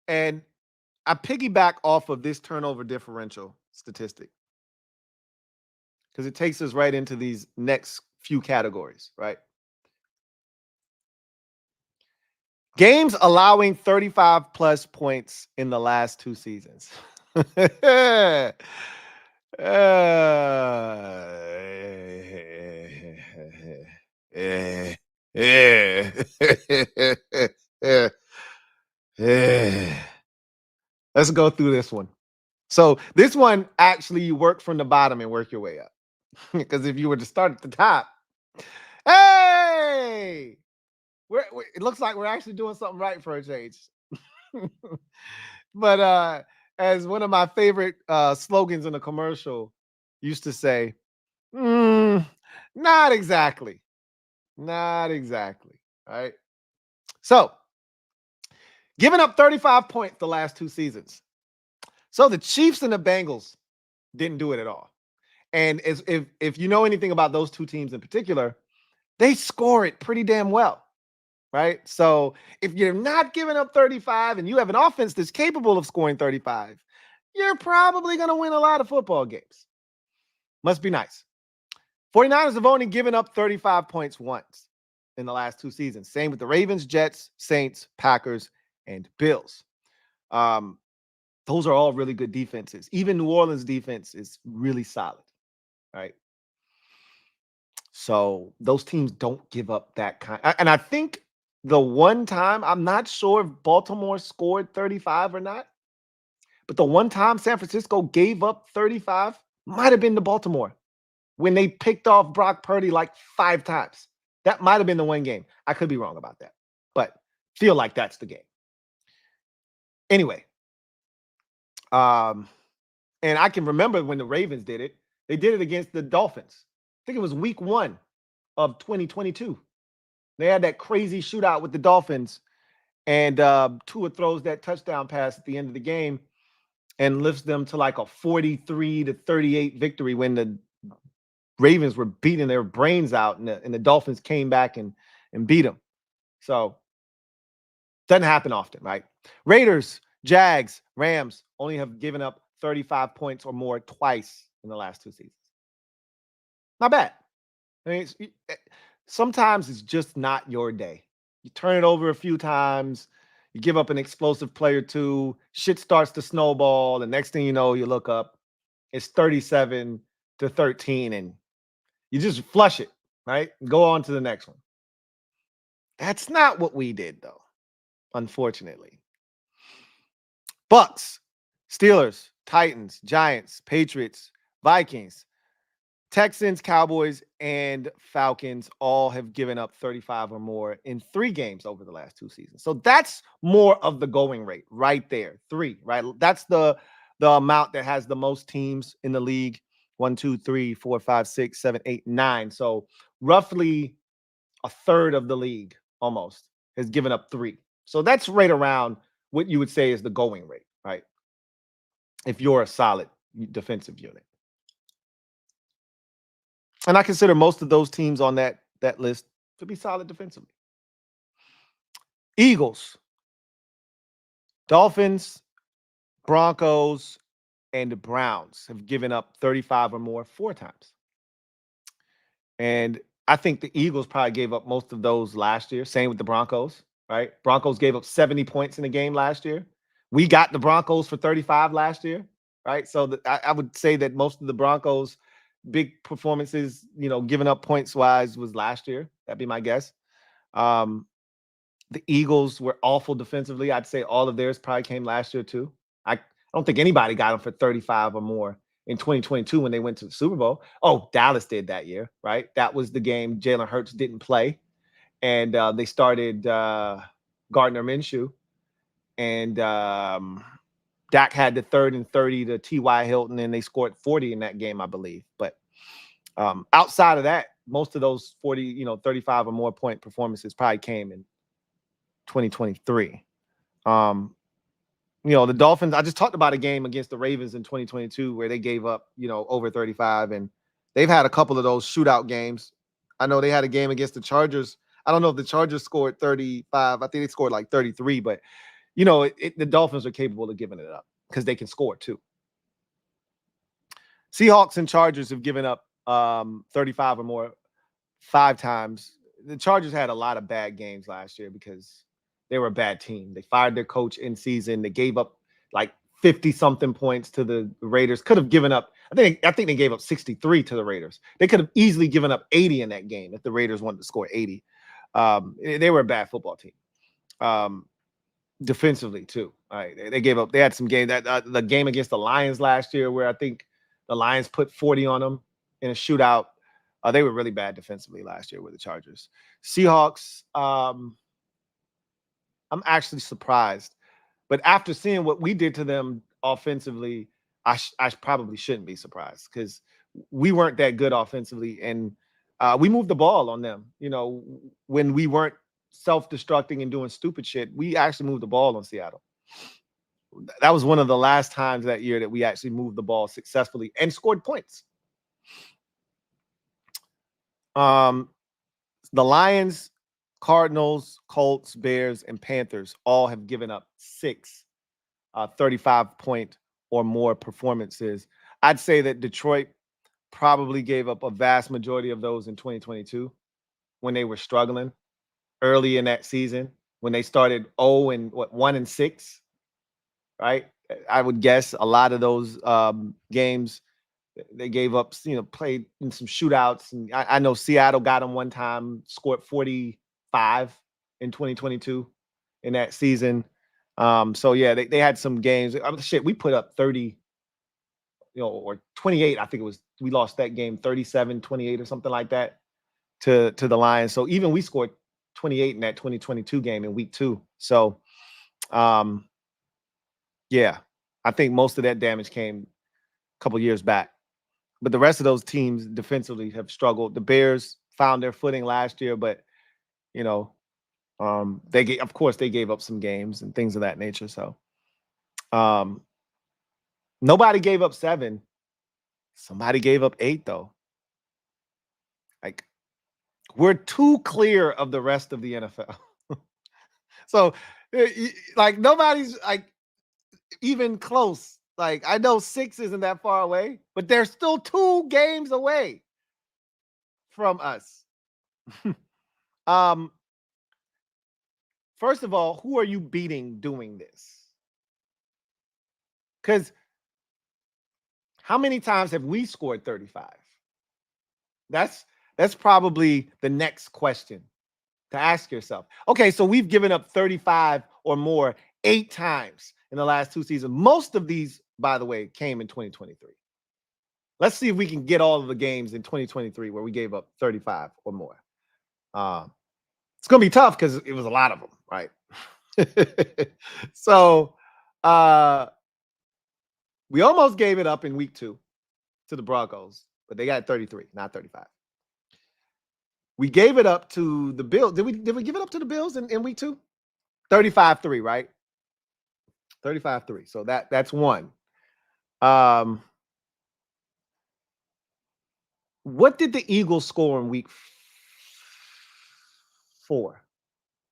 And I piggyback off of this turnover differential statistic, because it takes us right into these next few categories, right? Games allowing 35 plus points in the last 2 seasons. Let's go through this one. So this one, actually, you work from the bottom and work your way up. Because if you were to start at the top, hey, it looks like we're actually doing something right for a change. But as one of my favorite slogans in a commercial used to say, not exactly. Not exactly. All right. So, giving up 35 points the last 2 seasons. So the Chiefs and the Bengals didn't do it at all. And if you know anything about those two teams in particular, they score it pretty damn well, right? So if you're not giving up 35 and you have an offense that's capable of scoring 35, you're probably going to win a lot of football games. Must be nice. 49ers have only given up 35 points once in the last 2 seasons. Same with the Ravens, Jets, Saints, Packers, and Bills. Those are all really good defenses. Even New Orleans defense is really solid, right? So those teams don't give up that kind. And I think the one time, I'm not sure if Baltimore scored 35 or not, but the one time San Francisco gave up 35 might have been to Baltimore when they picked off Brock Purdy like 5 times. That might have been the one game. I could be wrong about that, but feel like that's the game. Anyway, and I can remember when the Ravens did it. They did it against the Dolphins. I think it was week 1 of 2022. They had that crazy shootout with the Dolphins, and Tua throws that touchdown pass at the end of the game and lifts them to like a 43-38 victory when the Ravens were beating their brains out, and the Dolphins came back and beat them. So doesn't happen often, right? Raiders, Jags, Rams only have given up 35 points or more twice in the last 2 seasons. Not bad. I mean, sometimes it's just not your day. You turn it over a few times, you give up an explosive play or two, shit starts to snowball. The next thing you know, you look up, it's 37-13, and you just flush it, right? Go on to the next one. That's not what we did, though, unfortunately. Bucks, Steelers, Titans, Giants, Patriots, Vikings, Texans, Cowboys, and Falcons all have given up 35 or more in 3 games over the last 2 seasons. So that's more of the going rate right there. 3, right? That's the amount that has the most teams in the league. 1, 2, 3, 4, 5, 6, 7, 8, 9. So roughly a third of the league almost has given up 3. So that's right around what you would say is the going rate, right? If you're a solid defensive unit. And I consider most of those teams on that list to be solid defensively. Eagles, Dolphins, Broncos, and the Browns have given up 35 or more 4 times. And I think the Eagles probably gave up most of those last year. Same with the Broncos, right? Broncos gave up 70 points in the game last year. We got the Broncos for 35 last year, right? So I would say that most of the Broncos' big performances, giving up points-wise was last year. That'd be my guess. The Eagles were awful defensively. I'd say all of theirs probably came last year too. I don't think anybody got them for 35 or more in 2022 when they went to the Super Bowl. Oh, Dallas did that year, right? That was the game Jalen Hurts didn't play. And they started Gardner Minshew. And Dak had the 3rd and 30 to T.Y. Hilton, and they scored 40 in that game, I believe. But outside of that, most of those 40, 35 or more point performances probably came in 2023. The Dolphins, I just talked about a game against the Ravens in 2022 where they gave up, over 35, and they've had a couple of those shootout games. I know they had a game against the Chargers. I don't know if the Chargers scored 35. I think they scored like 33, but the Dolphins are capable of giving it up because they can score too. Seahawks and Chargers have given up 35 or more 5 times. The Chargers had a lot of bad games last year because they were a bad team. They fired their coach in season. They gave up like 50-something points to the Raiders. Could have given up, I think they gave up 63 to the Raiders. They could have easily given up 80 in that game if the Raiders wanted to score 80. They were a bad football team. Defensively too. All right. They had some game that the game against the Lions last year where I think the Lions put 40 on them in a shootout. They were really bad defensively last year with the Chargers. Seahawks, I'm actually surprised. But after seeing what we did to them offensively, I probably shouldn't be surprised because we weren't that good offensively. And we moved the ball on them, when we weren't self-destructing and doing stupid shit, we actually moved the ball on Seattle. That was one of the last times that year that we actually moved the ball successfully and scored points. The Lions, Cardinals, Colts, Bears, and Panthers all have given up 6 35-point or more performances. I'd say that Detroit probably gave up a vast majority of those in 2022 when they were struggling early in that season, when they started 1-6, right? I would guess a lot of those games they gave up, played in some shootouts. And I know Seattle got them one time, scored 45 in 2022 in that season. So yeah, they had some games. We put up 30, or 28. I think it was, we lost that game 37-28 or something like that to the Lions. So even we scored 28 in that 2022 game in week 2. So yeah, I think most of that damage came a couple years back. But the rest of those teams defensively have struggled. The Bears found their footing last year, but they gave up some games and things of that nature. So nobody gave up 7. Somebody gave up 8 though. Like, we're too clear of the rest of the NFL. So like nobody's like even close. Like, I know 6 isn't that far away, but they're still 2 games away from us. First of all, who are you beating doing this? Because how many times have we scored 35? That's probably the next question to ask yourself. Okay, so we've given up 35 or more 8 times in the last 2 seasons. Most of these, by the way, came in 2023. Let's see if we can get all of the games in 2023 where we gave up 35 or more. It's going to be tough because it was a lot of them, right? So we almost gave it up in week 2 to the Broncos, but they got 33, not 35. We gave it up to the Bills. Did we give it up to the Bills in week 2? 35-3, right? 35-3. So that's one. What did the Eagles score in week 4?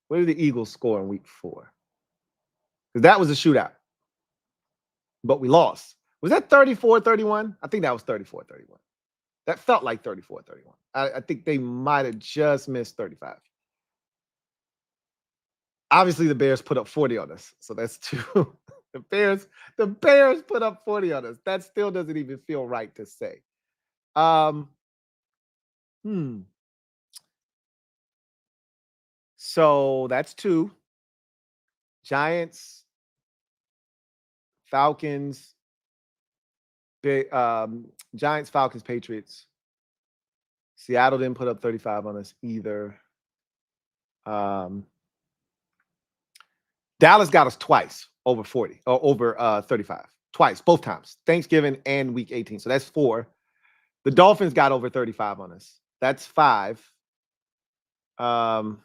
What did the Eagles score in week 4? Because that was a shootout, but we lost. Was that 34-31? I think that was 34-31. That felt like 34-31. I think they might have just missed 35. Obviously, the Bears put up 40 on us, so that's 2. The Bears put up 40 on us. That still doesn't even feel right to say. So that's 2. Giants, Falcons, Giants, Falcons, Patriots. Seattle didn't put up 35 on us either. Dallas got us twice over 40 or over 35. Twice, both times. Thanksgiving and week 18. So that's 4. The Dolphins got over 35 on us. That's 5. The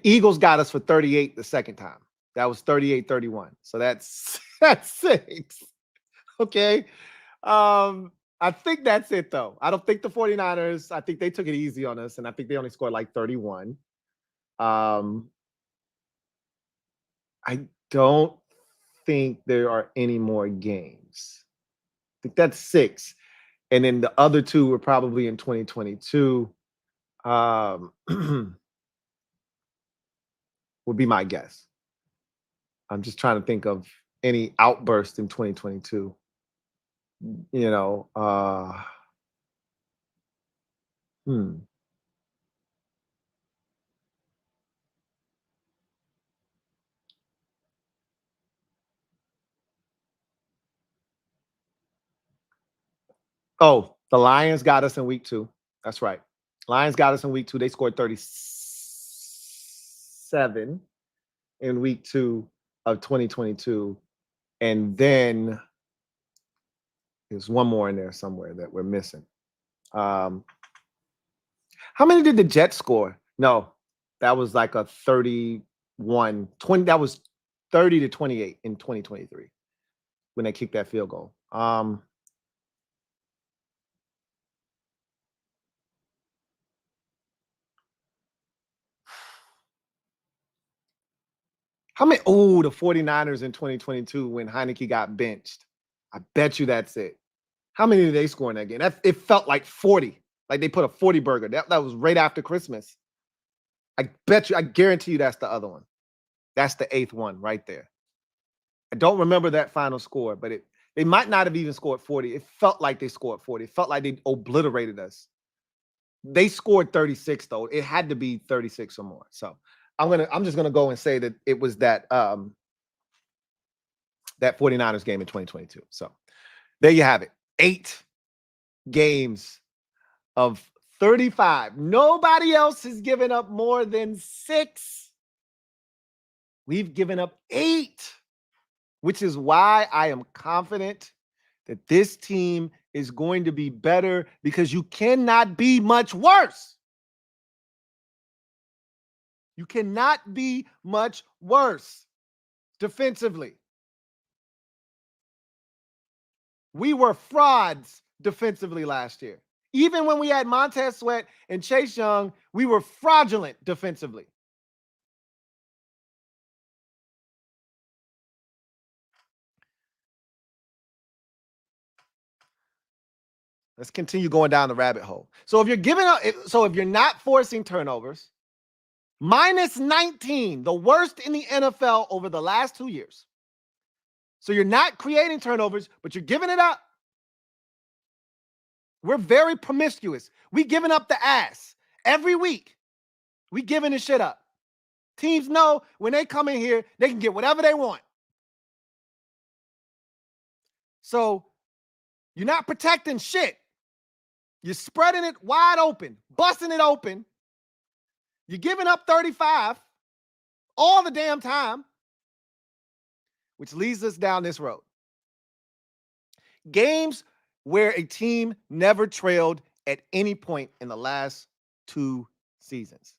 Eagles got us for 38 the second time. That was 38-31. So that's 6. Okay. I think that's it, though. I don't think the 49ers, I think they took it easy on us, and I think they only scored like 31. I don't think there are any more games. I think that's 6. And then the other 2 were probably in 2022. Would be my guess. I'm just trying to think of any outburst in 2022. Oh, the Lions got us in week 2. That's right. Lions got us in week 2. They scored 37 in week 2 of 2022. And then there's one more in there somewhere that we're missing. How many did the Jets score? No, That was like a 31, 20. That was 30-28 in 2023 when they kicked that field goal. How many? Oh, the 49ers in 2022 when Heineke got benched. I bet you that's it. How many did they score in that game? It felt like 40. Like they put a 40 burger. That was right after Christmas. I bet you, I guarantee you that's the other one. That's the 8th one right there. I don't remember that final score, but they might not have even scored 40. It felt like they scored 40. It felt like they obliterated us. They scored 36 though. It had to be 36 or more. So I'm just gonna go and say that it was that 49ers game in 2022. So there you have it. 8 games of 35. Nobody else has given up more than 6. We've given up 8, which is why I am confident that this team is going to be better because you cannot be much worse. You cannot be much worse defensively. We were frauds defensively last year. Even when we had Montez Sweat and Chase Young, we were fraudulent defensively. Let's continue going down the rabbit hole. So if you're giving up, if you're not forcing turnovers, minus 19, the worst in the NFL over the last 2 years. So you're not creating turnovers, but you're giving it up. We're very promiscuous. We giving up the ass every week. We giving the shit up. Teams know when they come in here, they can get whatever they want. So you're not protecting shit. You're spreading it wide open, busting it open. You're giving up 35 all the damn time, which leads us down this road. Games where a team never trailed at any point in the last 2 seasons.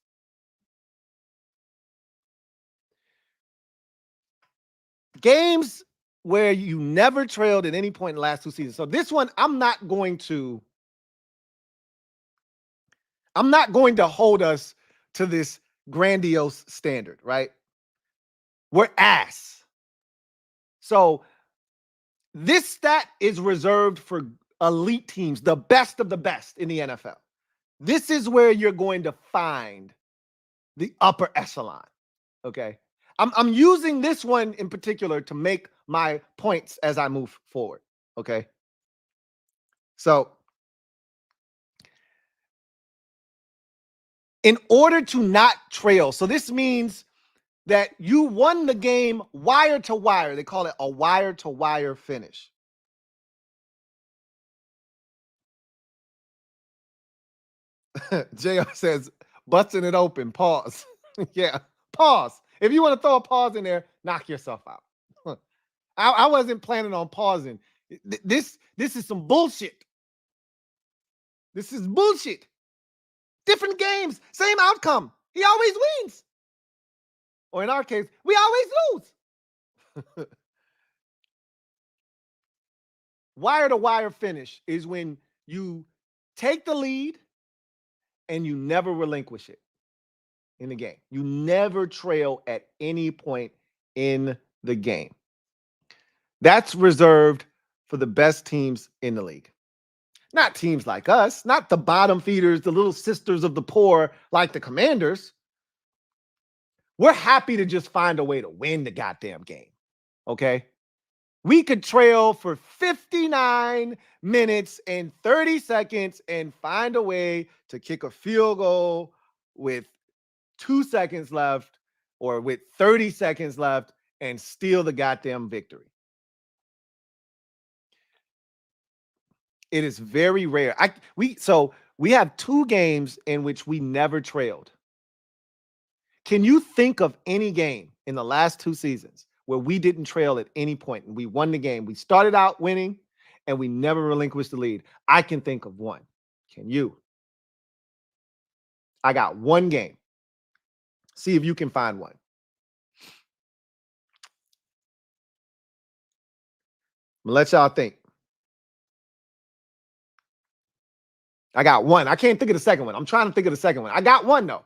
Games where you never trailed at any point in the last 2 seasons. So this one, I'm not going to hold us to this grandiose standard, right? We're ass. So this stat is reserved for elite teams, the best of the best in the NFL. This is where you're going to find the upper echelon, okay? I'm using this one in particular to make my points as I move forward, okay? So in order to not trail, so this means that you won the game wire to wire. They call it a wire to wire finish. JR says, busting it open, pause. Yeah, pause. If you want to throw a pause in there, knock yourself out. I wasn't planning on pausing. This is some bullshit. This is bullshit. Different games, same outcome. He always wins. Or in our case, we always lose. Wire to wire finish is when you take the lead and you never relinquish it in the game. You never trail at any point in the game. That's reserved for the best teams in the league. Not teams like us, not the bottom feeders, the little sisters of the poor like the Commanders. We're happy to just find a way to win the goddamn game, okay? We could trail for 59 minutes and 30 seconds and find a way to kick a field goal with 2 seconds left or with 30 seconds left and steal the goddamn victory. It is very rare. We have 2 games in which we never trailed. Can you think of any game in the last 2 seasons where we didn't trail at any point and we won the game? We started out winning and we never relinquished the lead. I can think of one. Can you? I got one game. See if you can find one. I'm gonna let y'all think. I got one. I can't think of the second one. I'm trying to think of the second one. I got one though.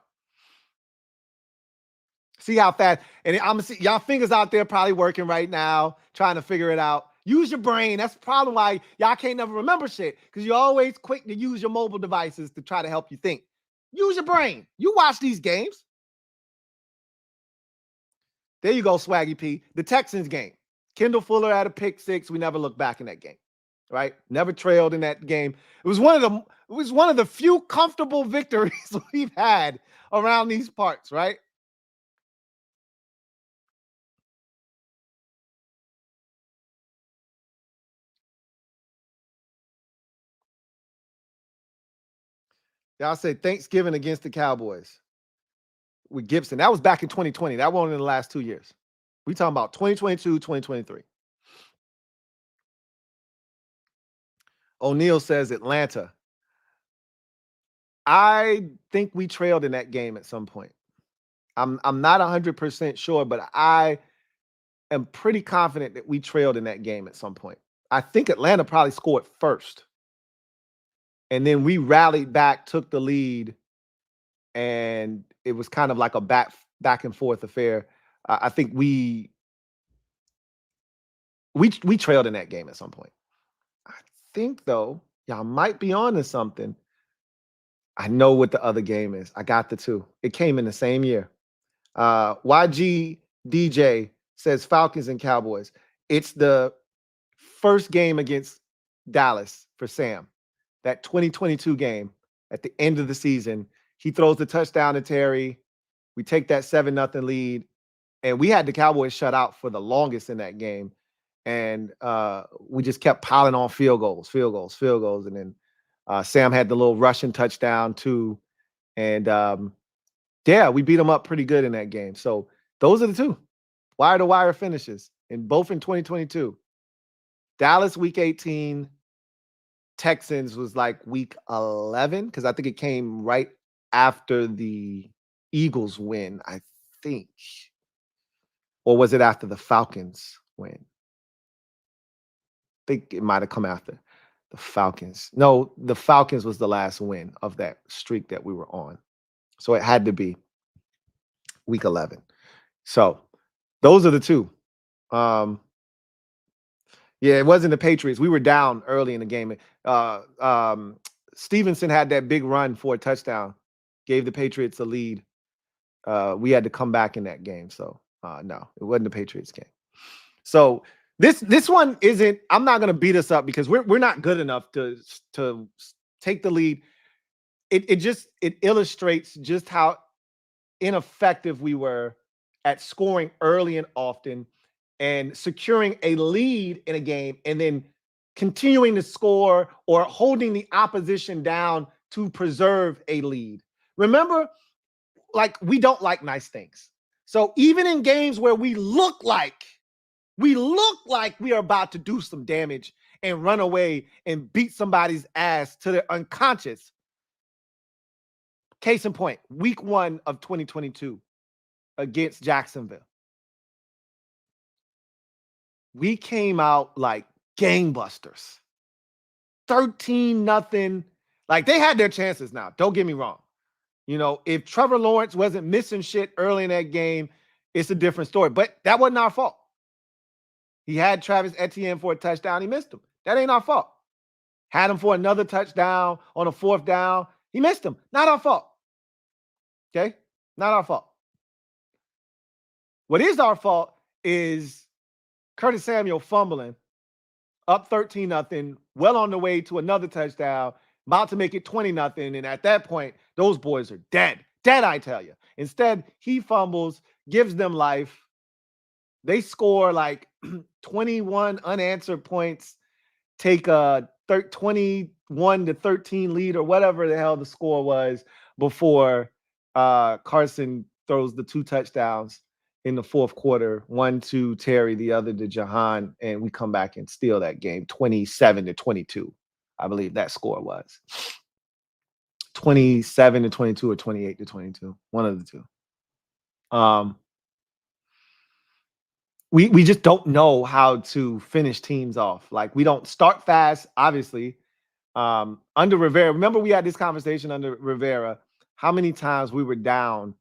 See how fast. And I'm gonna see y'all fingers out there probably working right now, trying to figure it out. Use your brain. That's the problem why y'all can't never remember shit, because you're always quick to use your mobile devices to try to help you think. Use your brain. You watch these games. There you go, Swaggy P. The Texans game. Kendall Fuller had a pick six. We never looked back in that game, right? Never trailed in that game. It was one of the few comfortable victories we've had around these parts, right? Y'all said Thanksgiving against the Cowboys with Gibson. That was back in 2020. That wasn't in the last 2 years. We talking about 2022, 2023. O'Neal says Atlanta. I think we trailed in that game at some point. I'm not 100% sure, but I am pretty confident that we trailed in that game at some point. I think Atlanta probably scored first. And then we rallied back, took the lead, and it was kind of like a back and forth affair. I think we trailed in that game at some point. I think though, y'all might be on to something. I know what the other game is. I got the two. It came in the same year. YG DJ says Falcons and Cowboys. It's the first game against Dallas for Sam. That 2022 game at the end of the season. He throws the touchdown to Terry. We take that 7-0 lead. And we had the Cowboys shut out for the longest in that game. And we just kept piling on field goals. And then Sam had the little Russian touchdown too. And yeah, we beat them up pretty good in that game. So those are the two wire-to-wire finishes, and both in 2022. Dallas week 18. Texans was like week 11, because I think it came right after the Eagles win, I think. Or was it after the Falcons win? I think it might have come after the Falcons. No, the Falcons was the last win of that streak that we were on. So it had to be week 11. So those are the two. Yeah, it wasn't the Patriots. We were down early in the game. Stevenson had that big run for a touchdown, gave the Patriots a lead. We had to come back in that game. So no, it wasn't the Patriots game. So this one isn't. I'm not gonna beat us up because we're not good enough to take the lead. It illustrates just how ineffective we were at scoring early and often, and securing a lead in a game, and then continuing to score or holding the opposition down to preserve a lead. Remember, like, we don't like nice things. So even in games where we look like we are about to do some damage and run away and beat somebody's ass to their unconscious. Case in point, week 1 of 2022 against Jacksonville. We came out like gangbusters. 13-0. Like, they had their chances now. Don't get me wrong. You know, if Trevor Lawrence wasn't missing shit early in that game, it's a different story. But that wasn't our fault. He had Travis Etienne for a touchdown. He missed him. That ain't our fault. Had him for another touchdown on a 4th down. He missed him. Not our fault. Okay? Not our fault. What is our fault is Curtis Samuel fumbling, up 13-0, well on the way to another touchdown, about to make it 20-0. And at that point, those boys are dead. Dead, I tell you. Instead, he fumbles, gives them life. They score like 21 unanswered points, take a 21-13 lead or whatever the hell the score was before Carson throws the 2 touchdowns in the 4th quarter, one to Terry, the other to Jahan, and we come back and steal that game, 27-22. I believe that score was 27-22 or 28-22, one of the two. We just don't know how to finish teams off. Like, we don't start fast, obviously. Under Rivera, remember we had this conversation under Rivera, how many times we were down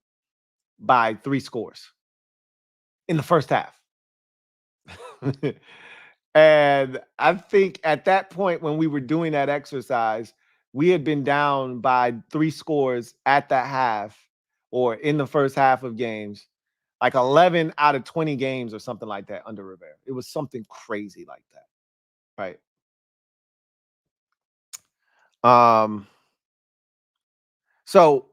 by 3 scores in the first half. And I think at that point when we were doing that exercise, we had been down by 3 scores at that half or in the first half of games, like 11 out of 20 games or something like that under Rivera. It was something crazy like that, right? So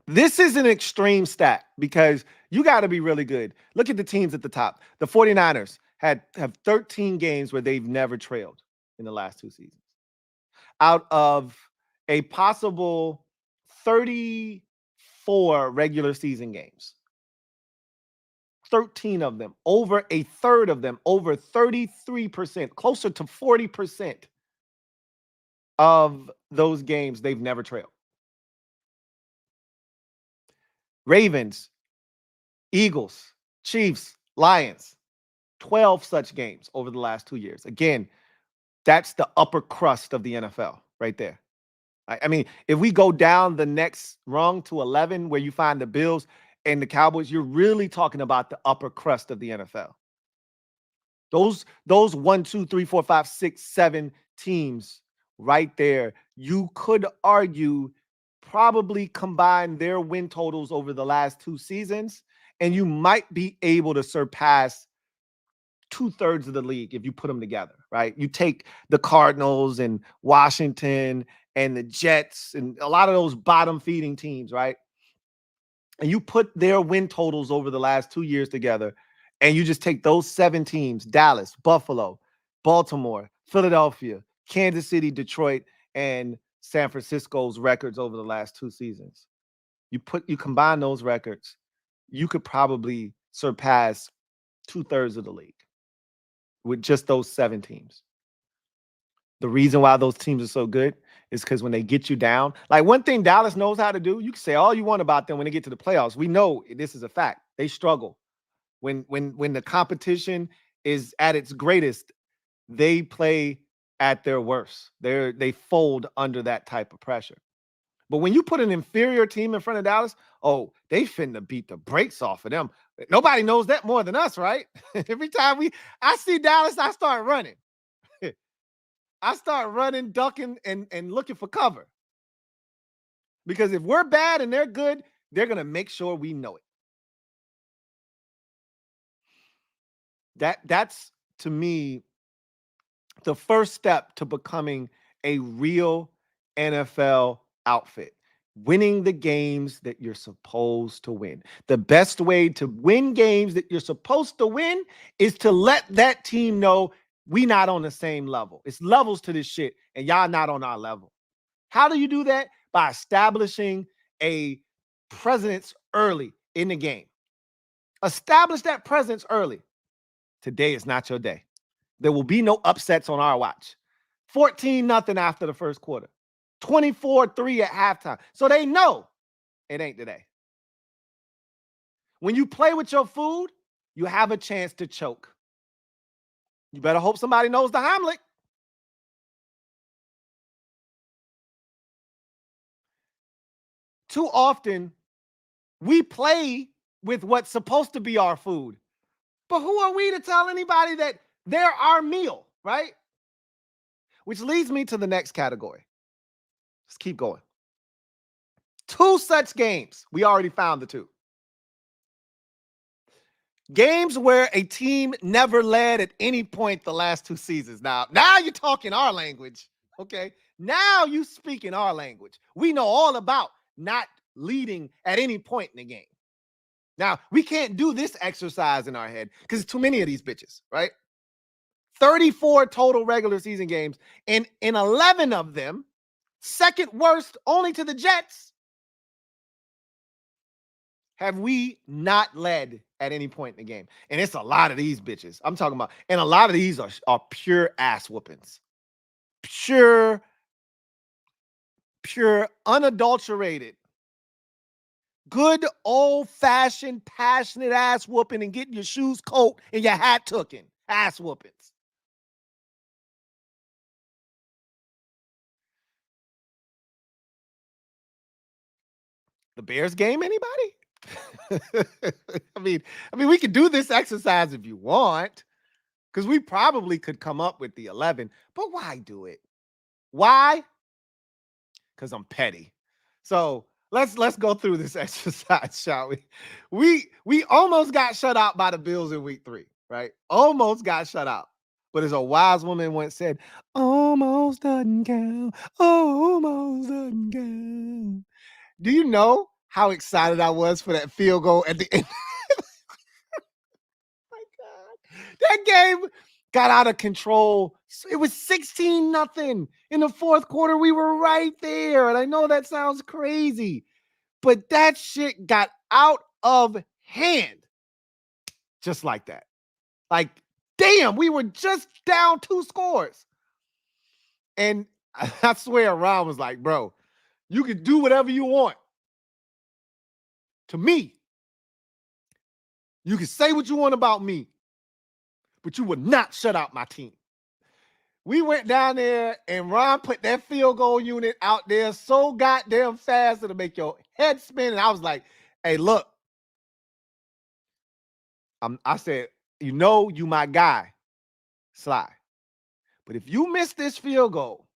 this is an extreme stat because you got to be really good. Look at the teams at the top. The 49ers have 13 games where they've never trailed in the last 2 seasons. Out of a possible 34 regular season games, 13 of them, over a third of them, over 33%, closer to 40% of those games, they've never trailed. Ravens, Eagles, Chiefs, Lions, 12 such games over the last 2 years. Again, that's the upper crust of the NFL right there. I mean, if we go down the next rung to 11, where you find the Bills and the Cowboys, you're really talking about the upper crust of the NFL. Those 1, 2, 3, 4, 5, 6, 7 teams right there, you could argue probably combine their win totals over the last 2 seasons, and you might be able to surpass 2/3 of the league if you put them together, right? You take the Cardinals and Washington and the Jets and a lot of those bottom feeding teams, right? And you put their win totals over the last 2 years together, and you just take those 7 teams, Dallas, Buffalo, Baltimore, Philadelphia, Kansas City, Detroit, and San Francisco's records over the last 2 seasons. You combine those records, you could probably surpass 2/3 of the league with just those 7 teams. The reason why those teams are so good is because when they get you down, like one thing Dallas knows how to do, you can say all you want about them when they get to the playoffs. We know this is a fact. They struggle. When the competition is at its greatest, they play at their worst. They fold under that type of pressure. But when you put an inferior team in front of Dallas, oh, they finna beat the brakes off of them. Nobody knows that more than us, right? Every time I see Dallas, I start running. I start running, ducking, and looking for cover. Because if we're bad and they're good, they're going to make sure we know it. That's, to me, the first step to becoming a real NFL outfit. Winning the games that you're supposed to win. The best way to win games that you're supposed to win is to let that team know we not on the same level. It's levels to this shit, and y'all not on our level. How do you do that? By establishing a presence early in the game. Establish that presence early. Today is not your day. There will be no upsets on our watch. 14-0 after the first quarter. 24-3 at halftime. So they know it ain't today. When you play with your food, you have a chance to choke. You better hope somebody knows the Heimlich. Too often, we play with what's supposed to be our food. But who are we to tell anybody that they're our meal, right? Which leads me to the next category. Let's keep going. 2 such games. We already found the 2. Games where a team never led at any point the last 2 seasons. Now you're talking our language, okay? Now you speak in our language. We know all about not leading at any point in the game. Now, we can't do this exercise in our head because it's too many of these bitches, right? 34 total regular season games, and in 11 of them, second worst only to the Jets, have we not led at any point in the game. And it's a lot of these bitches I'm talking about. And a lot of these are pure ass whoopings. Pure, unadulterated good old-fashioned passionate ass whooping and getting your shoes coat and your hat tooken. Ass whoopings. The Bears game, anybody? I mean, we could do this exercise if you want, because we probably could come up with the 11, but why do it? Why? Because I'm petty. So let's go through this exercise, shall we? We almost got shut out by the Bills in week 3, right? Almost got shut out. But as a wise woman once said, almost doesn't count. Almost doesn't count. Do you know how excited I was for that field goal at the end? My God. That game got out of control. It was 16-0 in the fourth quarter. We were right there. And I know that sounds crazy, but that shit got out of hand just like that. Like, damn, we were just down 2 scores. And I swear Ron was like, bro, you can do whatever you want to me. You can say what you want about me, but you would not shut out my team. We went down there and Ron put that field goal unit out there so goddamn fast it'll make your head spin. And I was like, hey, look. I said, you know, you my guy, Sly. But if you miss this field goal,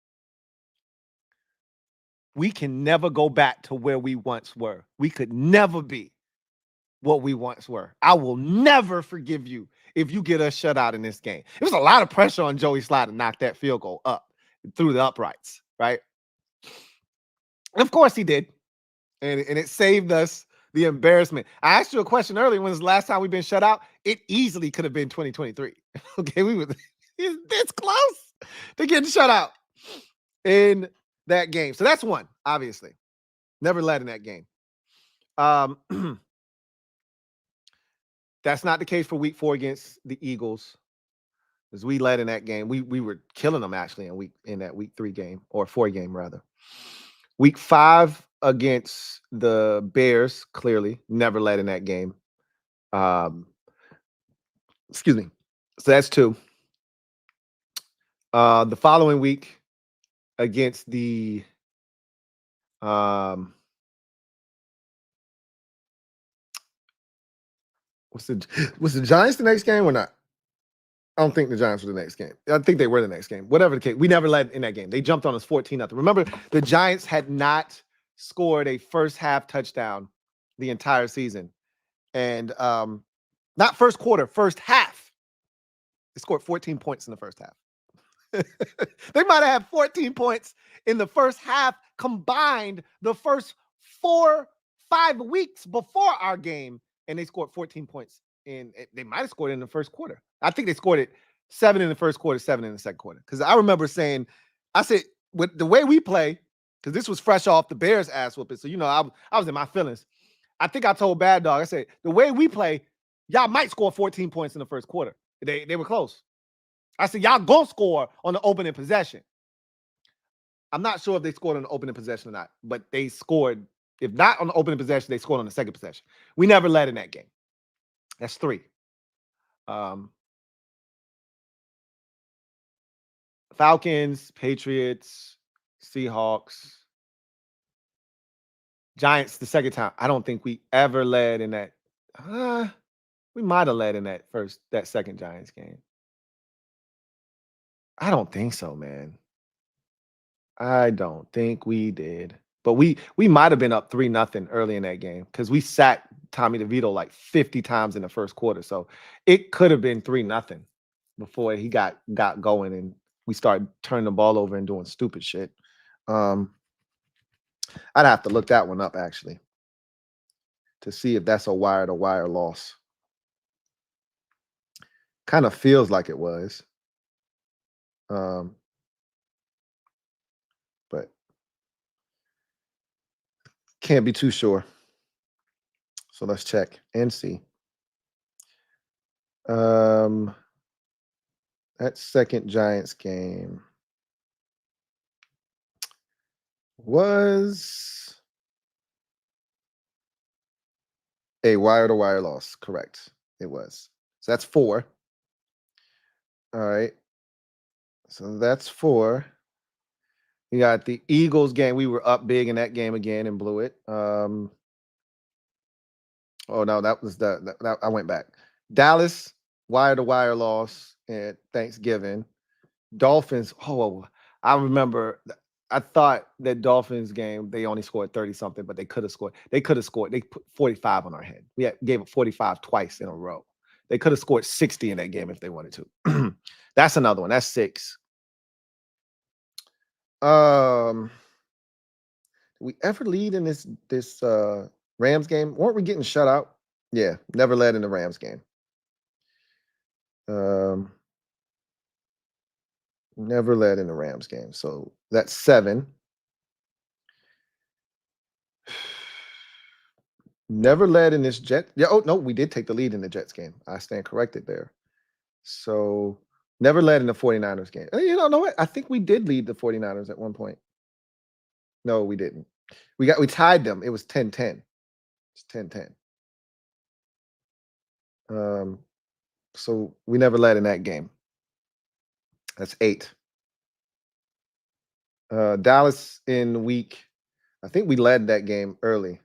we can never go back to where we once were. We could never be what we once were. I will never forgive you if you get us shut out in this game. It was a lot of pressure on Joey Sly to knock that field goal up through the uprights, right? And of course he did. And it saved us the embarrassment. I asked you a question earlier. When was the last time we've been shut out? It easily could have been 2023. Okay, we were this close to getting shut out in that game. So that's one, obviously. Never led in that game. That's not the case for week 4 against the Eagles, because we led in that game. We were killing them actually in that week 3 game, or 4 game rather. Week 5 against the Bears, clearly never led in that game. Excuse me. So that's 2. The following week against the was the Giants the next game or not? I don't think the Giants were the next game. I think they were the next game. Whatever the case, we never led in that game. They jumped on us 14-0. Remember, the Giants had not scored a first half touchdown the entire season. And not first quarter, first half. They scored 14 points in the first half. They might have had 14 points in the first half combined the first 4-5 weeks before our game, and they scored 14 points. And they might have scored in the first quarter. I think they scored it 7 in the first quarter, 7 in the second quarter. Because I remember saying, I said, with the way we play, because this was fresh off the Bears ass whooping, so I was in my feelings. I think I told Bad Dog, I said, the way we play, y'all might score 14 points in the first quarter. They were close. I said, y'all gonna score on the opening possession. I'm not sure if they scored on the opening possession or not, but they scored. If not on the opening possession, they scored on the second possession. We never led in that game. That's 3. Falcons, Patriots, Seahawks, Giants the second time. I don't think we ever led in that. We might have led in that second Giants game. I don't think so, man. I don't think we did. But we might have been up 3-0 early in that game because we sacked Tommy DeVito like 50 times in the first quarter. So it could have been 3-0 before he got going and we started turning the ball over and doing stupid shit. I'd have to look that one up actually to see if that's a wire-to-wire loss. Kind of feels like it was. But can't be too sure. So let's check and see. That second Giants game was A wire-to-wire loss. Correct. It was. So that's 4. All right. So that's 4. You got the Eagles game. We were up big in that game again and blew it. Oh no, that was that I went back. Dallas wire-to-wire loss at Thanksgiving. Dolphins. Oh, I remember. I thought that Dolphins game they only scored 30 something, but they could have scored. They could have scored. They put 45 on our head. Gave up 45 twice in a row. They could have scored 60 in that game if they wanted to. That's another one. That's 6. Did we ever lead in this Rams game? Weren't we getting shut out? Yeah, never led in the Rams game. Never led in the Rams game. So that's 7. Never led in this Jet. Yeah. Oh no, we did take the lead in the Jets game. I stand corrected there. So never led in the 49ers game. You know what? I think we did lead the 49ers at one point. No, we didn't. We tied them. It was 10-10. It's 10-10. So we never led in that game. That's 8. Dallas in week. I think we led that game early.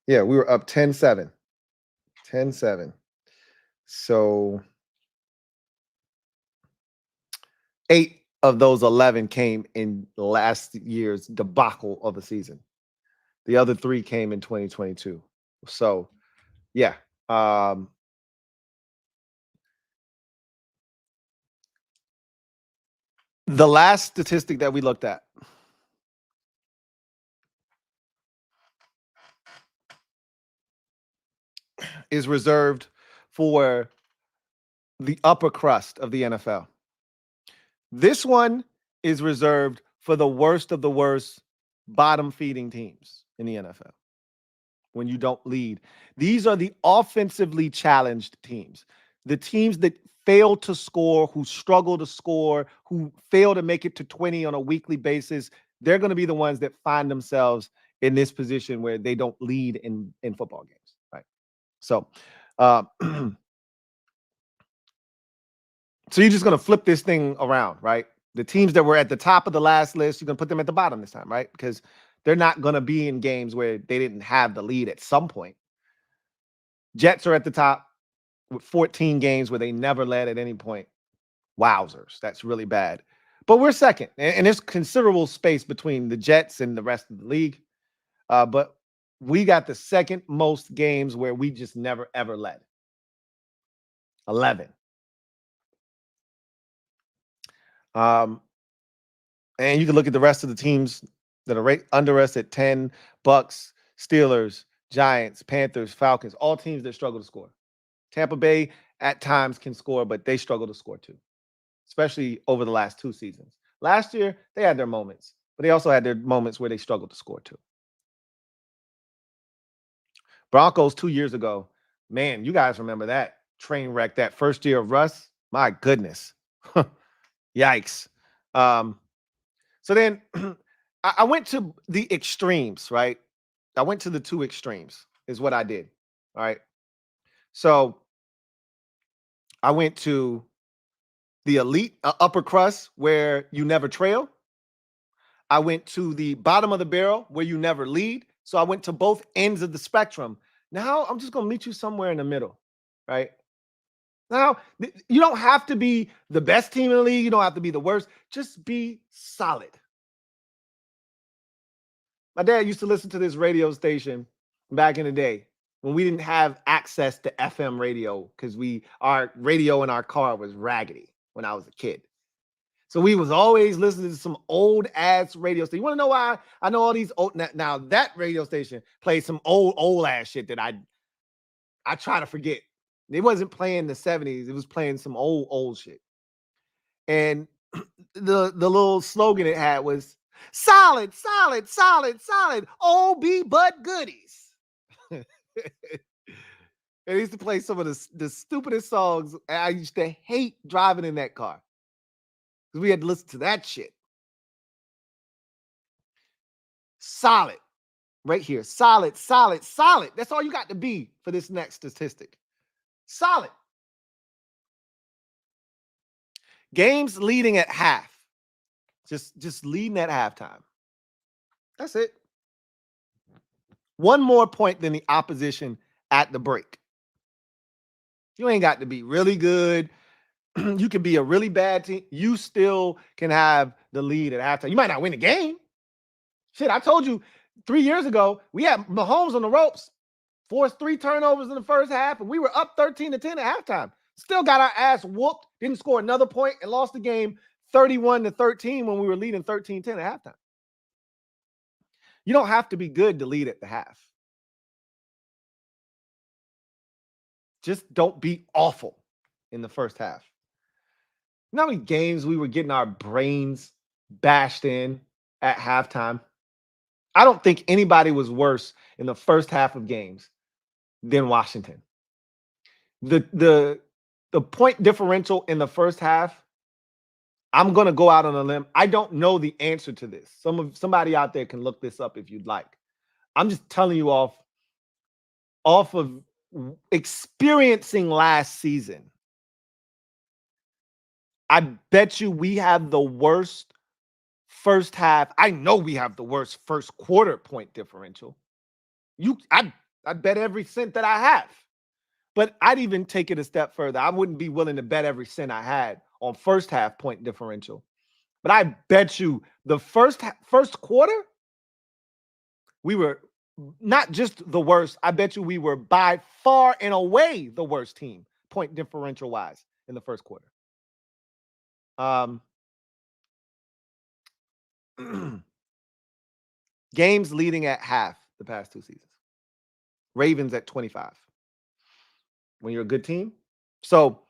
Yeah, we were up 10-7. 10-7. So 8 of those 11 came in last year's debacle of the season. The other 3 came in 2022. So, yeah. The last statistic that we looked at is reserved for the upper crust of the NFL. This one is reserved for the worst of the worst bottom feeding teams in the NFL. When you don't lead, these are the offensively challenged teams, the teams that fail to score, who struggle to score, who fail to make it to 20 on a weekly basis. They're going to be the ones that find themselves in this position where they don't lead in football games, right? So, so you're just going to flip this thing around, right? The teams that were at the top of the last list, you're going to put them at the bottom this time, right? Because they're not going to be in games where they didn't have the lead at some point. Jets are at the top with 14 games where they never led at any point. Wowzers. That's really bad. But we're second. And there's considerable space between the Jets and the rest of the league. But we got the second most games where we just never, ever led. 11. And you can look at the rest of the teams that are right under us at 10, Bucks, Steelers, Giants, Panthers, Falcons, all teams that struggle to score. Tampa Bay at times can score, but they struggle to score too, especially over the last 2 seasons. Last year, they had their moments, but they also had their moments where they struggled to score too. Broncos 2 years ago, man, you guys remember that train wreck, that first year of Russ? My goodness. Yikes. So then I went to the extremes, right? I went to the 2 extremes is what I did. All right. So I went to the elite upper crust where you never trail. I went to the bottom of the barrel where you never lead. So I went to both ends of the spectrum. Now I'm just going to meet you somewhere in the middle, right? Now, you don't have to be the best team in the league. You don't have to be the worst. Just be solid. My dad used to listen to this radio station back in the day when we didn't have access to FM radio because our radio in our car was raggedy when I was a kid. So we was always listening to some old ass radio station. You want to know why I know all these old? Now that radio station plays some old ass shit that I try to forget. It wasn't playing the 70s. It was playing some old shit. And the little slogan it had was solid, solid, solid, solid. OB but goodies. It used to play some of the stupidest songs. And I used to hate driving in that car because we had to listen to that shit. Solid. Right here. Solid, solid, solid. That's all you got to be for this next statistic. Solid. Games leading at half. Just leading at halftime. That's it. One more point than the opposition at the break. You ain't got to be really good. You can be a really bad team. You still can have the lead at halftime. You might not win the game. Shit, I told you 3 years ago, we had Mahomes on the ropes, forced 3 turnovers in the first half, and we were up 13-10 at halftime. Still got our ass whooped, didn't score another point, and lost the game 31-13 when we were leading 13-10 at halftime. You don't have to be good to lead at the half. Just don't be awful in the first half. You know how many games we were getting our brains bashed in at halftime? I don't think anybody was worse in the first half of games than Washington. The point differential in the first half, I'm going to go out on a limb. I don't know the answer to this. Somebody out there can look this up if you'd like. I'm just telling you off of experiencing last season. I bet you we have the worst first half. I know we have the worst first quarter point differential. I bet every cent that I have. But I'd even take it a step further. I wouldn't be willing to bet every cent I had on first half point differential. But I bet you the first quarter, we were not just the worst. I bet you we were by far and away the worst team point differential wise in the first quarter. Games leading at half the past 2 seasons. Ravens at 25. When you're a good team. So,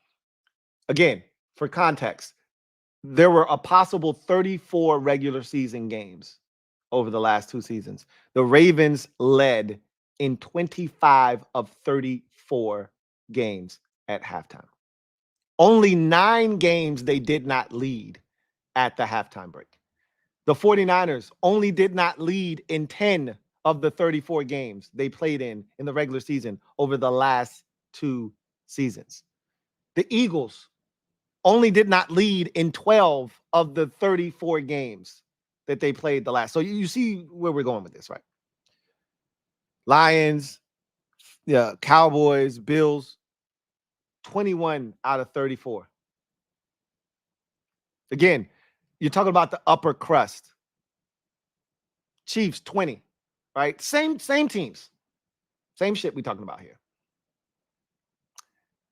again, for context, there were a possible 34 regular season games over the last 2 seasons. The Ravens led in 25 of 34 games at halftime. Only 9 games they did not lead at the halftime break. The 49ers only did not lead in 10 of the 34 games they played in the regular season over the last 2 seasons. The Eagles only did not lead in 12 of the 34 games that they played the last. So you see where we're going with this, right? Lions, yeah, Cowboys, Bills, 21 out of 34. Again, you're talking about the upper crust. Chiefs, 20, right? Same teams. Same shit we talking about here.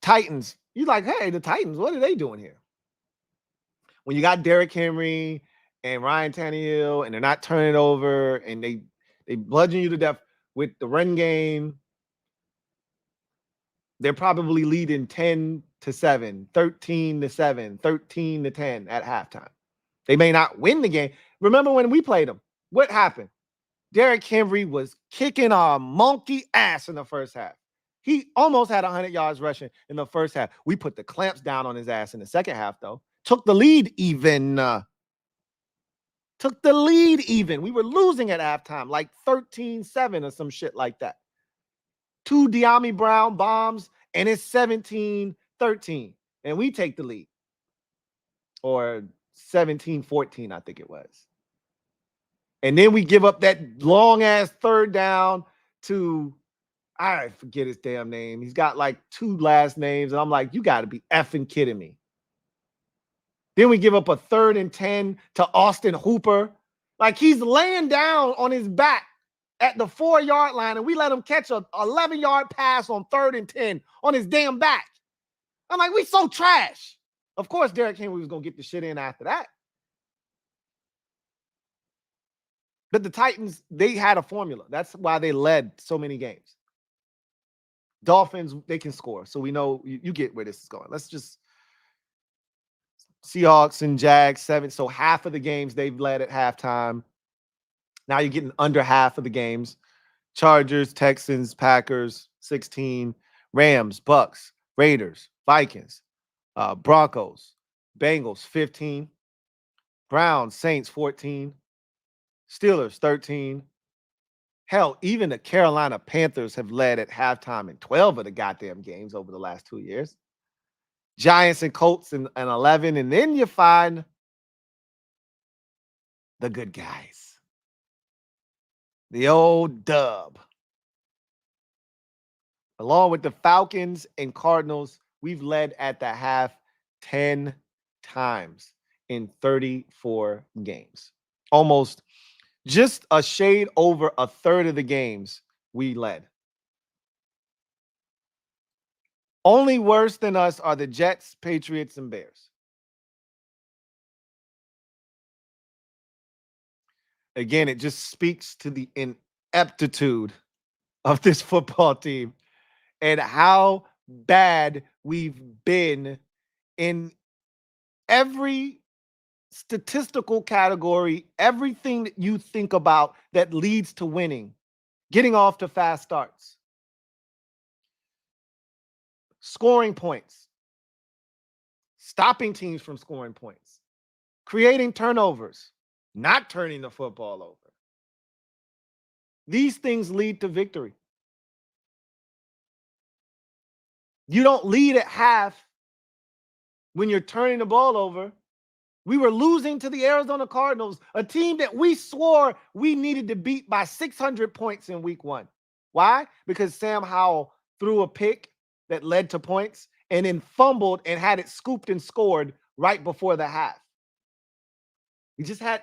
Titans, you like, hey, the Titans, what are they doing here? When you got Derrick Henry and Ryan Tannehill and they're not turning over and they bludgeon you to death with the run game, they're probably leading 10-7, 13-7, 13-10 at halftime. They may not win the game. Remember when we played them? What happened? Derrick Henry was kicking our monkey ass in the first half. He almost had 100 yards rushing in the first half. We put the clamps down on his ass in the second half, though. Took the lead even. We were losing at halftime, like 13-7 or some shit like that. 2 De'Ami Brown bombs, and it's 17-13. And we take the lead. Or 17-14, I think it was. And then we give up that long-ass third down to, I forget his damn name. He's got like 2 last names. And I'm like, you got to be effing kidding me. Then we give up a 3rd and 10 to Austin Hooper. Like he's laying down on his back at the 4-yard line, and we let him catch a 11-yard pass on 3rd and 10 on his damn back. I'm like, we so trash. Of course, Derrick Henry was going to get the shit in after that. But the Titans, they had a formula. That's why they led so many games. Dolphins, they can score. So we know you get where this is going. Let's just Seahawks and Jags, 7. So half of the games they've led at halftime. Now you're getting under half of the games. Chargers, Texans, Packers, 16. Rams, Bucks, Raiders, Vikings, Broncos, Bengals, 15. Browns, Saints, 14. Steelers, 13. Hell, even the Carolina Panthers have led at halftime in 12 of the goddamn games over the last 2 years. Giants and Colts in 11. And then you find the good guys. The old dub. Along with the Falcons and Cardinals, we've led at the half 10 times in 34 games. Almost just a shade over a third of the games we led. Only worse than us are the Jets, Patriots, and Bears. Again, it just speaks to the ineptitude of this football team and how bad we've been in every statistical category, everything that you think about that leads to winning, getting off to fast starts, scoring points, stopping teams from scoring points, creating turnovers, not turning the football over. These things lead to victory. You don't lead at half when you're turning the ball over. We were losing to the Arizona Cardinals, a team that we swore we needed to beat by 600 points in week 1. Why? Because Sam Howell threw a pick that led to points and then fumbled and had it scooped and scored right before the half.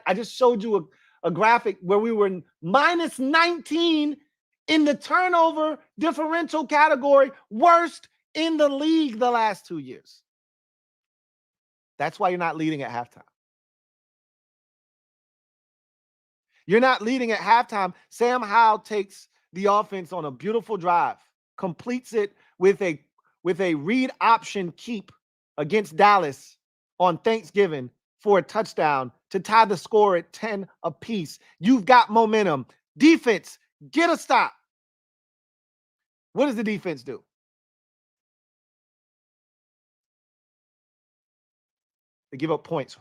I just showed you a graphic where we were minus 19 in the turnover differential category, worst in the league the last 2 years. That's why you're not leading at halftime. You're not leading at halftime. Sam Howell takes the offense on a beautiful drive, completes it with a read option keep against Dallas on Thanksgiving for a touchdown to tie the score at 10 apiece. You've got momentum. Defense, get a stop. What does the defense do? They give up points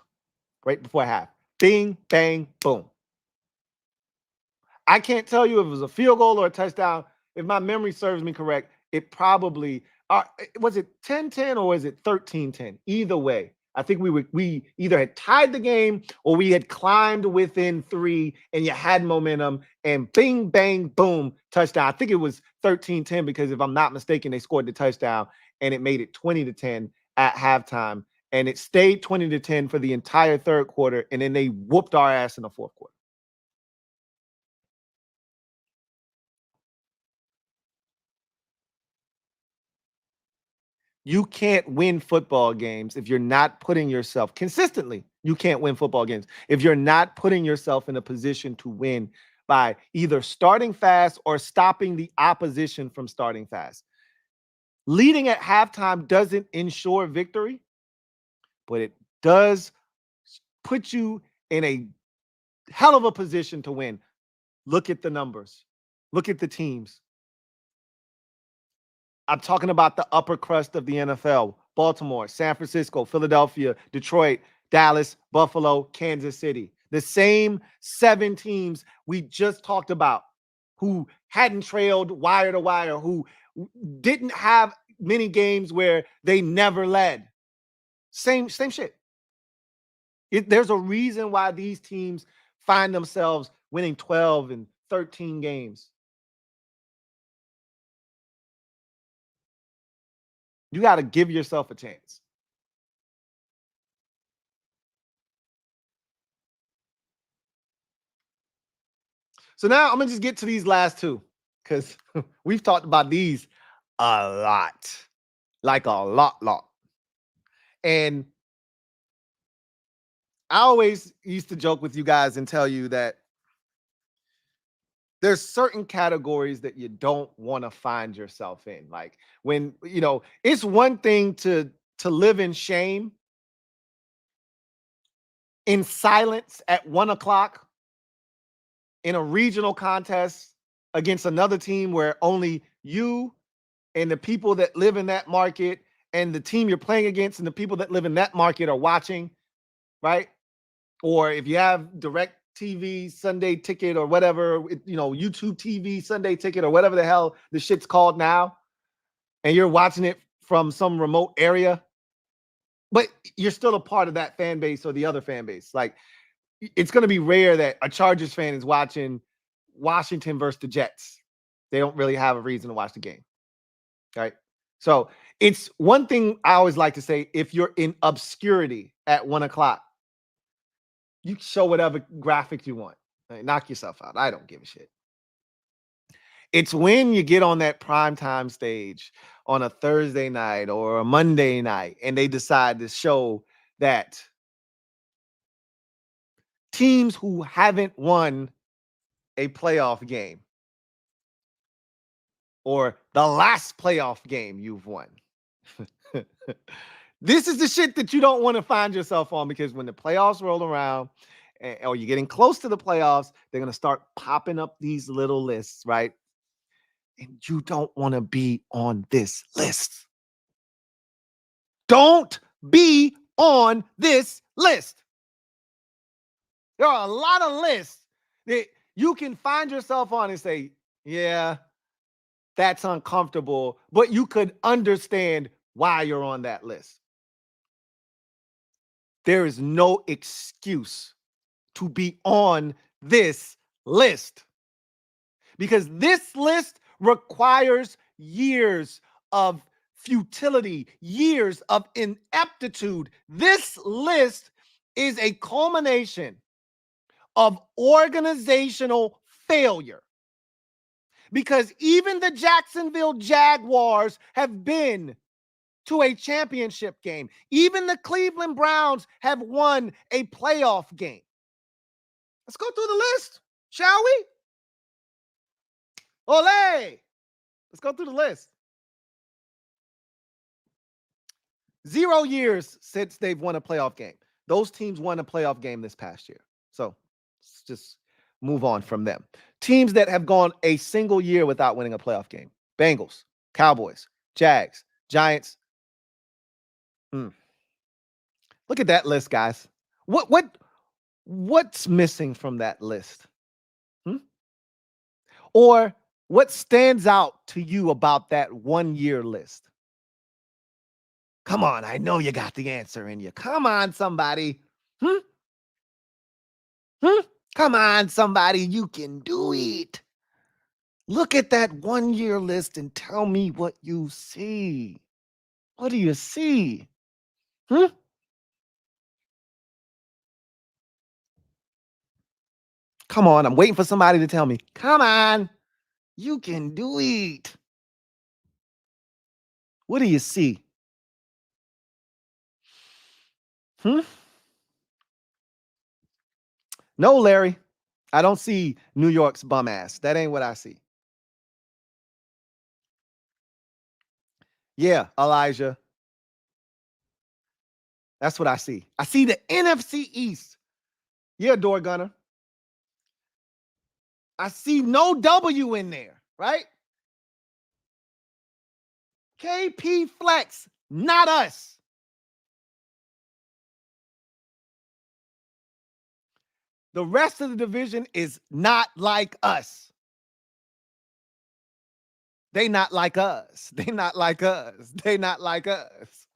right before half. Bing, bang, boom. I can't tell you if it was a field goal or a touchdown. If my memory serves me correct, it probably was it 10-10 or was it 13-10? Either way, I think we either had tied the game or we had climbed within 3 and you had momentum and bing, bang, boom, touchdown. I think it was 13-10 because if I'm not mistaken, they scored the touchdown and it made it 20-10 at halftime. And it stayed 20-10 for the entire third quarter. And then they whooped our ass in the fourth quarter. You can't win football games if you're not putting yourself consistently. You can't win football games if you're not putting yourself in a position to win by either starting fast or stopping the opposition from starting fast. Leading at halftime doesn't ensure victory, but it does put you in a hell of a position to win. Look at the numbers. Look at the teams. I'm talking about the upper crust of the NFL. Baltimore, San Francisco, Philadelphia, Detroit, Dallas, Buffalo, Kansas City. The same 7 teams we just talked about who hadn't trailed wire to wire, who didn't have many games where they never led. Same shit. There's a reason why these teams find themselves winning 12 and 13 games. You got to give yourself a chance. So now I'm going to just get to these last 2 because we've talked about these a lot. Like a lot. And I always used to joke with you guys and tell you that there's certain categories that you don't want to find yourself in. Like when, it's one thing to live in shame, in silence at 1:00 in a regional contest against another team where only you and the people that live in that market and the team you're playing against and the people that live in that market are watching, right? Or if you have direct TV Sunday Ticket or whatever, YouTube TV Sunday Ticket or whatever the hell the shit's called now, and you're watching it from some remote area, but you're still a part of that fan base or the other fan base. Like, it's going to be rare that a Chargers fan is watching Washington versus the Jets. They don't really have a reason to watch the game, right? So it's one thing I always like to say: if you're in obscurity at 1 o'clock, you show whatever graphic you want. Right? Knock yourself out. I don't give a shit. It's when you get on that primetime stage on a Thursday night or a Monday night and they decide to show that teams who haven't won a playoff game or the last playoff game you've won. This is the shit that you don't want to find yourself on, because when the playoffs roll around or you're getting close to the playoffs, they're going to start popping up these little lists, right? And you don't want to be on this list. Don't be on this list. There are a lot of lists that you can find yourself on and say, yeah, that's uncomfortable, but you could understand why you're on that list. There is no excuse to be on this list, because this list requires years of futility, years of ineptitude. This list is a culmination of organizational failure, because even the Jacksonville Jaguars have been to a championship game. Even the Cleveland Browns have won a playoff game. Let's go through the list, shall we? Ole! Let's go through the list. 0 years since they've won a playoff game. Those teams won a playoff game this past year. So let's just move on from them. Teams that have gone a single year without winning a playoff game: Bengals, Cowboys, Jags, Giants. Look at that list, guys. What's missing from that list? Or what stands out to you about that 1 year list? Come on, I know you got the answer in you. Come on, somebody. Come on, somebody. You can do it. Look at that 1 year list and tell me what you see. What do you see? Come on, I'm waiting for somebody to tell me. Come on, you can do it. What do you see? No, Larry, I don't see New York's bum ass. That ain't what I see. Yeah, Elijah. That's what I see. I see the NFC East. Yeah, Door Gunner. I see no W in there, right? KP Flex, not us. The rest of the division is not like us. They not like us. They not like us. They not like us.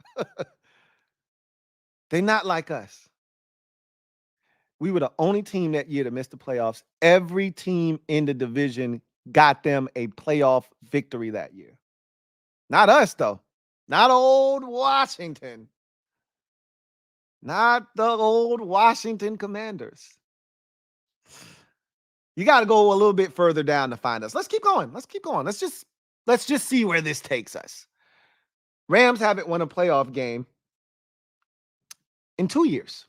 They not like us. We were the only team that year to miss the playoffs. Every team in the division got them a playoff victory that year. Not us, though. Not old Washington. Not the old Washington Commanders. You got to go a little bit further down to find us. Let's keep going. Let's keep going. Let's just see where this takes us. Rams haven't won a playoff game in 2 years.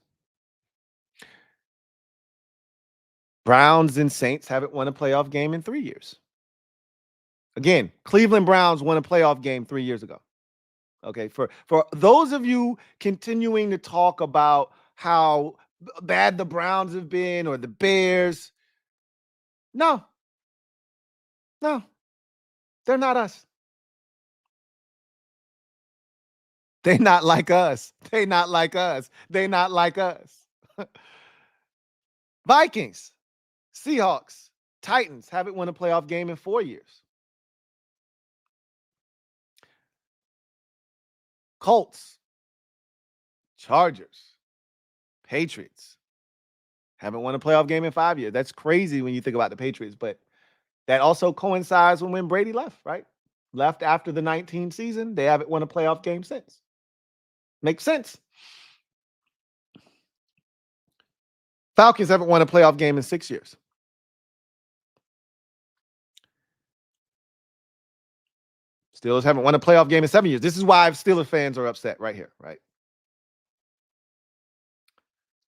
Browns and Saints haven't won a playoff game in 3 years. Again, Cleveland Browns won a playoff game 3 years ago. Okay, for those of you continuing to talk about how bad the Browns have been or the Bears, no, they're not us. They're not like us. They're not like us. They're not like us. Vikings, Seahawks, Titans haven't won a playoff game in 4 years. Colts, Chargers, Patriots haven't won a playoff game in 5 years. That's crazy when you think about the Patriots, but that also coincides with when Brady left, right? Left after the 19 season. They haven't won a playoff game since. Makes sense. Falcons haven't won a playoff game in 6 years. Steelers haven't won a playoff game in 7 years. This is why Steelers fans are upset right here, right?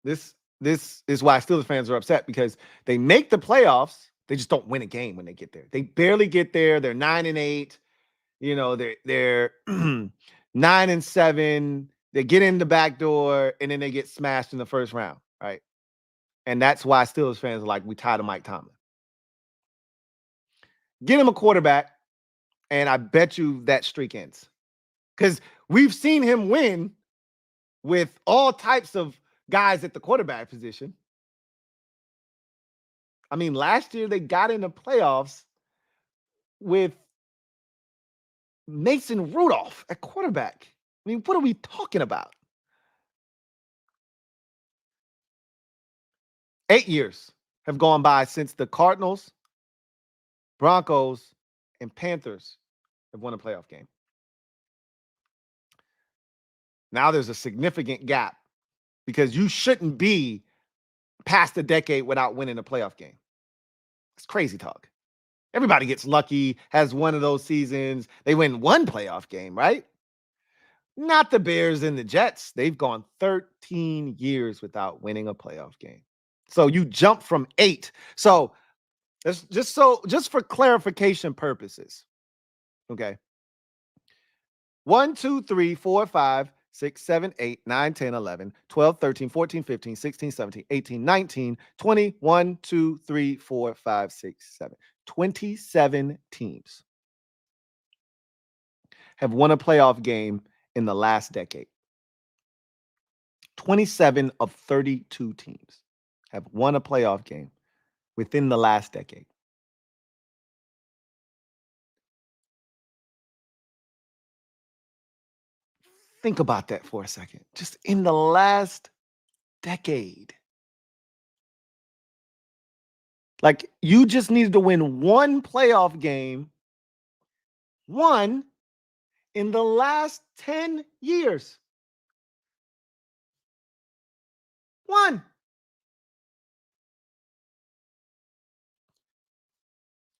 This is why Steelers fans are upset, because they make the playoffs. They just don't win a game when they get there. They barely get there. They're 9-8. You know, they're 9-7. They get in the back door and then they get smashed in the first round, right? And that's why Steelers fans are like, we tired of Mike Tomlin. Get him a quarterback, and I bet you that streak ends. Because we've seen him win with all types of guys at the quarterback position. I mean, last year they got in the playoffs with Mason Rudolph at quarterback. I mean, what are we talking about? 8 years have gone by since the Cardinals, Broncos, and Panthers have won a playoff game. Now there's a significant gap, because you shouldn't be past a decade without winning a playoff game. It's crazy talk. Everybody gets lucky, has one of those seasons. They win one playoff game, right? Not the Bears and the Jets. They've gone 13 years without winning a playoff game. So you jump from 8. So just for clarification purposes, okay? 1, 2, 3, 4, 5, 6, 7, 8, 9, 10, 11, 12, 13, 14, 15, 16, 17, 18, 19, 20, 1, 2, 3, 4, 5, 6, 7. 27 teams have won a playoff game in the last decade. 27 of 32 teams have won a playoff game within the last decade. Think about that for a second. Just in the last decade. Like, you just needed to win one playoff game, one, in the last 10 years. One.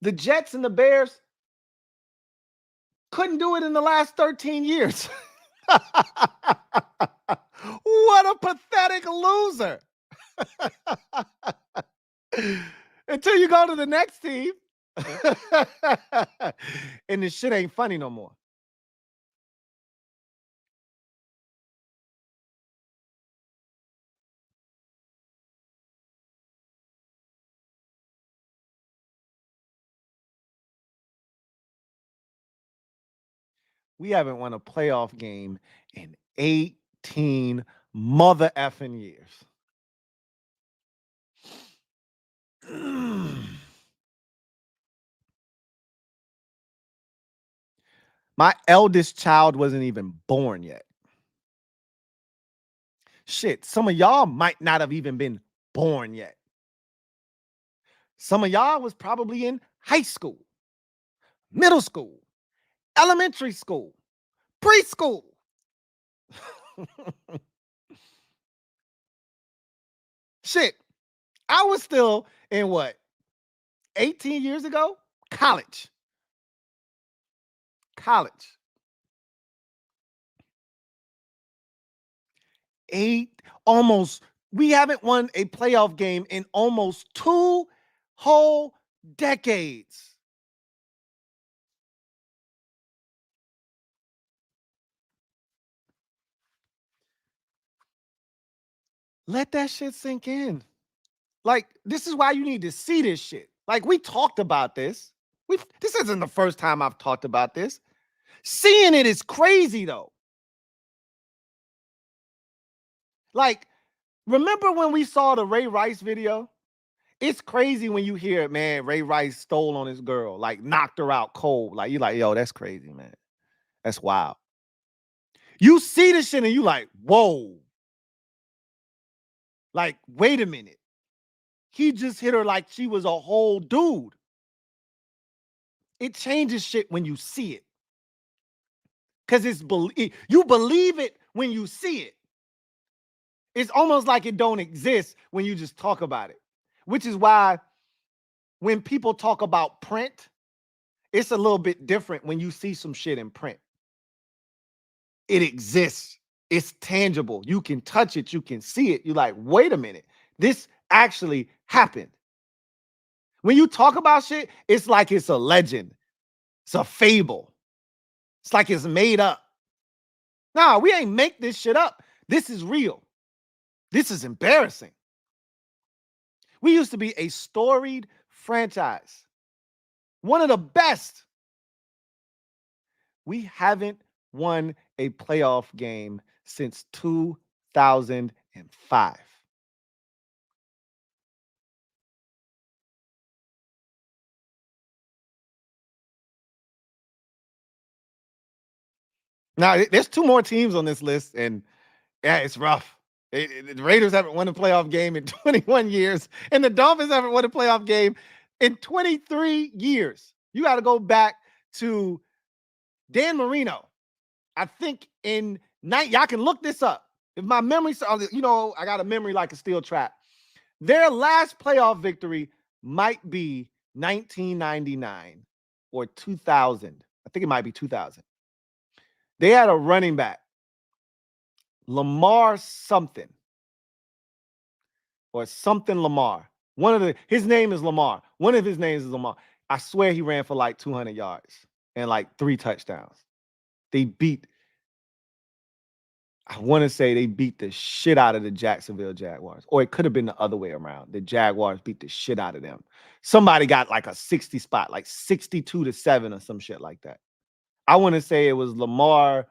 The Jets and the Bears couldn't do it in the last 13 years. What a pathetic loser. Until you go to the next team. And this shit ain't funny no more. We haven't won a playoff game in 18 mother effing years. My eldest child wasn't even born yet. Shit, some of y'all might not have even been born yet. Some of y'all was probably in high school, middle school, elementary school, preschool. Shit, I was still in what? 18 years ago? College. We haven't won a playoff game in almost 2 whole decades. Let that shit sink in. Like, this is why you need to see this shit. Like, we talked about this. This isn't the first time I've talked about this. Seeing it is crazy, though. Like, remember when we saw the Ray Rice video? It's crazy when you hear, man, Ray Rice stole on his girl, like knocked her out cold. Like, you're like, yo, that's crazy, man. That's wild. You see this shit and you like, whoa. Like, wait a minute. He just hit her like she was a whole dude. It changes shit when you see it. Because you believe it when you see it. It's almost like it don't exist when you just talk about it. Which is why when people talk about print, it's a little bit different when you see some shit in print. It exists. It's tangible. You can touch it. You can see it. You're like, wait a minute. This actually happened. When you talk about shit, it's like it's a legend. It's a fable. It's like it's made up. Nah, we ain't make this shit up. This is real. This is embarrassing. We used to be a storied franchise. One of the best. We haven't won a playoff game since 2005. Now, there's two more teams on this list, and yeah, it's rough. The Raiders haven't won a playoff game in 21 years, and the Dolphins haven't won a playoff game in 23 years. You got to go back to Dan Marino. I think in y'all can look this up. If my memory, I got a memory like a steel trap. Their last playoff victory might be 1999 or 2000. I think it might be 2000. They had a running back, Lamar something, or something Lamar. His name is Lamar. One of his names is Lamar. I swear he ran for like 200 yards and like 3 touchdowns. I want to say they beat the shit out of the Jacksonville Jaguars. Or it could have been the other way around. The Jaguars beat the shit out of them. Somebody got like a 60 spot, like 62-7 or some shit like that. I want to say it was Lamar,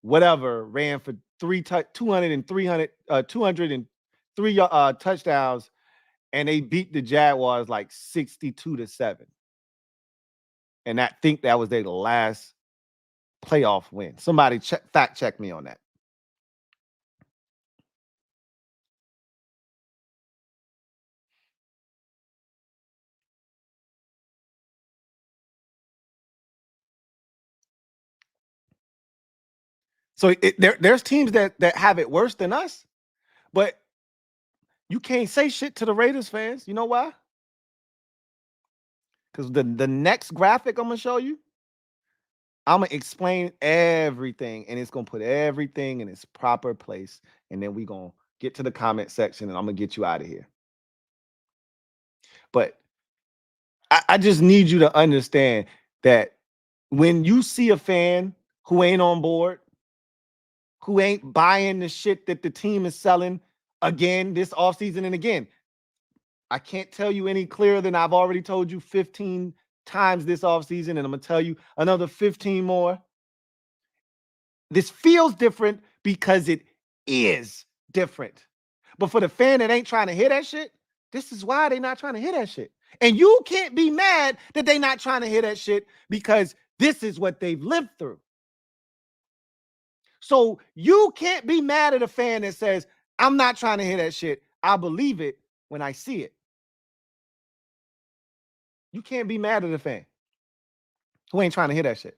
whatever, ran for 203 touchdowns, and they beat the Jaguars like 62-7. And I think that was their last playoff win. Somebody fact check me on that. So there's teams that have it worse than us, but you can't say shit to the Raiders fans. You know why? Because the next graphic I'm going to show you, I'm going to explain everything, and it's going to put everything in its proper place, and then we're going to get to the comment section, and I'm going to get you out of here. But I just need you to understand that when you see a fan who ain't on board, who ain't buying the shit that the team is selling again this offseason and again, I can't tell you any clearer than I've already told you 15 times this offseason, and I'm going to tell you another 15 more. This feels different because it is different. But for the fan that ain't trying to hear that shit, this is why they're not trying to hear that shit. And you can't be mad that they're not trying to hear that shit because this is what they've lived through. So you can't be mad at a fan that says, I'm not trying to hear that shit. I believe it when I see it. You can't be mad at a fan who ain't trying to hear that shit.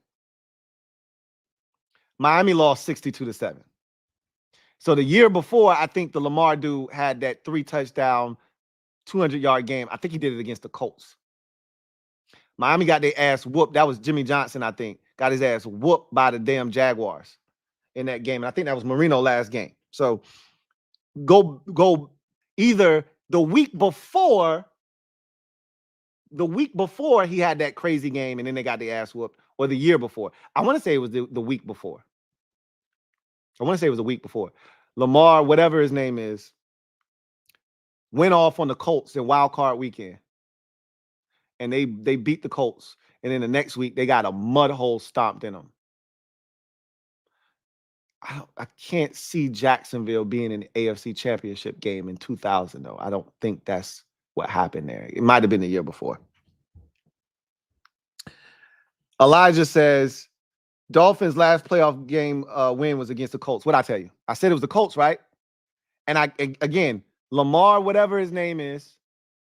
Miami lost 62-7. So the year before, I think the Lamar dude had that 3 touchdown, 200-yard game. I think he did it against the Colts. Miami got their ass whooped. That was Jimmy Johnson, I think. Got his ass whooped by the damn Jaguars in that game. And I think that was Marino's last game. So go either the week before he had that crazy game and then they got their ass whooped, or the year before. I want to say it was the week before. Lamar, whatever his name is, went off on the Colts in wild card weekend. And they beat the Colts. And then the next week, they got a mud hole stomped in them. I can't see Jacksonville being in the AFC Championship game in 2000, though. I don't think that's what happened there. It might have been the year before. Elijah says, Dolphins' last playoff game win was against the Colts. What'd I tell you? I said it was the Colts, right? And again, Lamar, whatever his name is,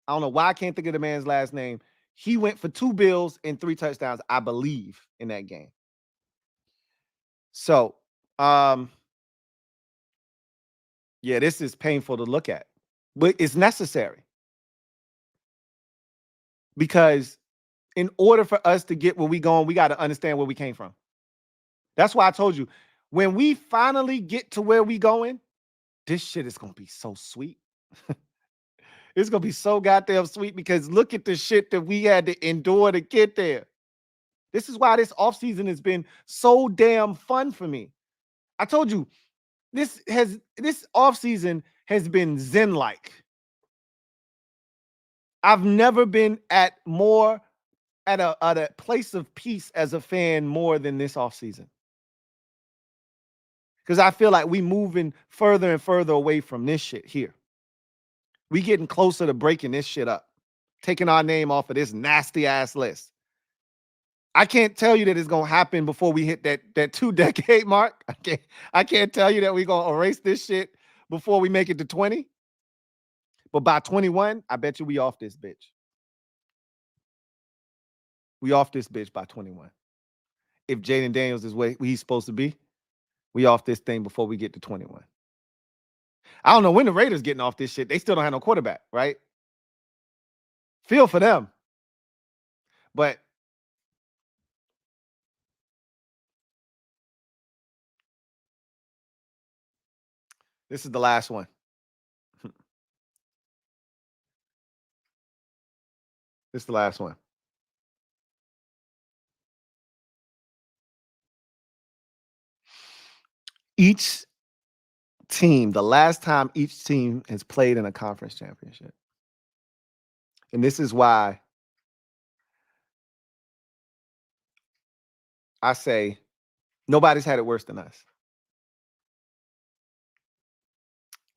I don't know why I can't think of the man's last name. He went for 2 bills and 3 touchdowns, I believe, in that game. So, yeah, this is painful to look at, but it's necessary. Because in order for us to get where we going, we got to understand where we came from. That's why I told you, when we finally get to where we going, this shit is going to be so sweet. It's going to be so goddamn sweet because look at the shit that we had to endure to get there. This is why this offseason has been so damn fun for me. I told you, this offseason has been zen-like. I've never been at a place of peace as a fan more than this offseason. Because I feel like we moving further and further away from this shit here. We getting closer to breaking this shit up. Taking our name off of this nasty ass list. I can't tell you that it's gonna happen before we hit that 2-decade mark. I can't tell you that we're gonna erase this shit before we make it to 20. But by 21, I bet you we off this bitch. We off this bitch by 21. If Jaden Daniels is where he's supposed to be, we off this thing before we get to 21. I don't know when the Raiders getting off this shit. They still don't have no quarterback, right? Feel for them. But this is the last one. This is the last one. Each team, the last time each team has played in a conference championship. And this is why I say nobody's had it worse than us.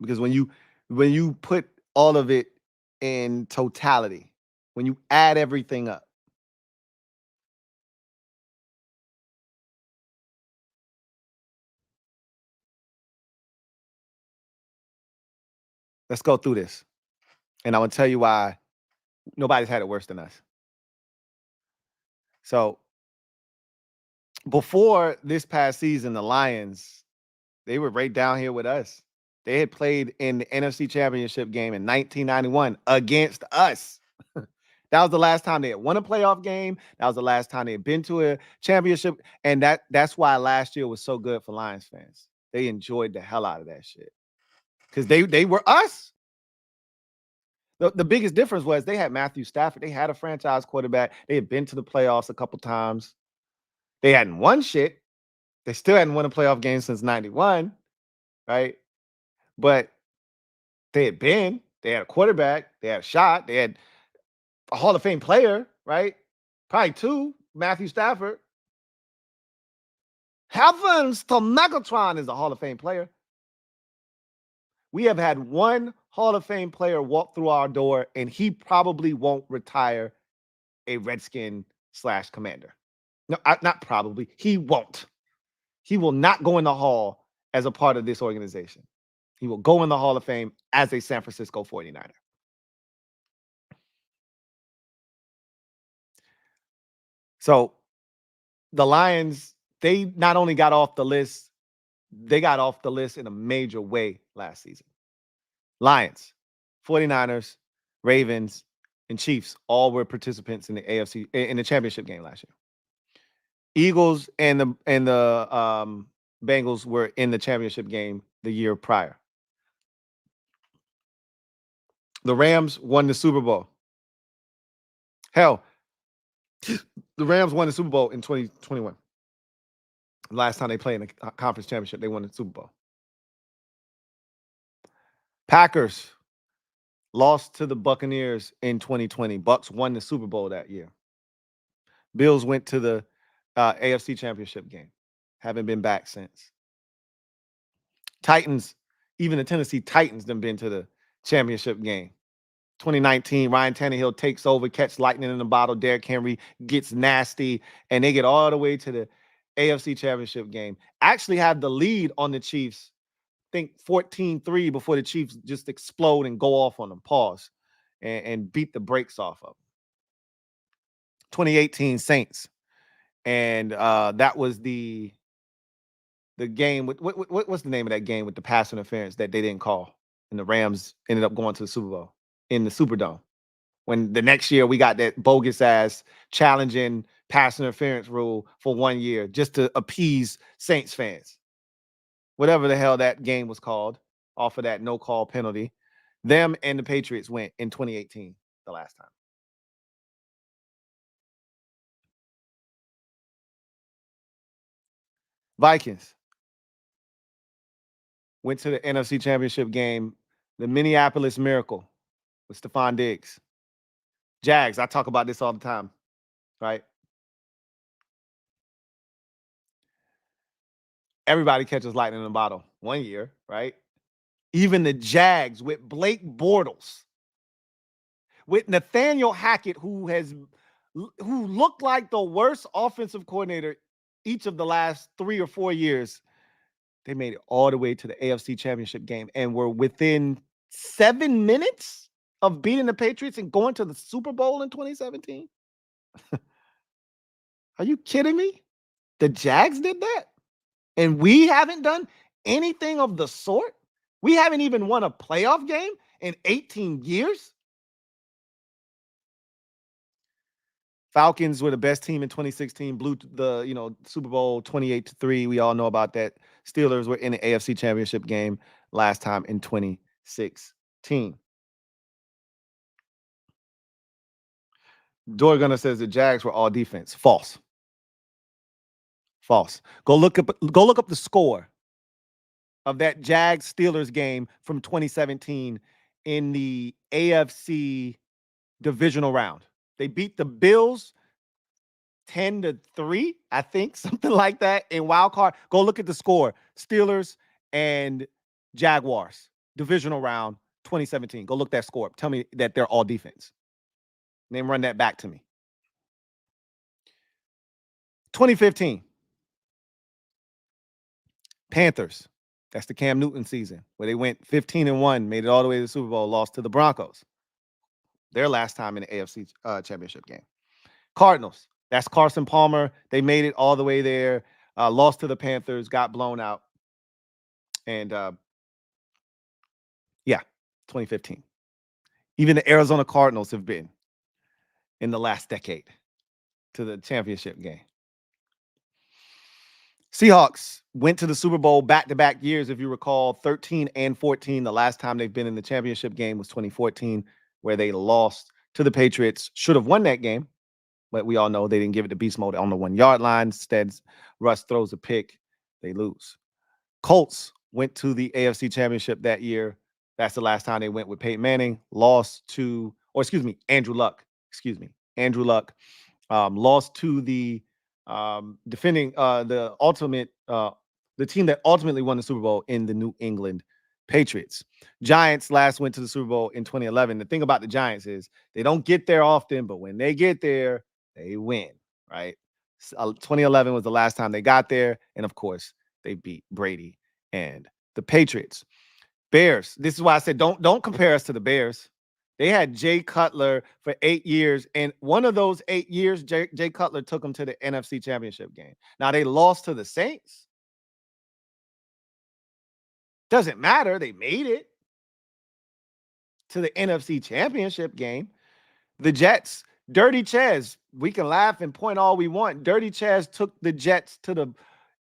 Because when you put all of it in totality, when you add everything up, let's go through this. And I'm going to tell you why nobody's had it worse than us. So before this past season, the Lions, they were right down here with us. They had played in the NFC Championship game in 1991 against us. That was the last time they had won a playoff game. That was the last time they had been to a championship. And that's why last year was so good for Lions fans. They enjoyed the hell out of that shit. Because they were us. The biggest difference was they had Matthew Stafford. They had a franchise quarterback. They had been to the playoffs a couple times. They hadn't won shit. They still hadn't won a playoff game since 91, right? But they had a quarterback. They had a shot. They had a Hall of Fame player, right? Probably 2, Matthew Stafford. Heavens to Megatron is a Hall of Fame player. We have had 1 Hall of Fame player walk through our door, and he probably won't retire a Redskin/Commander. No, not probably. He won't. He will not go in the Hall as a part of this organization. He will go in the Hall of Fame as a San Francisco 49er. So the Lions, they not only got off the list, they got off the list in a major way last season. Lions, 49ers, Ravens, and Chiefs all were participants in the AFC in the championship game last year. Eagles and the Bengals were in the championship game the year prior. The Rams won the Super Bowl. Hell, the Rams won the Super Bowl in 2021. Last time they played in the conference championship, they won the Super Bowl. Packers lost to the Buccaneers in 2020. Bucs won the Super Bowl that year. Bills went to the AFC Championship game. Haven't been back since. Titans, even the Tennessee Titans, done been to the championship game. 2019, Ryan Tannehill takes over, catch lightning in the bottle. Derrick Henry gets nasty, and they get all the way to the AFC Championship game. Actually have the lead on the Chiefs, I think 14-3 before the Chiefs just explode and go off on them, pause, and beat the brakes off of them. 2018 Saints. And that was the game with what's the name of that game with the pass interference that they didn't call, and the Rams ended up going to the Super Bowl in the Superdome. When the next year we got that bogus ass challenging pass interference rule for 1 year just to appease Saints fans. Whatever the hell that game was called, off of that no call penalty. Them and the Patriots went in 2018 the last time. Vikings went to the NFC Championship game, the Minneapolis Miracle with Stephon Diggs. Jags, I talk about this all the time, right? Everybody catches lightning in a bottle 1 year, right? Even the Jags with Blake Bortles, with Nathaniel Hackett, who looked like the worst offensive coordinator each of the last 3 or 4 years. They made it all the way to the AFC Championship game and were within 7 minutes of beating the Patriots and going to the Super Bowl in 2017. Are you kidding me? The Jags did that? And we haven't done anything of the sort? We haven't even won a playoff game in 18 years? Falcons were the best team in 2016, blew the Super Bowl 28-3. We all know about that. Steelers were in the AFC Championship game last time in 2016. Dorgana says the Jags were all defense. False. False. Go look up the score of that Jags Steelers game from 2017 in the AFC divisional round. They beat the Bills 10-3, I think, something like that in wild card. Go look at the score. Steelers and Jaguars divisional round 2017. Go look that score up. Tell me that they're all defense. Then run that back to me. 2015. Panthers. That's the Cam Newton season where they went 15-1, made it all the way to the Super Bowl, lost to the Broncos. Their last time in the AFC Championship game. Cardinals. That's Carson Palmer. They made it all the way there, lost to the Panthers, got blown out. And yeah, 2015. Even the Arizona Cardinals have been in the last decade to the championship game. Seahawks went to the Super Bowl back-to-back years, if you recall, 13 and 14. The last time they've been in the championship game was 2014, where they lost to the Patriots. Should have won that game, but we all know they didn't give it to beast mode on the 1-yard line. Instead, Russ throws a pick. They lose. Colts went to the AFC Championship that year. That's the last time they went with Peyton Manning. Andrew Luck. Andrew Luck lost to the defending the team that ultimately won the Super Bowl in the New England Patriots. Giants last went to the Super Bowl in 2011. The thing about the Giants is they don't get there often, but when they get there, they win, right? 2011 was the last time they got there. And of course, they beat Brady and the Patriots. Bears. This is why I said don't compare us to the Bears. They had Jay Cutler for 8 years, and one of those 8 years, Jay Cutler took them to the NFC Championship game. Now, they lost to the Saints. Doesn't matter. They made it to the NFC Championship game. The Jets, Dirty Chaz, we can laugh and point all we want. Dirty Chaz took the Jets to the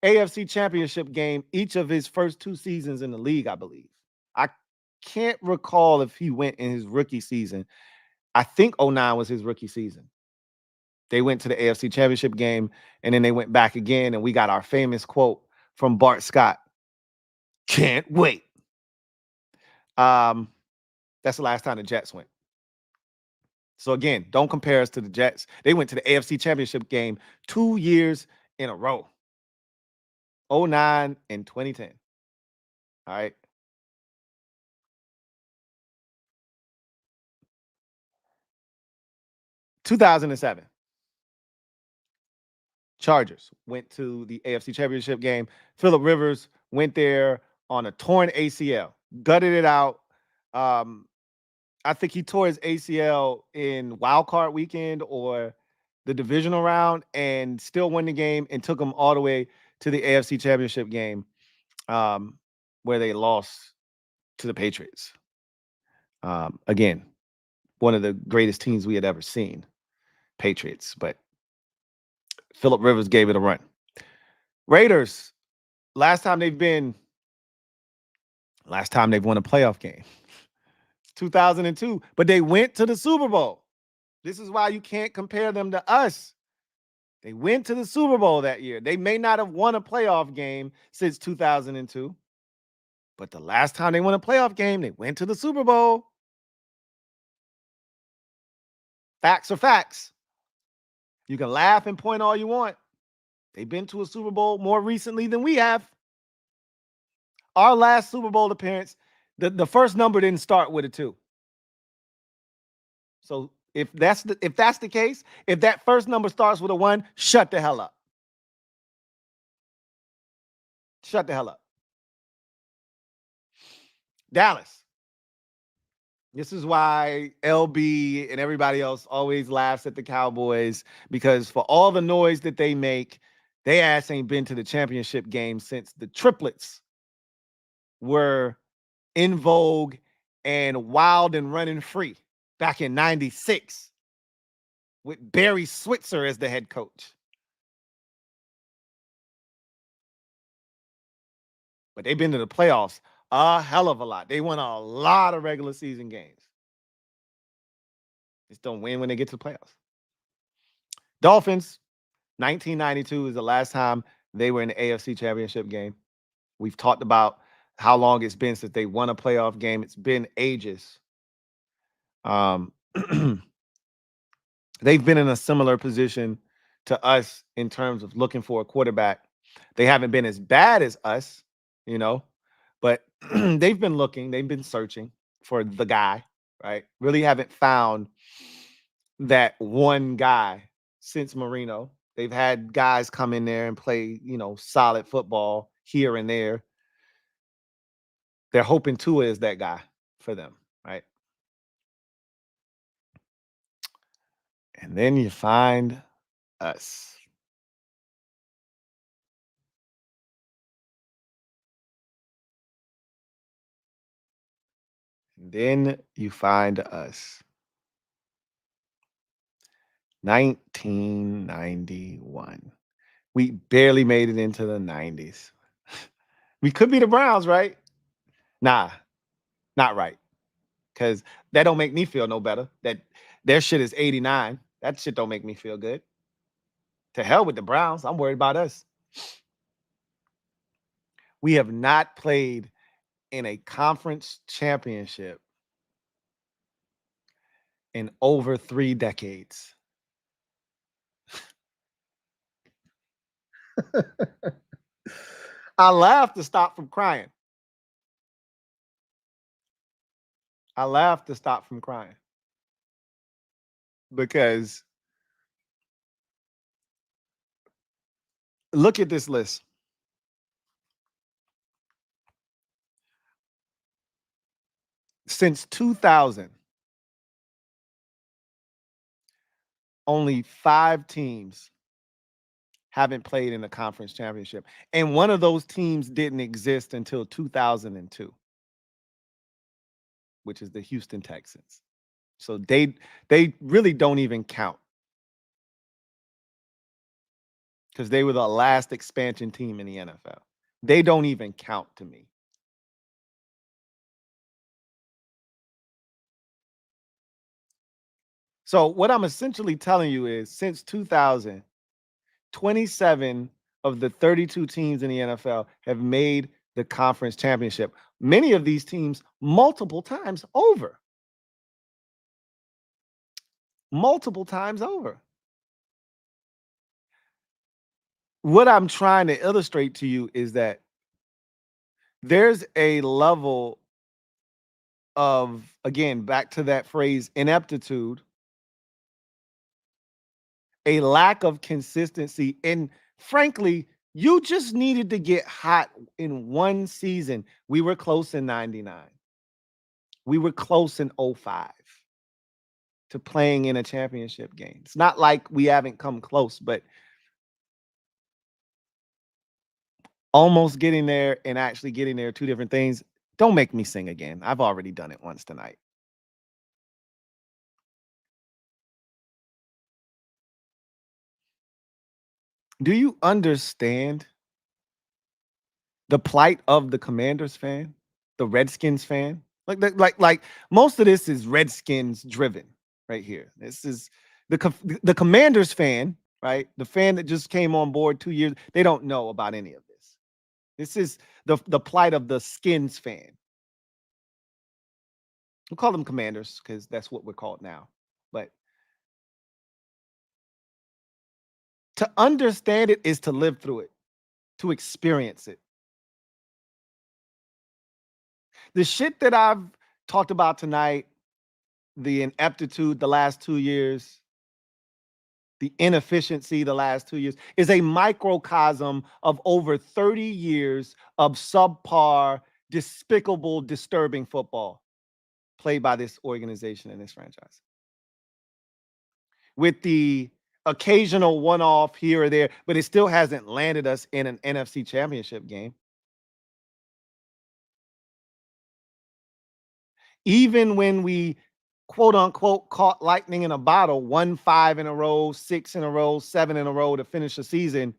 AFC Championship game each of his first 2 seasons in the league, I believe. I can't recall if he went in his rookie season. I think 2009 was his rookie season. They went to the AFC Championship game, and then they went back again, and we got our famous quote from Bart Scott. Can't wait. That's the last time the Jets went. So again, don't compare us to the Jets. They went to the AFC Championship game 2 years in a row. 2009 and 2010. All right. 2007. Chargers went to the AFC Championship game. Phillip Rivers went there on a torn ACL, gutted it out. I think he tore his ACL in wild card weekend or the divisional round and still won the game and took them all the way to the AFC Championship game, where they lost to the Patriots. Again, one of the greatest teams we had ever seen, Patriots, but Phillip Rivers gave it a run. Raiders, last time they've won a playoff game, 2002, but they went to the Super Bowl. This is why you can't compare them to us. They went to the Super Bowl that year. They may not have won a playoff game since 2002, but the last time they won a playoff game, they went to the Super Bowl. Facts are facts. You can laugh and point all you want. They've been to a Super Bowl more recently than we have. Our last Super Bowl appearance, the first number didn't start with a 2. So if that's the case, if that first number starts with a 1, shut the hell up. Shut the hell up. Dallas. This is why LB and everybody else always laughs at the Cowboys, because for all the noise that they make, they ass ain't been to the championship game since the triplets were in vogue and wild and running free back in 96 with Barry Switzer as the head coach. But they've been to the playoffs a hell of a lot. They won a lot of regular season games. Just don't win when they get to the playoffs. Dolphins, 1992 is the last time they were in the AFC Championship game. We've talked about how long it's been since they won a playoff game. It's been ages. They've been in a similar position to us in terms of looking for a quarterback. They haven't been as bad as us, but they've been looking, they've been searching for the guy, right? Really haven't found that one guy since Marino. They've had guys come in there and play, solid football here and there. They're hoping Tua is that guy for them, right? And then you find us. And then you find us. 1991. We barely made it into the 90s. We could be the Browns, right? Nah, not right. Because that don't make me feel no better. That their shit is 89. That shit don't make me feel good. To hell with the Browns. I'm worried about us. We have not played in a conference championship in over 3 decades. I laugh to stop from crying. Because look at this list. Since 2000, only 5 teams haven't played in a conference championship. And one of those teams didn't exist until 2002, which is the Houston Texans. So they really don't even count, because they were the last expansion team in the NFL. They don't even count to me. So what I'm essentially telling you is, since 2000, 27 of the 32 teams in the NFL have made the conference championship. Many of these teams multiple times over. Multiple times over. What I'm trying to illustrate to you is that there's a level of, again, back to that phrase, ineptitude, a lack of consistency. And frankly, you just needed to get hot in one season. We were close in 99. We were close in 05 to playing in a championship game. It's not like we haven't come close, but almost getting there and actually getting there are two different things. Don't make me sing again. I've already done it once tonight. Do you understand the plight of the Commanders fan, the Redskins fan? Like most of this is Redskins driven right here. This is the Commanders fan, right? The fan that just came on board 2 years. They don't know about any of this. This is the plight of the Skins fan. We'll call them Commanders because that's what we're called now. But to understand it is to live through it, to experience it. The shit that I've talked about tonight, the ineptitude the last 2 years, the inefficiency the last 2 years, is a microcosm of over 30 years of subpar, despicable, disturbing football played by this organization and this franchise. With the occasional one-off here or there, but it still hasn't landed us in an NFC championship game. Even when we quote unquote caught lightning in a bottle, won 5 in a row, 6 in a row, 7 in a row to finish the season,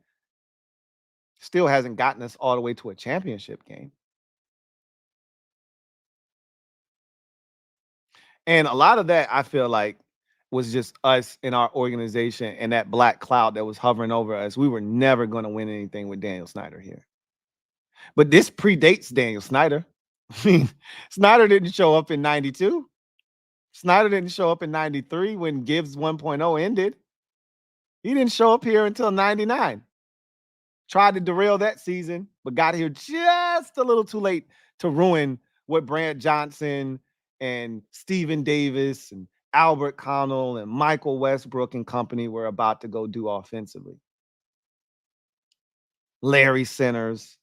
still hasn't gotten us all the way to a championship game. And a lot of that, I feel like, was just us in our organization and that black cloud that was hovering over us. We were never going to win anything with Daniel Snyder here. But this predates Daniel Snyder. I mean, Snyder didn't show up in 92. Snyder didn't show up in 93 when Gibbs 1.0 ended. He didn't show up here until 99. Tried to derail that season, but got here just a little too late to ruin what Brant Johnson and Stephen Davis and Albert Connell and Michael Westbrook and company were about to go do offensively. Larry Centers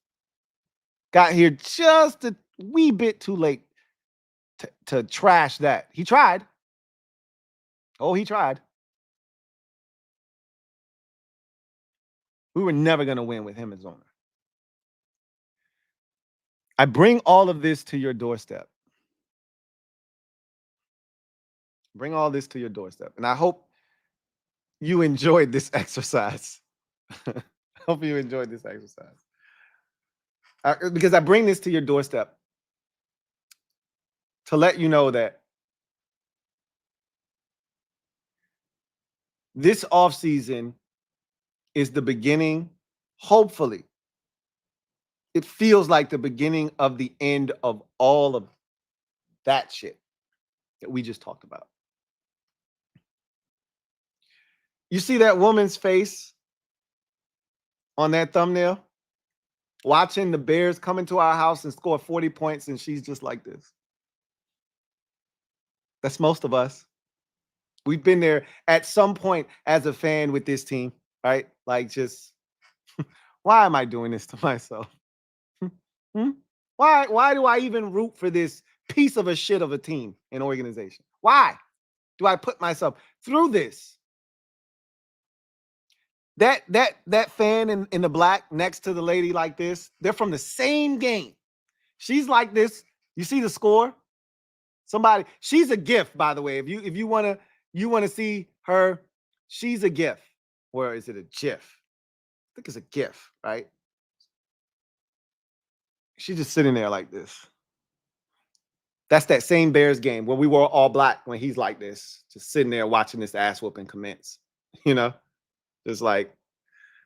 got here just a wee bit too late to trash that. He tried. Oh, he tried. We were never going to win with him as owner. I bring all of this to your doorstep. Bring all this to your doorstep. And I hope you enjoyed this exercise. Hope you enjoyed this exercise. Because I bring this to your doorstep to let you know that this offseason is the beginning, hopefully. It feels like the beginning of the end of all of that shit that we just talked about. You see that woman's face on that thumbnail? Watching the Bears come into our house and score 40 points, and she's just like this. That's most of us. We've been there at some point as a fan with this team, right? Like, just, why am I doing this to myself? Why do I even root for this piece of a shit of a team and organization? Why do I put myself through this? That fan in the black next to the lady like this, they're from the same game. She's like this. You see the score? Somebody, she's a gift, by the way. If you want to see her, she's a gift. Or is it a GIF? I think it's a GIF, right? She's just sitting there like this. That's that same Bears game where we were all black when he's like this, just sitting there watching this ass whooping commence. You know, just like,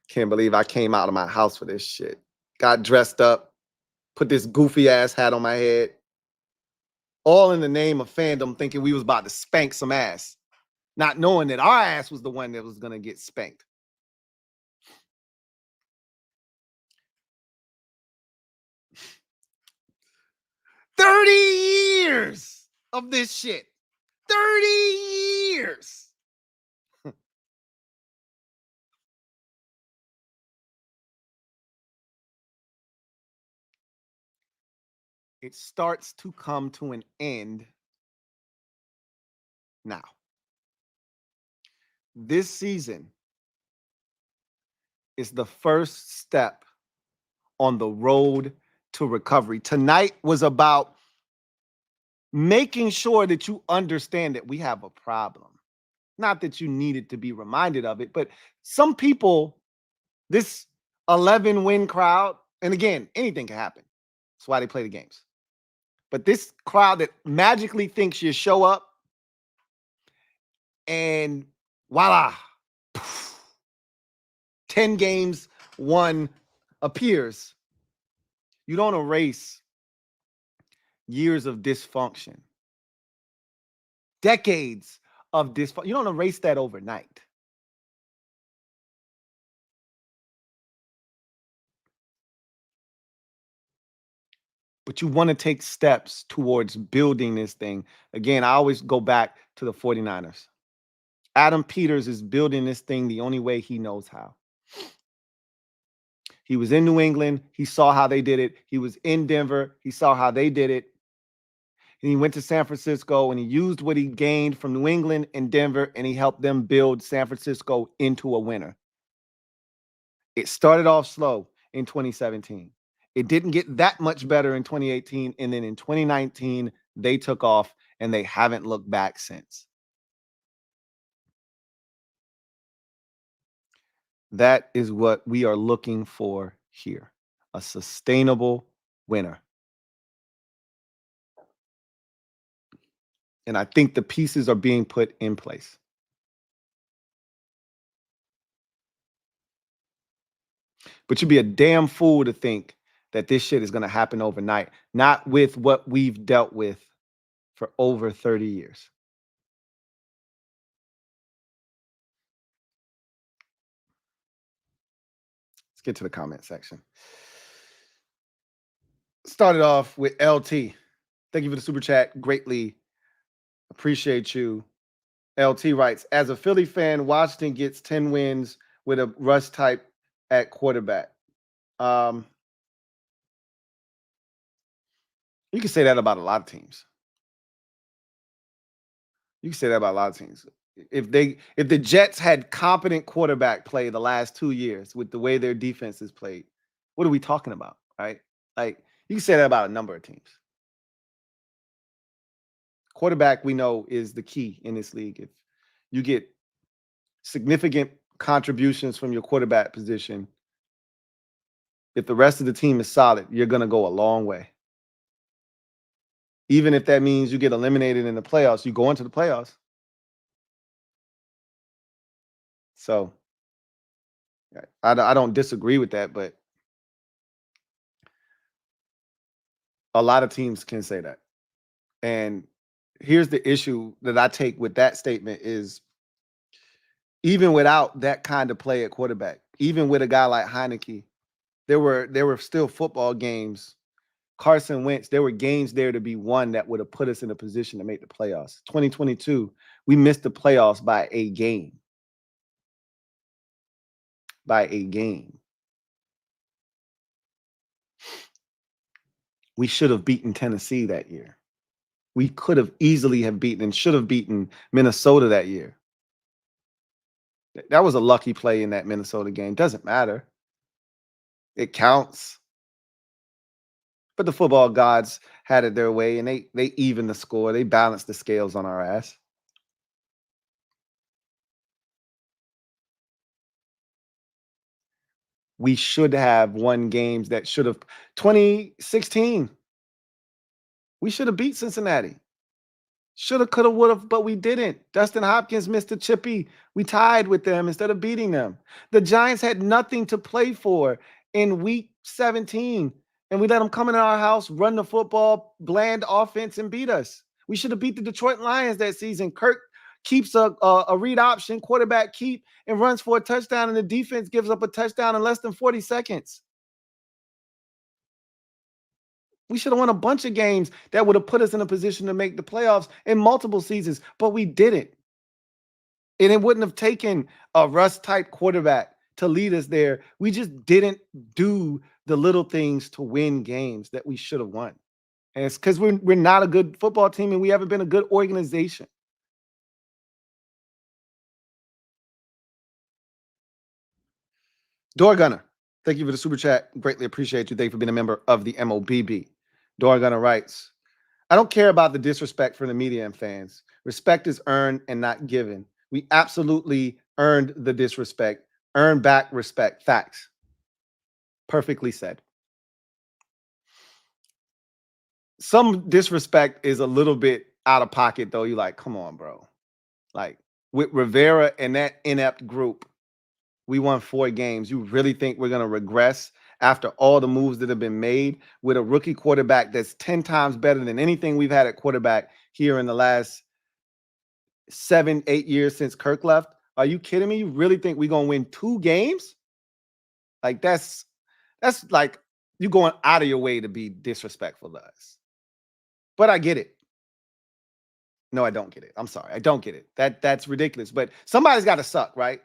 can't believe I came out of my house for this shit. Got dressed up, put this goofy ass hat on my head, all in the name of fandom, thinking we was about to spank some ass, not knowing that our ass was the one that was going to get spanked. $30 years of this shit. 30 years. it starts to come to an end now. This season is the first step on the road to recovery. Tonight was about making sure that you understand that we have a problem. Not that you needed to be reminded of it, but some people, this 11-win crowd, and again, anything can happen. That's why they play the games. But this crowd that magically thinks you show up and voila, 10 games, one appears. You don't erase years of dysfunction, decades of dysfunction. You don't erase that overnight. But you want to take steps towards building this thing. Again, I always go back to the 49ers. Adam Peters is building this thing the only way he knows how. He was in New England. He saw how they did it. He was in Denver. He saw how they did it. And he went to San Francisco and he used what he gained from New England and Denver, and he helped them build San Francisco into a winner. It started off slow in 2017. It didn't get that much better in 2018. And then in 2019, they took off and they haven't looked back since. That is what we are looking for here. A sustainable winner. And I think the pieces are being put in place. But you'd be a damn fool to think that this shit is going to happen overnight. Not with what we've dealt with for over 30 years. Let's get to the comment section. Started off with LT. Thank you for the super chat. Greatly appreciate you. LT writes, as a Philly fan, Washington gets 10 wins with a Russ type at quarterback. You can say that about a lot of teams. You can say that about a lot of teams. If the Jets had competent quarterback play the last 2 years with the way their defense is played, what are we talking about, right? Like, you can say that about a number of teams. Quarterback, we know, is the key in this league. If you get significant contributions from your quarterback position, if the rest of the team is solid, you're going to go a long way. Even if that means you get eliminated in the playoffs, you go into the playoffs. So I don't disagree with that, but a lot of teams can say that. And here's the issue that I take with that statement is, even without that kind of play at quarterback, even with a guy like Heineke, there were still football games. Carson Wentz, there were games there to be won that would have put us in a position to make the playoffs. 2022, we missed the playoffs by a game. By a game. We should have beaten Tennessee that year. We could have easily have beaten and should have beaten Minnesota that year. That was a lucky play in that Minnesota game. Doesn't matter. It counts. But the football gods had it their way, and they evened the score. They balanced the scales on our ass. We should have won games that should have. 2016, we should have beat Cincinnati. Shoulda, coulda, woulda, but we didn't. Dustin Hopkins missed a chippy. We tied with them instead of beating them. The Giants had nothing to play for in week 17, and we let them come into our house, run the football, bland offense, and beat us. We should have beat the Detroit Lions that season. Kirk keeps a read option, quarterback keep, and runs for a touchdown, and the defense gives up a touchdown in less than 40 seconds. We should have won a bunch of games that would have put us in a position to make the playoffs in multiple seasons, but we didn't. And it wouldn't have taken a Russ-type quarterback to lead us there. We just didn't do the little things to win games that we should have won. And it's because we're not a good football team and we haven't been a good organization. Door Gunner, thank you for the super chat. Greatly appreciate you. Thank you for being a member of the MOBB. Door Gunner writes, I don't care about the disrespect from the media and fans. Respect is earned and not given. We absolutely earned the disrespect. Earn back respect. Facts. Perfectly said. Some disrespect is a little bit out of pocket, though. You're like, come on, bro. Like, with Rivera and that inept group, we won 4 games. You really think we're going to regress after all the moves that have been made with a rookie quarterback that's 10 times better than anything we've had at quarterback here in the last 7, 8 years since Kirk left? Are you kidding me? You really think we're going to win 2 games? Like, that's like you going out of your way to be disrespectful to us. But I get it. No, I don't get it. I'm sorry. I don't get it. That's ridiculous. But somebody's got to suck, right?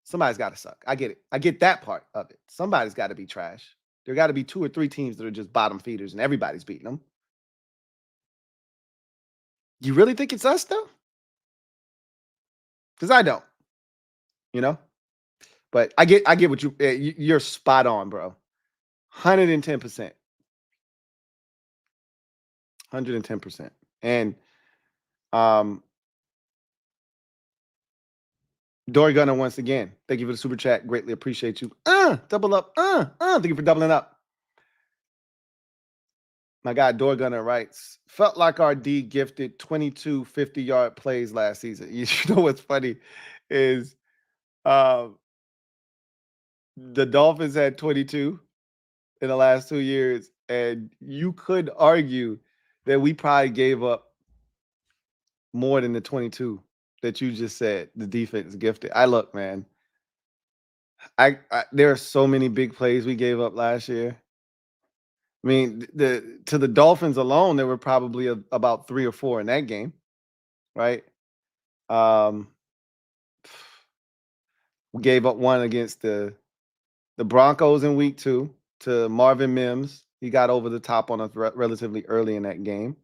Somebody's got to suck. I get it. I get that part of it. Somebody's got to be trash. There got to be 2 or 3 teams that are just bottom feeders and everybody's beating them. You really think it's us, though? Because I don't. You know? But I get what you're spot on, bro. 110%. 110%. And Dory Gunner once again. Thank you for the super chat. Greatly appreciate you. Double up. Thank you for doubling up. My guy Dory Gunner writes, felt like our D gifted 22 50-yard plays last season. You know what's funny is the Dolphins had 22 in the last 2 years, and you could argue that we probably gave up more than the 22 that you just said the defense gifted. Look, man, I there are so many big plays we gave up last year. I mean, to the Dolphins alone, there were probably about 3 or 4 in that game, right? We gave up one against the Broncos in week 2 to Marvin Mims. He got over the top on us relatively early in that game.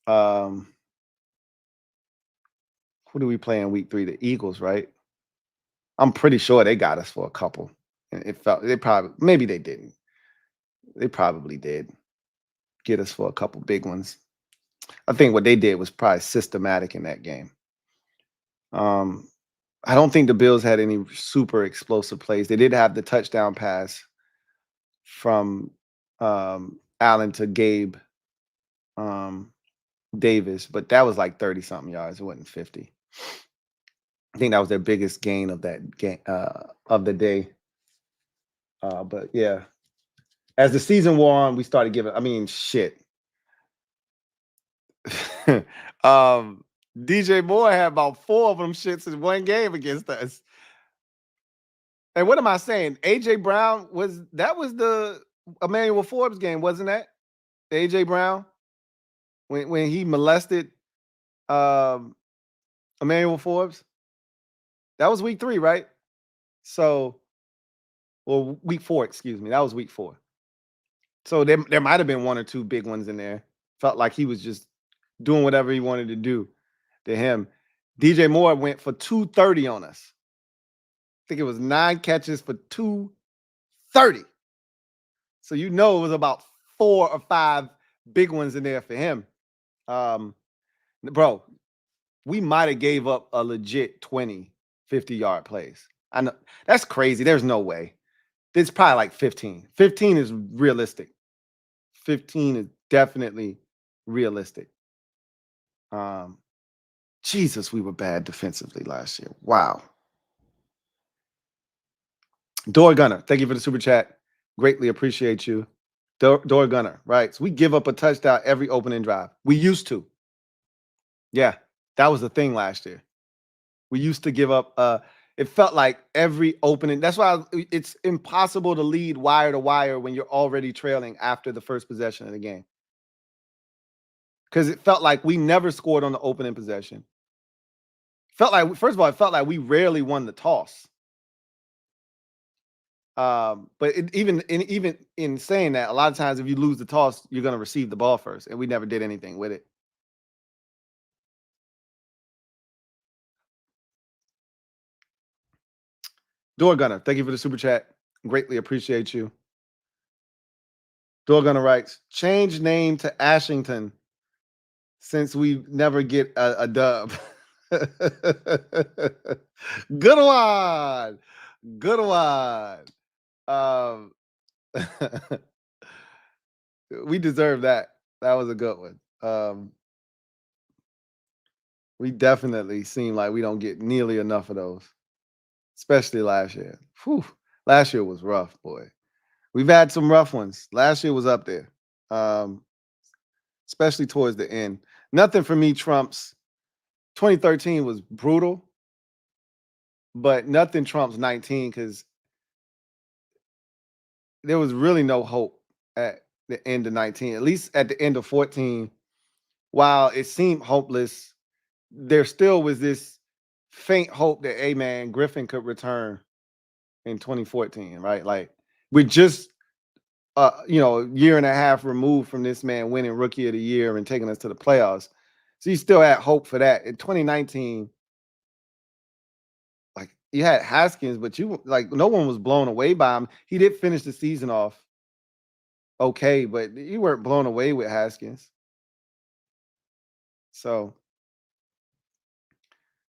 Who do we play in week 3? The Eagles, right? I'm pretty sure they got us for a couple. It felt maybe they didn't. They probably did get us for a couple big ones. I think what they did was probably systematic in that game. I don't think the Bills had any super explosive plays. They did have the touchdown pass from Allen to Gabe Davis, but that was like 30-something yards. It wasn't 50. I think that was their biggest gain of that game of the day. But yeah, as the season wore on, we started giving. I mean, shit. DJ Moore had about 4 of them shits in one game against us. And what am I saying? AJ Brown was the Emmanuel Forbes game, wasn't that? AJ Brown when he molested Emmanuel Forbes. That was week 3, right? So, well, week 4, excuse me. That was week 4. So there might have been 1 or 2 big ones in there. Felt like he was just doing whatever he wanted to do to him. DJ Moore went for 230 on us. I think it was 9 catches for 230. So you know it was about 4 or 5 big ones in there for him. Bro, we might have gave up a legit 20 50-yard plays. I know that's crazy. There's no way. It's probably like 15. 15 is realistic. 15 is definitely realistic. Jesus, we were bad defensively last year. Wow. Door Gunner, thank you for the super chat. Greatly appreciate you. Door Gunner, right? So we give up a touchdown every opening drive. We used to. Yeah, that was the thing last year. We used to give up. It felt like every opening. That's why it's impossible to lead wire to wire when you're already trailing after the first possession of the game. Because it felt like we never scored on the opening possession. Felt like, first of all, it felt like we rarely won the toss. But even in saying that, a lot of times if you lose the toss, you're going to receive the ball first, and we never did anything with it. Door Gunner, thank you for the super chat. Greatly appreciate you. Door Gunner writes, change name to Ashington since we never get a dub. Good one. Good one. We deserve that. That was a good one. We definitely seem like we don't get nearly enough of those, especially last year. Whew. Last year was rough, boy. We've had some rough ones. Last year was up there, especially towards the end. Nothing for me trumps 2013 was brutal, but nothing trumps 19 because there was really no hope at the end of 19. At least at the end of 14, while it seemed hopeless, there still was this faint hope that, hey man, Griffin could return in 2014, right? Like we're just a year and a half removed from this man winning Rookie of the Year and taking us to the playoffs. So you still had hope for that. In 2019, like you had Haskins, but no one was blown away by him. He did finish the season off okay, but you weren't blown away with Haskins. So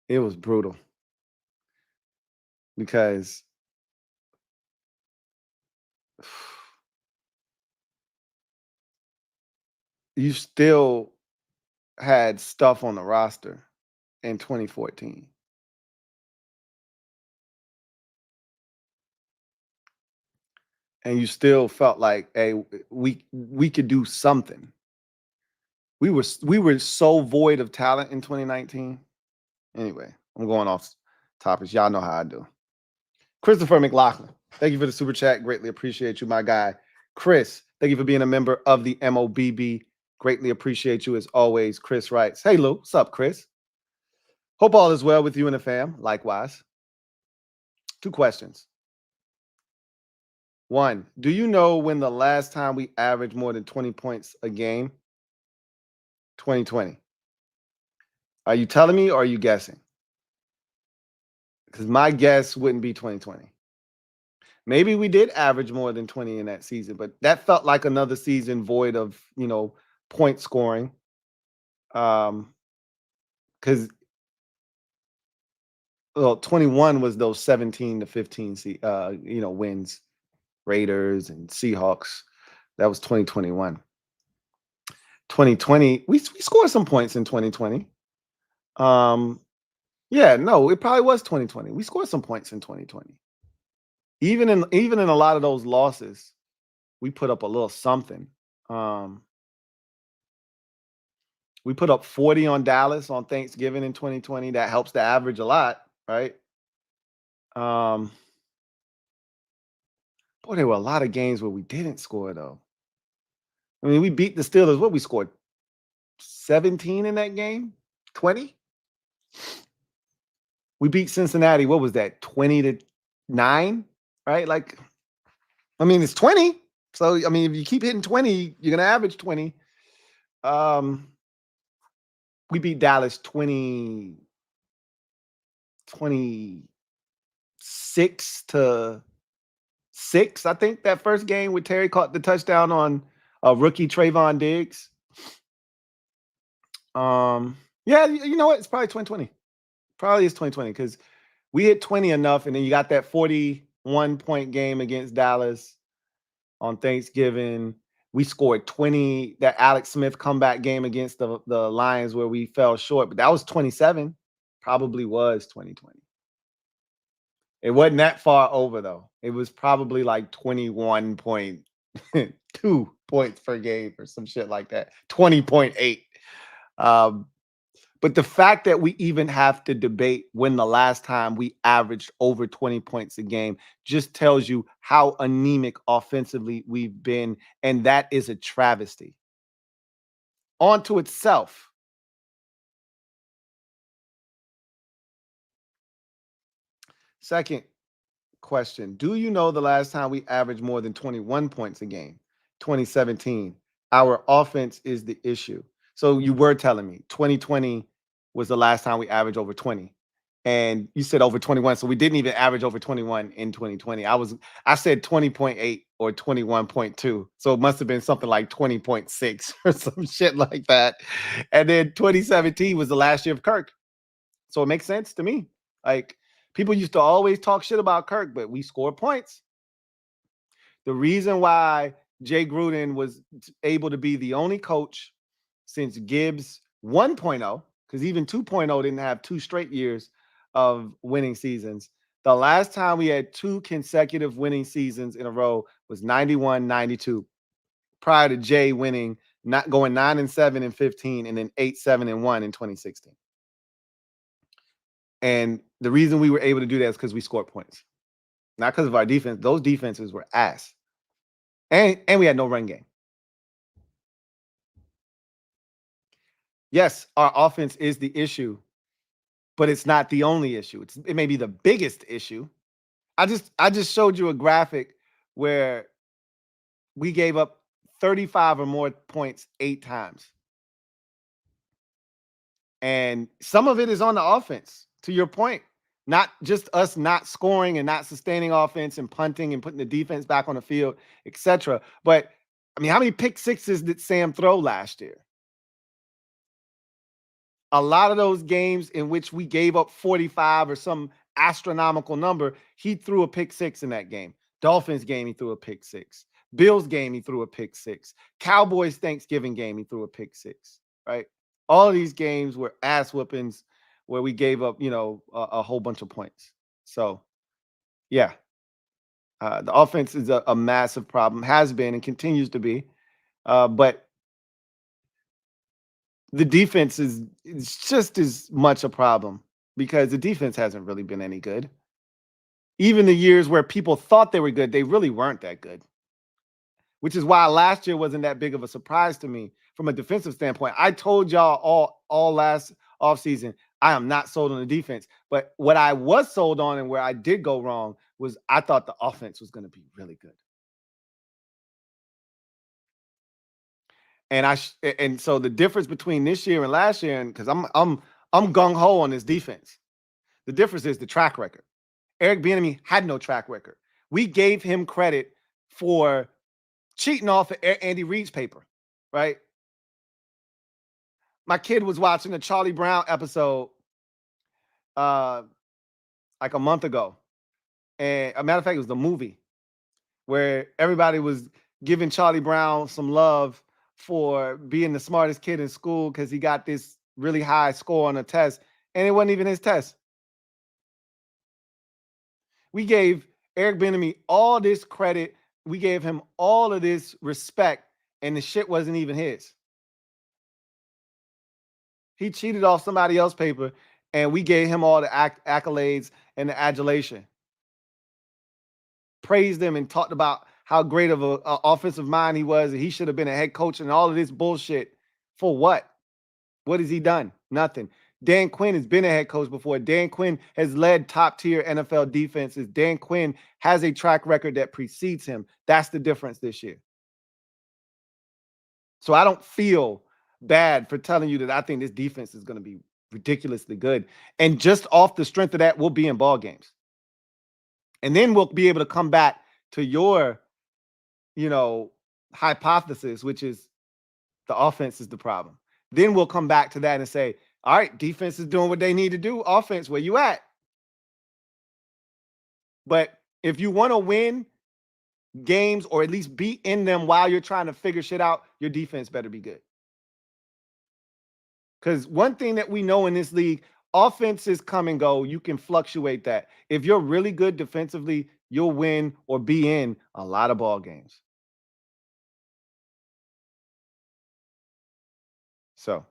it was brutal because you still had stuff on the roster in 2014. And you still felt like, hey, we could do something. We were so void of talent in 2019. Anyway, I'm going off topics. Y'all know how I do. Christopher McLaughlin, thank you for the super chat. Greatly appreciate you, my guy. Chris, thank you for being a member of the MOBB. Greatly appreciate you as always. Chris writes, hey Lou, what's up, Chris? Hope all is well with you and the fam. Likewise. 2 questions. 1, do you know when the last time we averaged more than 20 points a game? 2020. Are you telling me or are you guessing? Because my guess wouldn't be 2020. Maybe we did average more than 20 in that season, but that felt like another season void of, point scoring. Because 21 was those 17 to 15 wins, Raiders and Seahawks. That was 2021. 2020, we scored some points in 2020. Yeah, no, it probably was 2020. We scored some points in 2020. Even in a lot of those losses, we put up a little something. We put up 40 on Dallas on Thanksgiving in 2020. That helps the average a lot, right? Boy, there were a lot of games where we didn't score, though. I mean, we beat the Steelers. What, we scored 17 in that game? 20? We beat Cincinnati. What was that? 20-9, right? Like, I mean, it's 20. So, I mean, if you keep hitting 20, you're going to average 20. We beat Dallas 26-6. I think that first game with Terry caught the touchdown on rookie Trayvon Diggs. Yeah, you know what? It's probably 2020. Probably is 2020 because we hit 20 enough, and then you got that 41-point game against Dallas on Thanksgiving. We scored 20. That Alex Smith comeback game against the Lions where we fell short, but that was 27. Probably was 2020. It wasn't that far over, though. It was probably like 21.2 points per game or some shit like that. 20.8. But the fact that we even have to debate when the last time we averaged over 20 points a game just tells you how anemic offensively we've been, and that is a travesty. Onto itself. Second question. Do you know the last time we averaged more than 21 points a game? 2017. Our offense is the issue. So you were telling me 2020 was the last time we averaged over 20. And you said over 21. So we didn't even average over 21 in 2020. I said 20.8 or 21.2. So it must have been something like 20.6 or some shit like that. And then 2017 was the last year of Kirk. So it makes sense to me. Like, people used to always talk shit about Kirk, but we scored points. The reason why Jay Gruden was able to be the only coach since Gibbs 1.0, because even 2.0 didn't have 2 straight years of winning seasons. The last time we had 2 consecutive winning seasons in a row was 91-92, prior to Jay winning, not going 9-7 in 15 and then 8-7-1 in 2016. And the reason we were able to do that is because we scored points, not because of our defense. Those defenses were ass. And we had no run game. Yes, our offense is the issue, but it's not the only issue. It may be the biggest issue. I just showed you a graphic where we gave up 35 or more points 8 times. And some of it is on the offense, to your point. Not just us not scoring and not sustaining offense and punting and putting the defense back on the field, etc. But, I mean, how many pick sixes did Sam throw last year? A lot of those games in which we gave up 45 or some astronomical number, he threw a pick six in that game. Dolphins game, he threw a pick six. Bills game, he threw a pick six. Cowboys Thanksgiving game, he threw a pick six, right? All of these games were ass whoopings where we gave up, a whole bunch of points. So, yeah, the offense is a massive problem, has been and continues to be. But the defense is just as much a problem because the defense hasn't really been any good. Even the years where people thought they were good, they really weren't that good. Which is why last year wasn't that big of a surprise to me from a defensive standpoint. I told y'all all last offseason, I am not sold on the defense. But what I was sold on and where I did go wrong was I thought the offense was going to be really good. And so the difference between this year and last year, and because I'm gung ho on this defense, the difference is the track record. Eric Bieniemy had no track record. We gave him credit for cheating off of Andy Reid's paper, right? My kid was watching a Charlie Brown episode like a month ago. And a matter of fact, it was the movie where everybody was giving Charlie Brown some love for being the smartest kid in school because he got this really high score on a test, and it wasn't even his test. We gave Eric Bieniemy all this credit. We gave him all of this respect, and the shit wasn't even his. He cheated off somebody else's paper, and we gave him all the accolades and the adulation. Praised him and talked about how great of an offensive mind he was, and he should have been a head coach and all of this bullshit. For what? What has he done? Nothing. Dan Quinn has been a head coach before. Dan Quinn has led top-tier NFL defenses. Dan Quinn has a track record that precedes him. That's the difference this year. So I don't feel bad for telling you that I think this defense is going to be ridiculously good. And just off the strength of that, we'll be in ball games. And then we'll be able to come back to your, hypothesis, which is the offense is the problem. Then we'll come back to that and say, all right, defense is doing what they need to do. Offense, where you at? But if you want to win games or at least be in them while you're trying to figure shit out, your defense better be good. Because one thing that we know in this league, offenses come and go. You can fluctuate that. If you're really good defensively, you'll win or be in a lot of ball games. So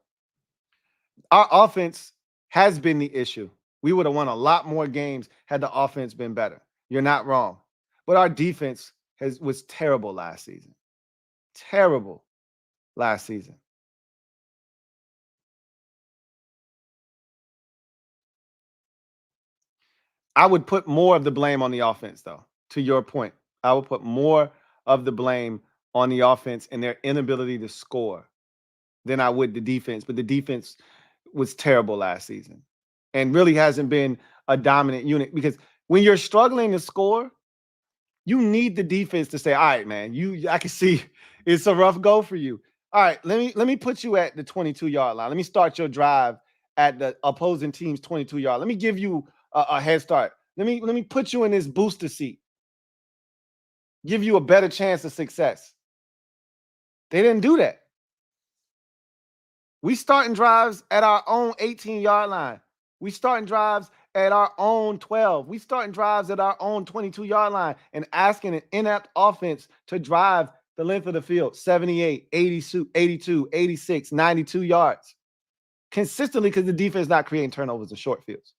our offense has been the issue. We would have won a lot more games had the offense been better. You're not wrong. But our defense was terrible last season. Terrible last season. I would put more of the blame on the offense, though. To your point, I would put more of the blame on the offense and their inability to score than I would the defense. But the defense was terrible last season and really hasn't been a dominant unit, because when you're struggling to score, you need the defense to say, all right, man, I can see it's a rough go for you. All right, let me put you at the 22-yard line. Let me start your drive at the opposing team's 22-yard. Let me give you a head start. Let me put you in this booster seat. Give you a better chance of success. They didn't do that. We starting drives at our own 18-yard line. We starting drives at our own 12. We starting drives at our own 22-yard line and asking an inept offense to drive the length of the field, 78, 82, 86, 92 yards consistently, because the defense is not creating turnovers in short fields.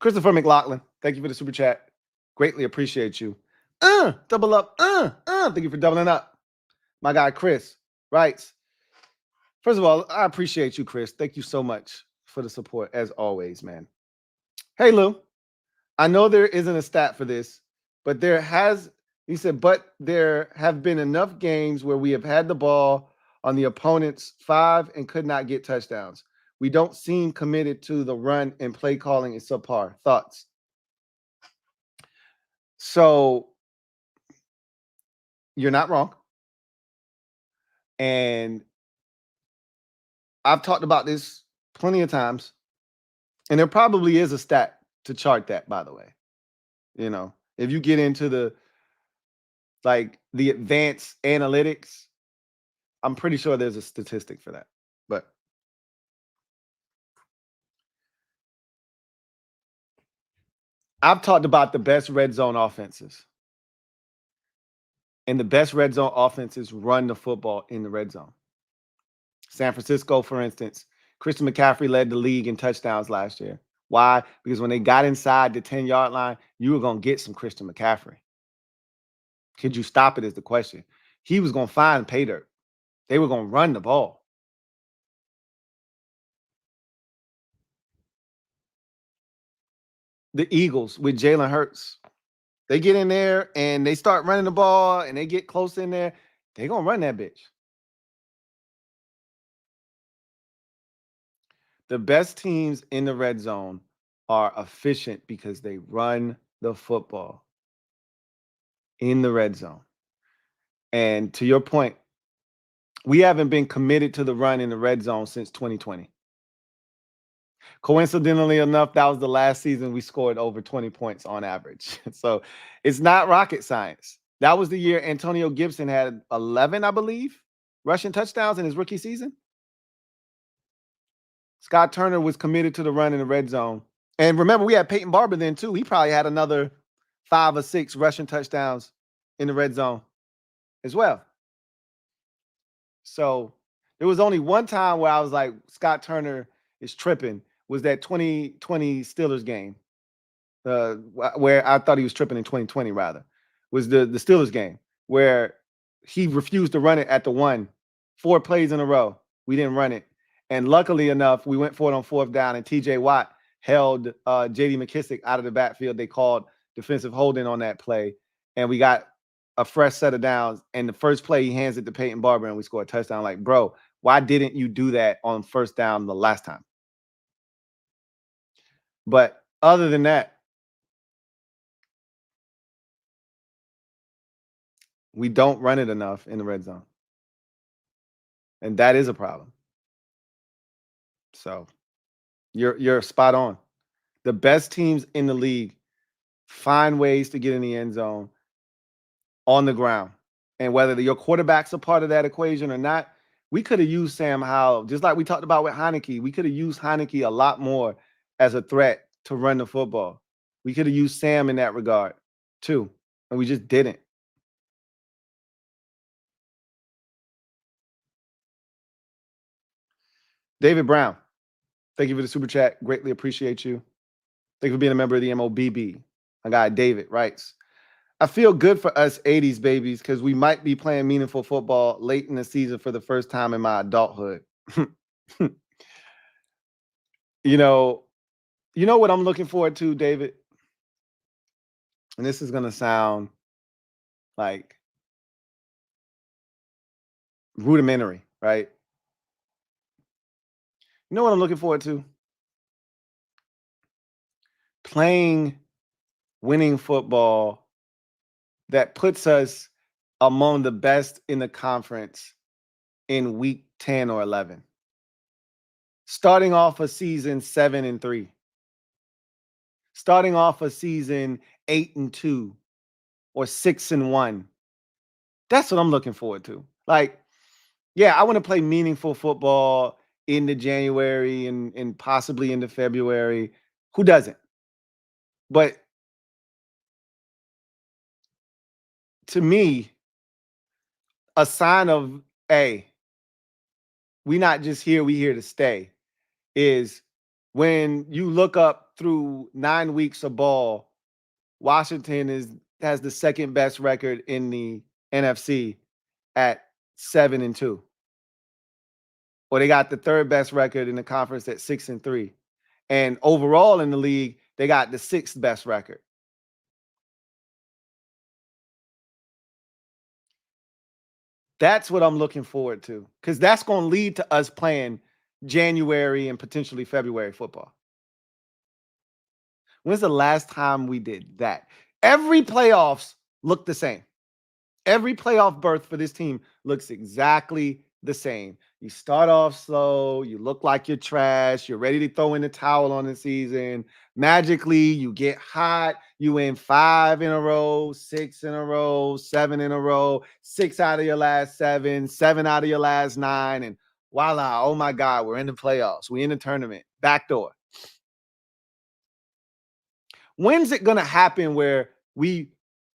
Christopher McLaughlin, thank you for the super chat. Greatly appreciate you. Double up. Thank you for doubling up. My guy Chris writes, first of all, I appreciate you, Chris. Thank you so much for the support, as always, man. Hey, Lou, I know there isn't a stat for this, but he said, but there have been enough games where we have had the ball on the opponent's 5 and could not get touchdowns. We don't seem committed to the run, and play calling is subpar. Thoughts? So you're not wrong. And I've talked about this plenty of times, and there probably is a stat to chart that, by the way. You know, if you get into the advanced analytics, I'm pretty sure there's a statistic for that. But I've talked about the best red zone offenses. And the best red zone offenses run the football in the red zone. San Francisco, for instance, Christian McCaffrey led the league in touchdowns last year. Why? Because when they got inside the 10-yard line, you were going to get some Christian McCaffrey. Could you stop it is the question. He was going to find pay dirt. They were going to run the ball. The Eagles with Jalen Hurts. They get in there and they start running the ball and they get close in there. They're going to run that bitch. The best teams in the red zone are efficient because they run the football in the red zone. And to your point, we haven't been committed to the run in the red zone since 2020. Coincidentally enough, that was the last season we scored over 20 points on average. So it's not rocket science. That was the year Antonio Gibson had 11, I believe, rushing touchdowns in his rookie season. Scott Turner was committed to the run in the red zone. And remember, we had Peyton Barber then too. He probably had another 5 or 6 rushing touchdowns in the red zone as well. So there was only one time where I was like, Scott Turner is tripping, was that 2020 Steelers game, where I thought he was tripping in 2020 rather, was the Steelers game where he refused to run it at the 1, 4 plays in a row. We didn't run it. And luckily enough, we went for it on 4th down, and TJ Watt held J.D. McKissick out of the backfield. They called defensive holding on that play, and we got a fresh set of downs. And the first play, he hands it to Peyton Barber, and we scored a touchdown. Like, bro, why didn't you do that on 1st down the last time? But other than that, we don't run it enough in the red zone. And that is a problem. So you're spot on. The best teams in the league find ways to get in the end zone on the ground. And whether your quarterback's a part of that equation or not, we could have used Sam Howell, just like we talked about with Heineke. We could have used Heineke a lot more as a threat to run the football. We could have used Sam in that regard too, and we just didn't. David Brown, thank you for the super chat. Greatly appreciate you. Thank you for being a member of the MOBB. My guy David writes, I feel good for us 80s babies because we might be playing meaningful football late in the season for the first time in my adulthood. You know what I'm looking forward to, David? And this is gonna sound like rudimentary, right? You know what I'm looking forward to? Playing winning football that puts us among the best in the conference in week 10 or 11. Starting off a season 7-3. Starting off a season 8-2 or 6-1. That's what I'm looking forward to. Like, yeah, I want to play meaningful football into January and possibly into February. Who doesn't? But to me, a sign of, hey, we not just here, we here to stay, is when you look up through 9 weeks of ball, Washington has the second best record in the NFC at 7-2. Or they got the third best record in the conference at 6-3. And overall in the league, they got the sixth best record. That's what I'm looking forward to, because that's going to lead to us playing January and potentially February football. When's the last time we did that? Every playoffs look the same. Every playoff berth for this team looks exactly the same. You start off slow, you look like you're trash, you're ready to throw in the towel on the season. Magically, you get hot, you win 5 in a row, 6 in a row, 7 in a row, 6 out of your last 7, 7 out of your last 9, and voila, oh my God, we're in the playoffs. We're in the tournament. Backdoor. When's it going to happen where we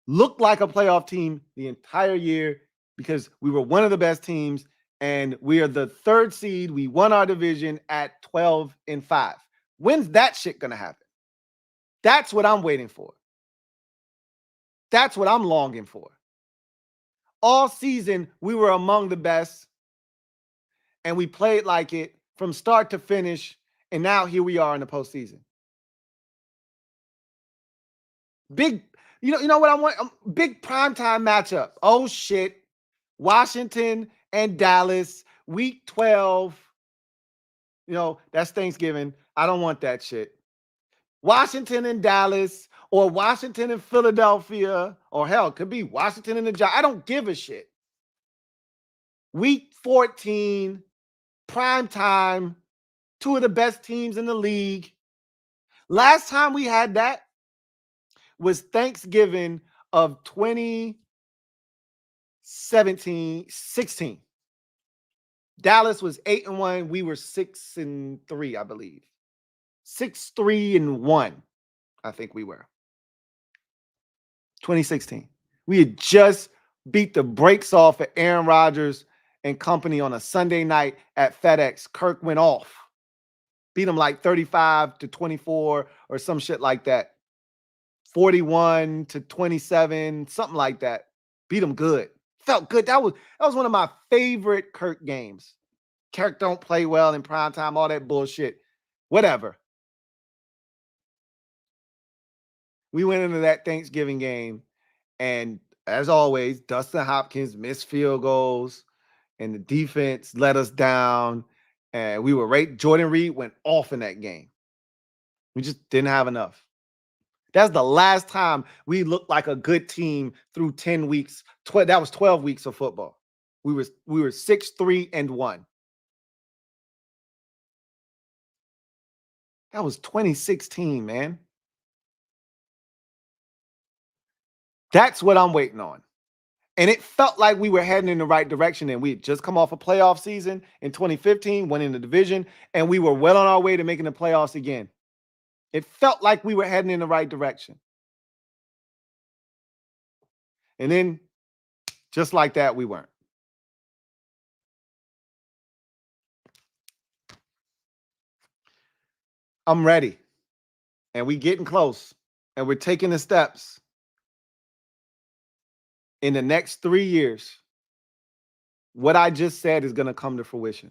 look like a playoff team the entire year because we were one of the best teams and we are the 3rd seed? We won our division at 12-5. When's that shit going to happen? That's what I'm waiting for. That's what I'm longing for. All season, we were among the best and we played like it from start to finish. And now here we are in the postseason. Big, you know what I want? Big primetime matchup. Oh shit. Washington and Dallas, week 12. That's Thanksgiving. I don't want that shit. Washington and Dallas, or Washington and Philadelphia, or hell, it could be Washington and the Giants. I don't give a shit. Week 14, prime time, 2 of the best teams in the league. Last time we had that was Thanksgiving of 2016. Dallas was 8-1. We were 6-3, I believe. 6-3-1, I think we were. 2016. We had just beat the brakes off of Aaron Rodgers and company on a Sunday night at FedEx. Kirk went off. Beat him like 35-24 or some shit like that. 41-27, something like that. Beat him good. Felt good. That was one of my favorite Kirk games. Kirk don't play well in primetime, all that bullshit. Whatever. We went into that Thanksgiving game, and as always, Dustin Hopkins missed field goals, and the defense let us down, and we were right. Jordan Reed went off in that game. We just didn't have enough. That's the last time we looked like a good team through 10 weeks. That was 12 weeks of football. We were 6-3-1. That was 2016, man. That's what I'm waiting on. And it felt like we were heading in the right direction. And we had just come off a playoff season in 2015, winning the division, and we were well on our way to making the playoffs again. It felt like we were heading in the right direction. And then, just like that, we weren't. I'm ready. And we getting close. And we're taking the steps. In the next 3 years, what I just said is going to come to fruition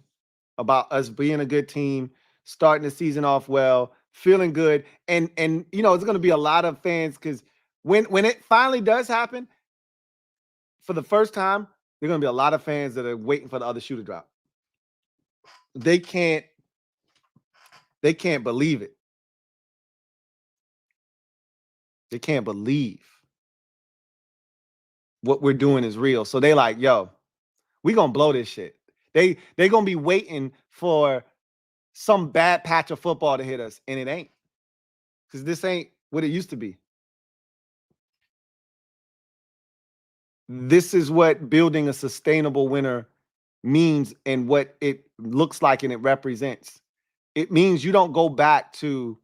about us being a good team, starting the season off well, feeling good. And you know, it's going to be a lot of fans because when it finally does happen, for the first time, there's going to be a lot of fans that are waiting for the other shoe to drop. They can't believe it. They can't believe what we're doing is real. So they like, yo, we gonna blow this shit. They gonna be waiting for some bad patch of football to hit us, and it ain't. Because this ain't what it used to be. This is what building a sustainable winner means and what it looks like and it represents. It means you don't go back to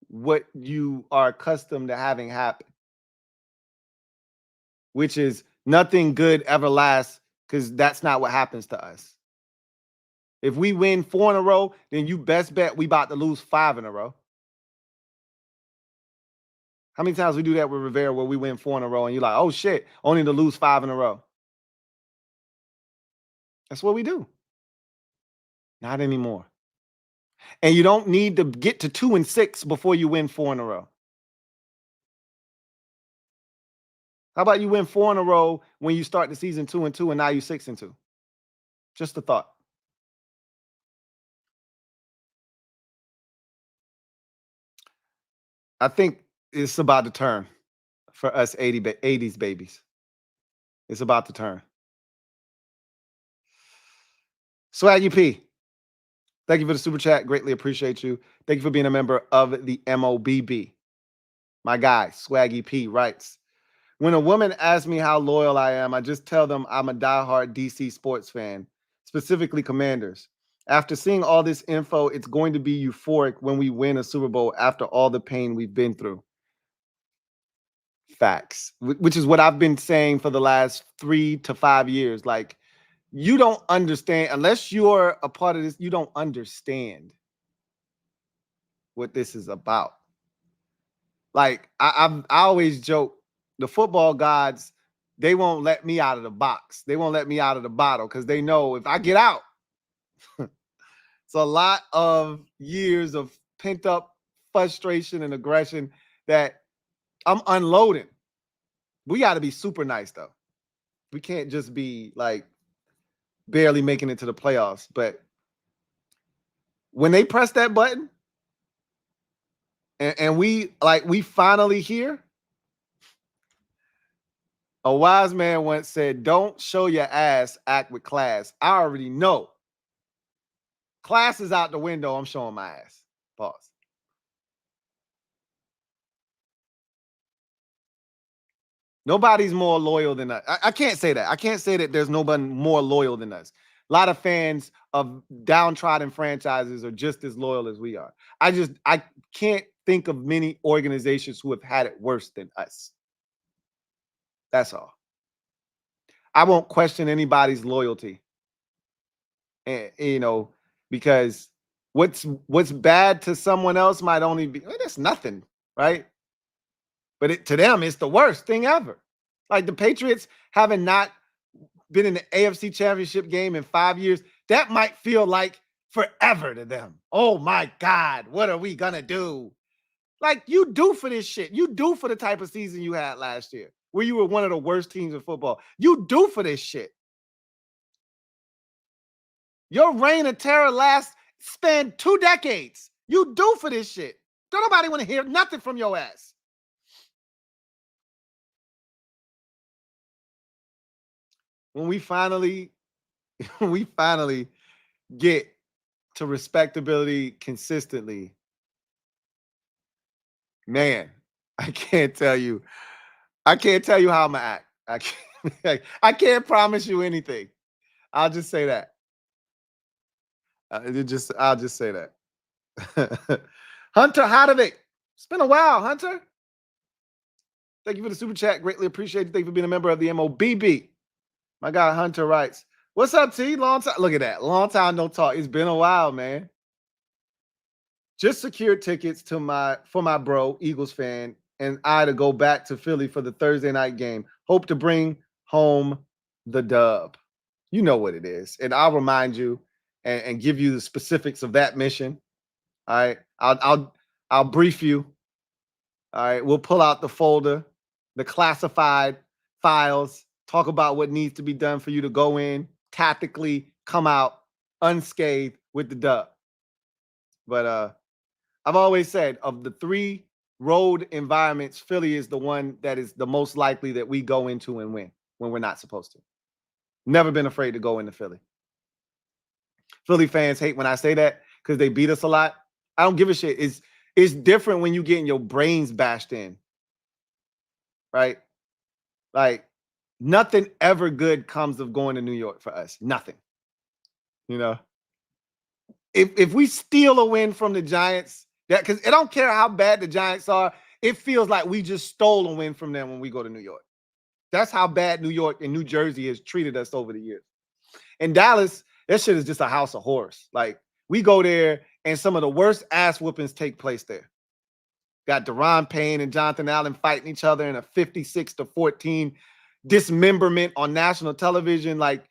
what you are accustomed to having happen, which is nothing good ever lasts, because that's not what happens to us. If we win 4 in a row, then you best bet we about to lose 5 in a row. How many times we do that with Rivera where we win 4 in a row and you're like, oh shit, only to lose 5 in a row? That's what we do. Not anymore. And you don't need to get to 2 and 6 before you win 4 in a row. How about you win 4 in a row when you start the season 2 and 2 and now you're 6 and 2? Just a thought. I think it's about to turn for us 80s babies. It's about to turn. Swaggy P, thank you for the super chat. Greatly appreciate you. Thank you for being a member of the MOBB. My guy, Swaggy P, writes, when a woman asks me how loyal I am, I just tell them I'm a diehard DC sports fan, specifically Commanders. After seeing all this info, it's going to be euphoric when we win a Super Bowl after all the pain we've been through. Facts, which is what I've been saying for the last 3 to 5 years. Like, you don't understand, unless you're a part of this, you don't understand what this is about. Like, I always joke, the football gods, they won't let me out of the box. They won't let me out of the bottle because they know if I get out, it's a lot of years of pent up frustration and aggression that I'm unloading. We got to be super nice, though. We can't just be like barely making it to the playoffs. But when they press that button and we finally here, a wise man once said, don't show your ass, act with class. I already know. Class is out the window. I'm showing my ass. Pause. Nobody's more loyal than us. I can't say that. I can't say that there's nobody more loyal than us. A lot of fans of downtrodden franchises are just as loyal as we are. I can't think of many organizations who have had it worse than us. That's all. I won't question anybody's loyalty. And, you know, because what's bad to someone else might only be, well, that's nothing, right? But to them, it's the worst thing ever. Like the Patriots having not been in the AFC Championship game in 5 years, that might feel like forever to them. Oh my God, what are we gonna do? Like, you do for this shit. You do for the type of season you had last year, where you were one of the worst teams in football. You do for this shit. Your reign of terror spanned 2 decades. You do for this shit. Don't nobody want to hear nothing from your ass. When we finally get to respectability consistently, man, I can't tell you how I'm gonna act. I can't promise you anything. I'll just say that. I'll just say that. Hunter Hodovic, it's been a while, Hunter. Thank you for the super chat. Greatly appreciate it. Thank you for being a member of the MOBB. My guy Hunter writes, what's up, T? Long time. Look at that. Long time no talk. It's been a while, man. Just secured tickets for my bro, Eagles fan, and I to go back to Philly for the Thursday night game. Hope to bring home the dub. You know what it is. And I'll remind you and give you the specifics of that mission All right. I'll brief you. All right. We'll pull out the folder, the classified files, talk about what needs to be done for you to go in, tactically come out unscathed with the dub. But I've always said, of the 3 road environments, Philly is the one that is the most likely that we go into and win when we're not supposed to. Never been afraid to go into Philly. Philly fans hate when I say that because they beat us a lot. I don't give a shit. It's different when you getting your brains bashed in, right? Like, nothing ever good comes of going to New York for us. Nothing. You know, if we steal a win from the Giants, that, because I don't care how bad the Giants are, it feels like we just stole a win from them when we go to New York. That's how bad New York and New Jersey has treated us over the years. In Dallas, that shit is just a house of horrors. Like, we go there and some of the worst ass whoopings take place there. Got Deron Payne and Jonathan Allen fighting each other in a 56-14 dismemberment on national television. Like,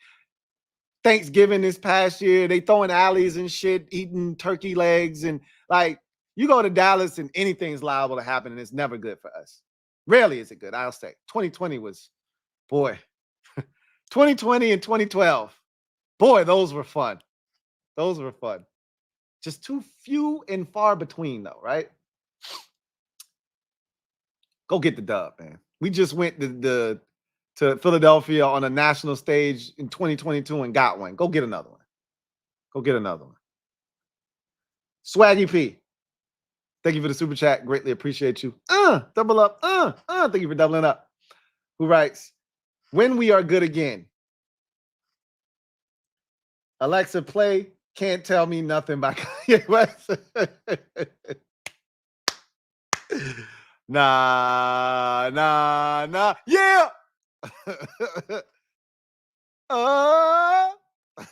Thanksgiving this past year, they throwing alleys and shit, eating turkey legs. And like, you go to Dallas and anything's liable to happen, and it's never good for us. Rarely is it good, I'll say. 2020 was, boy, 2020 and 2012. Boy, those were fun. Those were fun. Just too few and far between, though, right? Go get the dub, man. We just went to Philadelphia on a national stage in 2022 and got one. Go get another one. Go get another one. Swaggy P, thank you for the super chat. Greatly appreciate you. Double up. Thank you for doubling up. Who writes, when we are good again. Alexa, play Can't Tell Me Nothing by Kanye West. Nah. Yeah.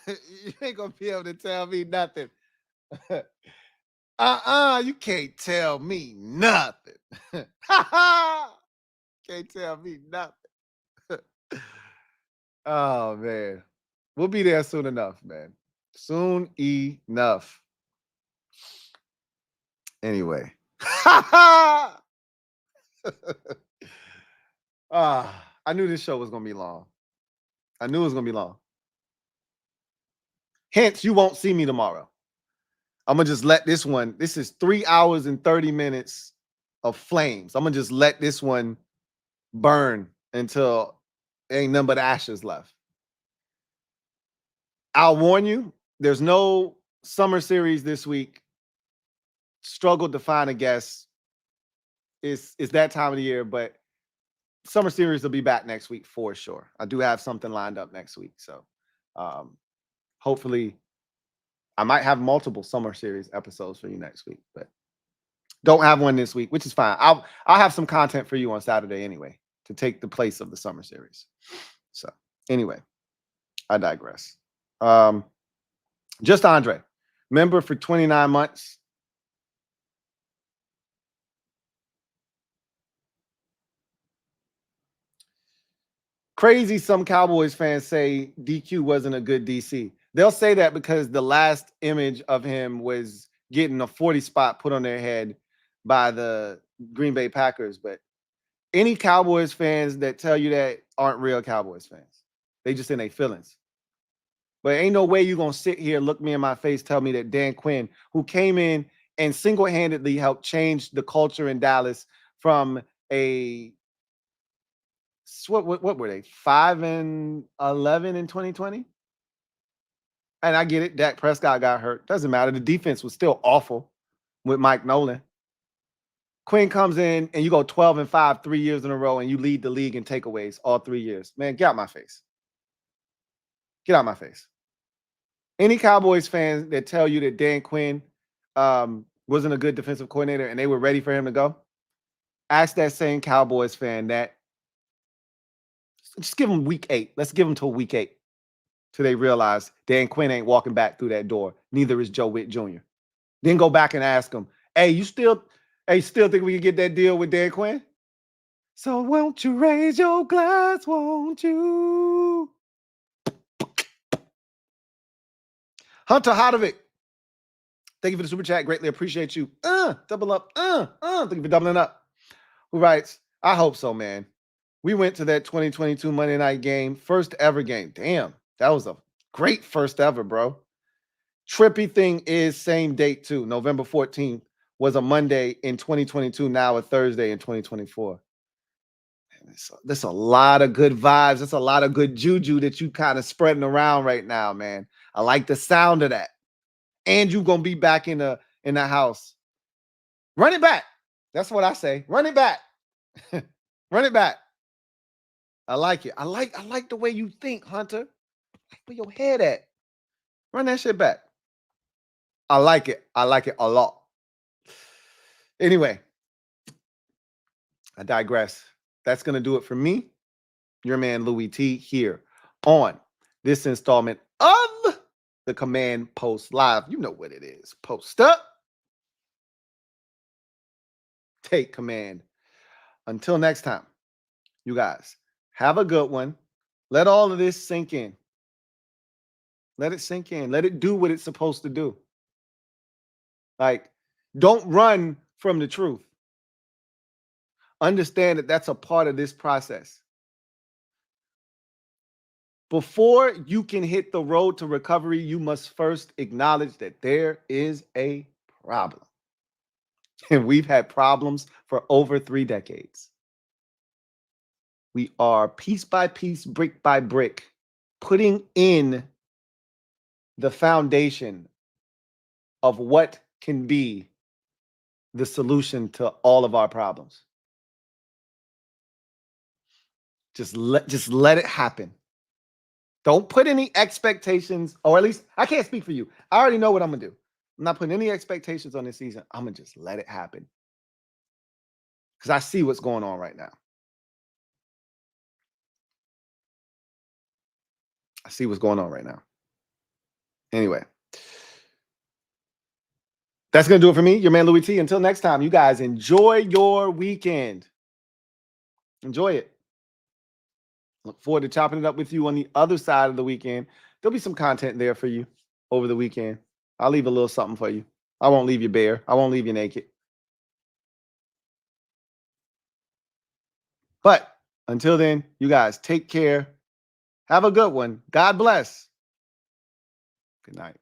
You ain't gonna be able to tell me nothing. You can't tell me nothing. Can't tell me nothing. Oh, man. We'll be there soon enough, man. Soon enough. Anyway. I knew this show was going to be long. I knew it was going to be long. Hence, you won't see me tomorrow. I'm going to just let this one. This is 3 hours and 30 minutes of flames. I'm going to just let this one burn until ain't nothing but ashes left. I'll warn you, there's no summer series this week. Struggled to find a guest. It's that time of the year, but summer series will be back next week for sure. I do have something lined up next week. So hopefully I might have multiple summer series episodes for you next week, but don't have one this week, which is fine. I'll have some content for you on Saturday anyway to take the place of the summer series. So anyway, I digress. Just Andre, member for 29 months. Crazy, some Cowboys fans say DQ wasn't a good DC. They'll say that because the last image of him was getting a 40 spot put on their head by the Green Bay Packers. But any Cowboys fans that tell you that aren't real Cowboys fans. They just in their feelings. But ain't no way you're going to sit here, look me in my face, tell me that Dan Quinn, who came in and single-handedly helped change the culture in Dallas from a, what were they, 5-11 in 2020? And I get it, Dak Prescott got hurt. Doesn't matter. The defense was still awful with Mike Nolan. Quinn comes in and you go 12-5 3 years in a row and you lead the league in takeaways all 3 years. Man, get out my face. Get out my face. Any Cowboys fans that tell you that Dan Quinn wasn't a good defensive coordinator and they were ready for him to go, ask that same Cowboys fan that. Just give them week 8. Let's give them till week 8 till they realize Dan Quinn ain't walking back through that door. Neither is Joe Witt Jr. Then go back and ask them, hey, you still think we can get that deal with Dan Quinn? So won't you raise your glass, won't you? Hunter Hodovic, Thank you for the super chat. Greatly appreciate you. Double up. Thank you for doubling up. Who writes, I hope so, man. We went to that 2022 Monday night game. First ever game. Damn, that was a great first ever, bro. Trippy thing is same date too. November 14th was a Monday in 2022, now a Thursday in 2024. There's a lot of good vibes. There's a lot of good juju that you kind of spreading around right now, man. I like the sound of that. And you gonna be back in the house. Run it back. That's what I say. Run it back. Run it back. I like it. I like the way you think, Hunter. I like where your head at. Run that shit back. I like it. I like it a lot. Anyway, I digress. That's going to do it for me, your man Louie T, here on this installment of the Command Post Live. You know what it is. Post up. Take command. Until next time, you guys, have a good one. Let all of this sink in. Let it sink in. Let it do what it's supposed to do. Like, don't run from the truth. Understand that that's a part of this process. Before you can hit the road to recovery, you must first acknowledge that there is a problem. And we've had problems for over 3 decades. We are piece by piece, brick by brick, putting in the foundation of what can be the solution to all of our problems. Just let it happen. Don't put any expectations, or at least I can't speak for you. I already know what I'm going to do. I'm not putting any expectations on this season. I'm going to just let it happen. Because I see what's going on right now. I see what's going on right now. Anyway. That's going to do it for me, your man Louie T. Until next time, you guys enjoy your weekend. Enjoy it. Look forward to chopping it up with you on the other side of the weekend. There'll be some content there for you over the weekend. I'll leave a little something for you. I won't leave you bare. I won't leave you naked. But until then, you guys take care. Have a good one. God bless. Good night.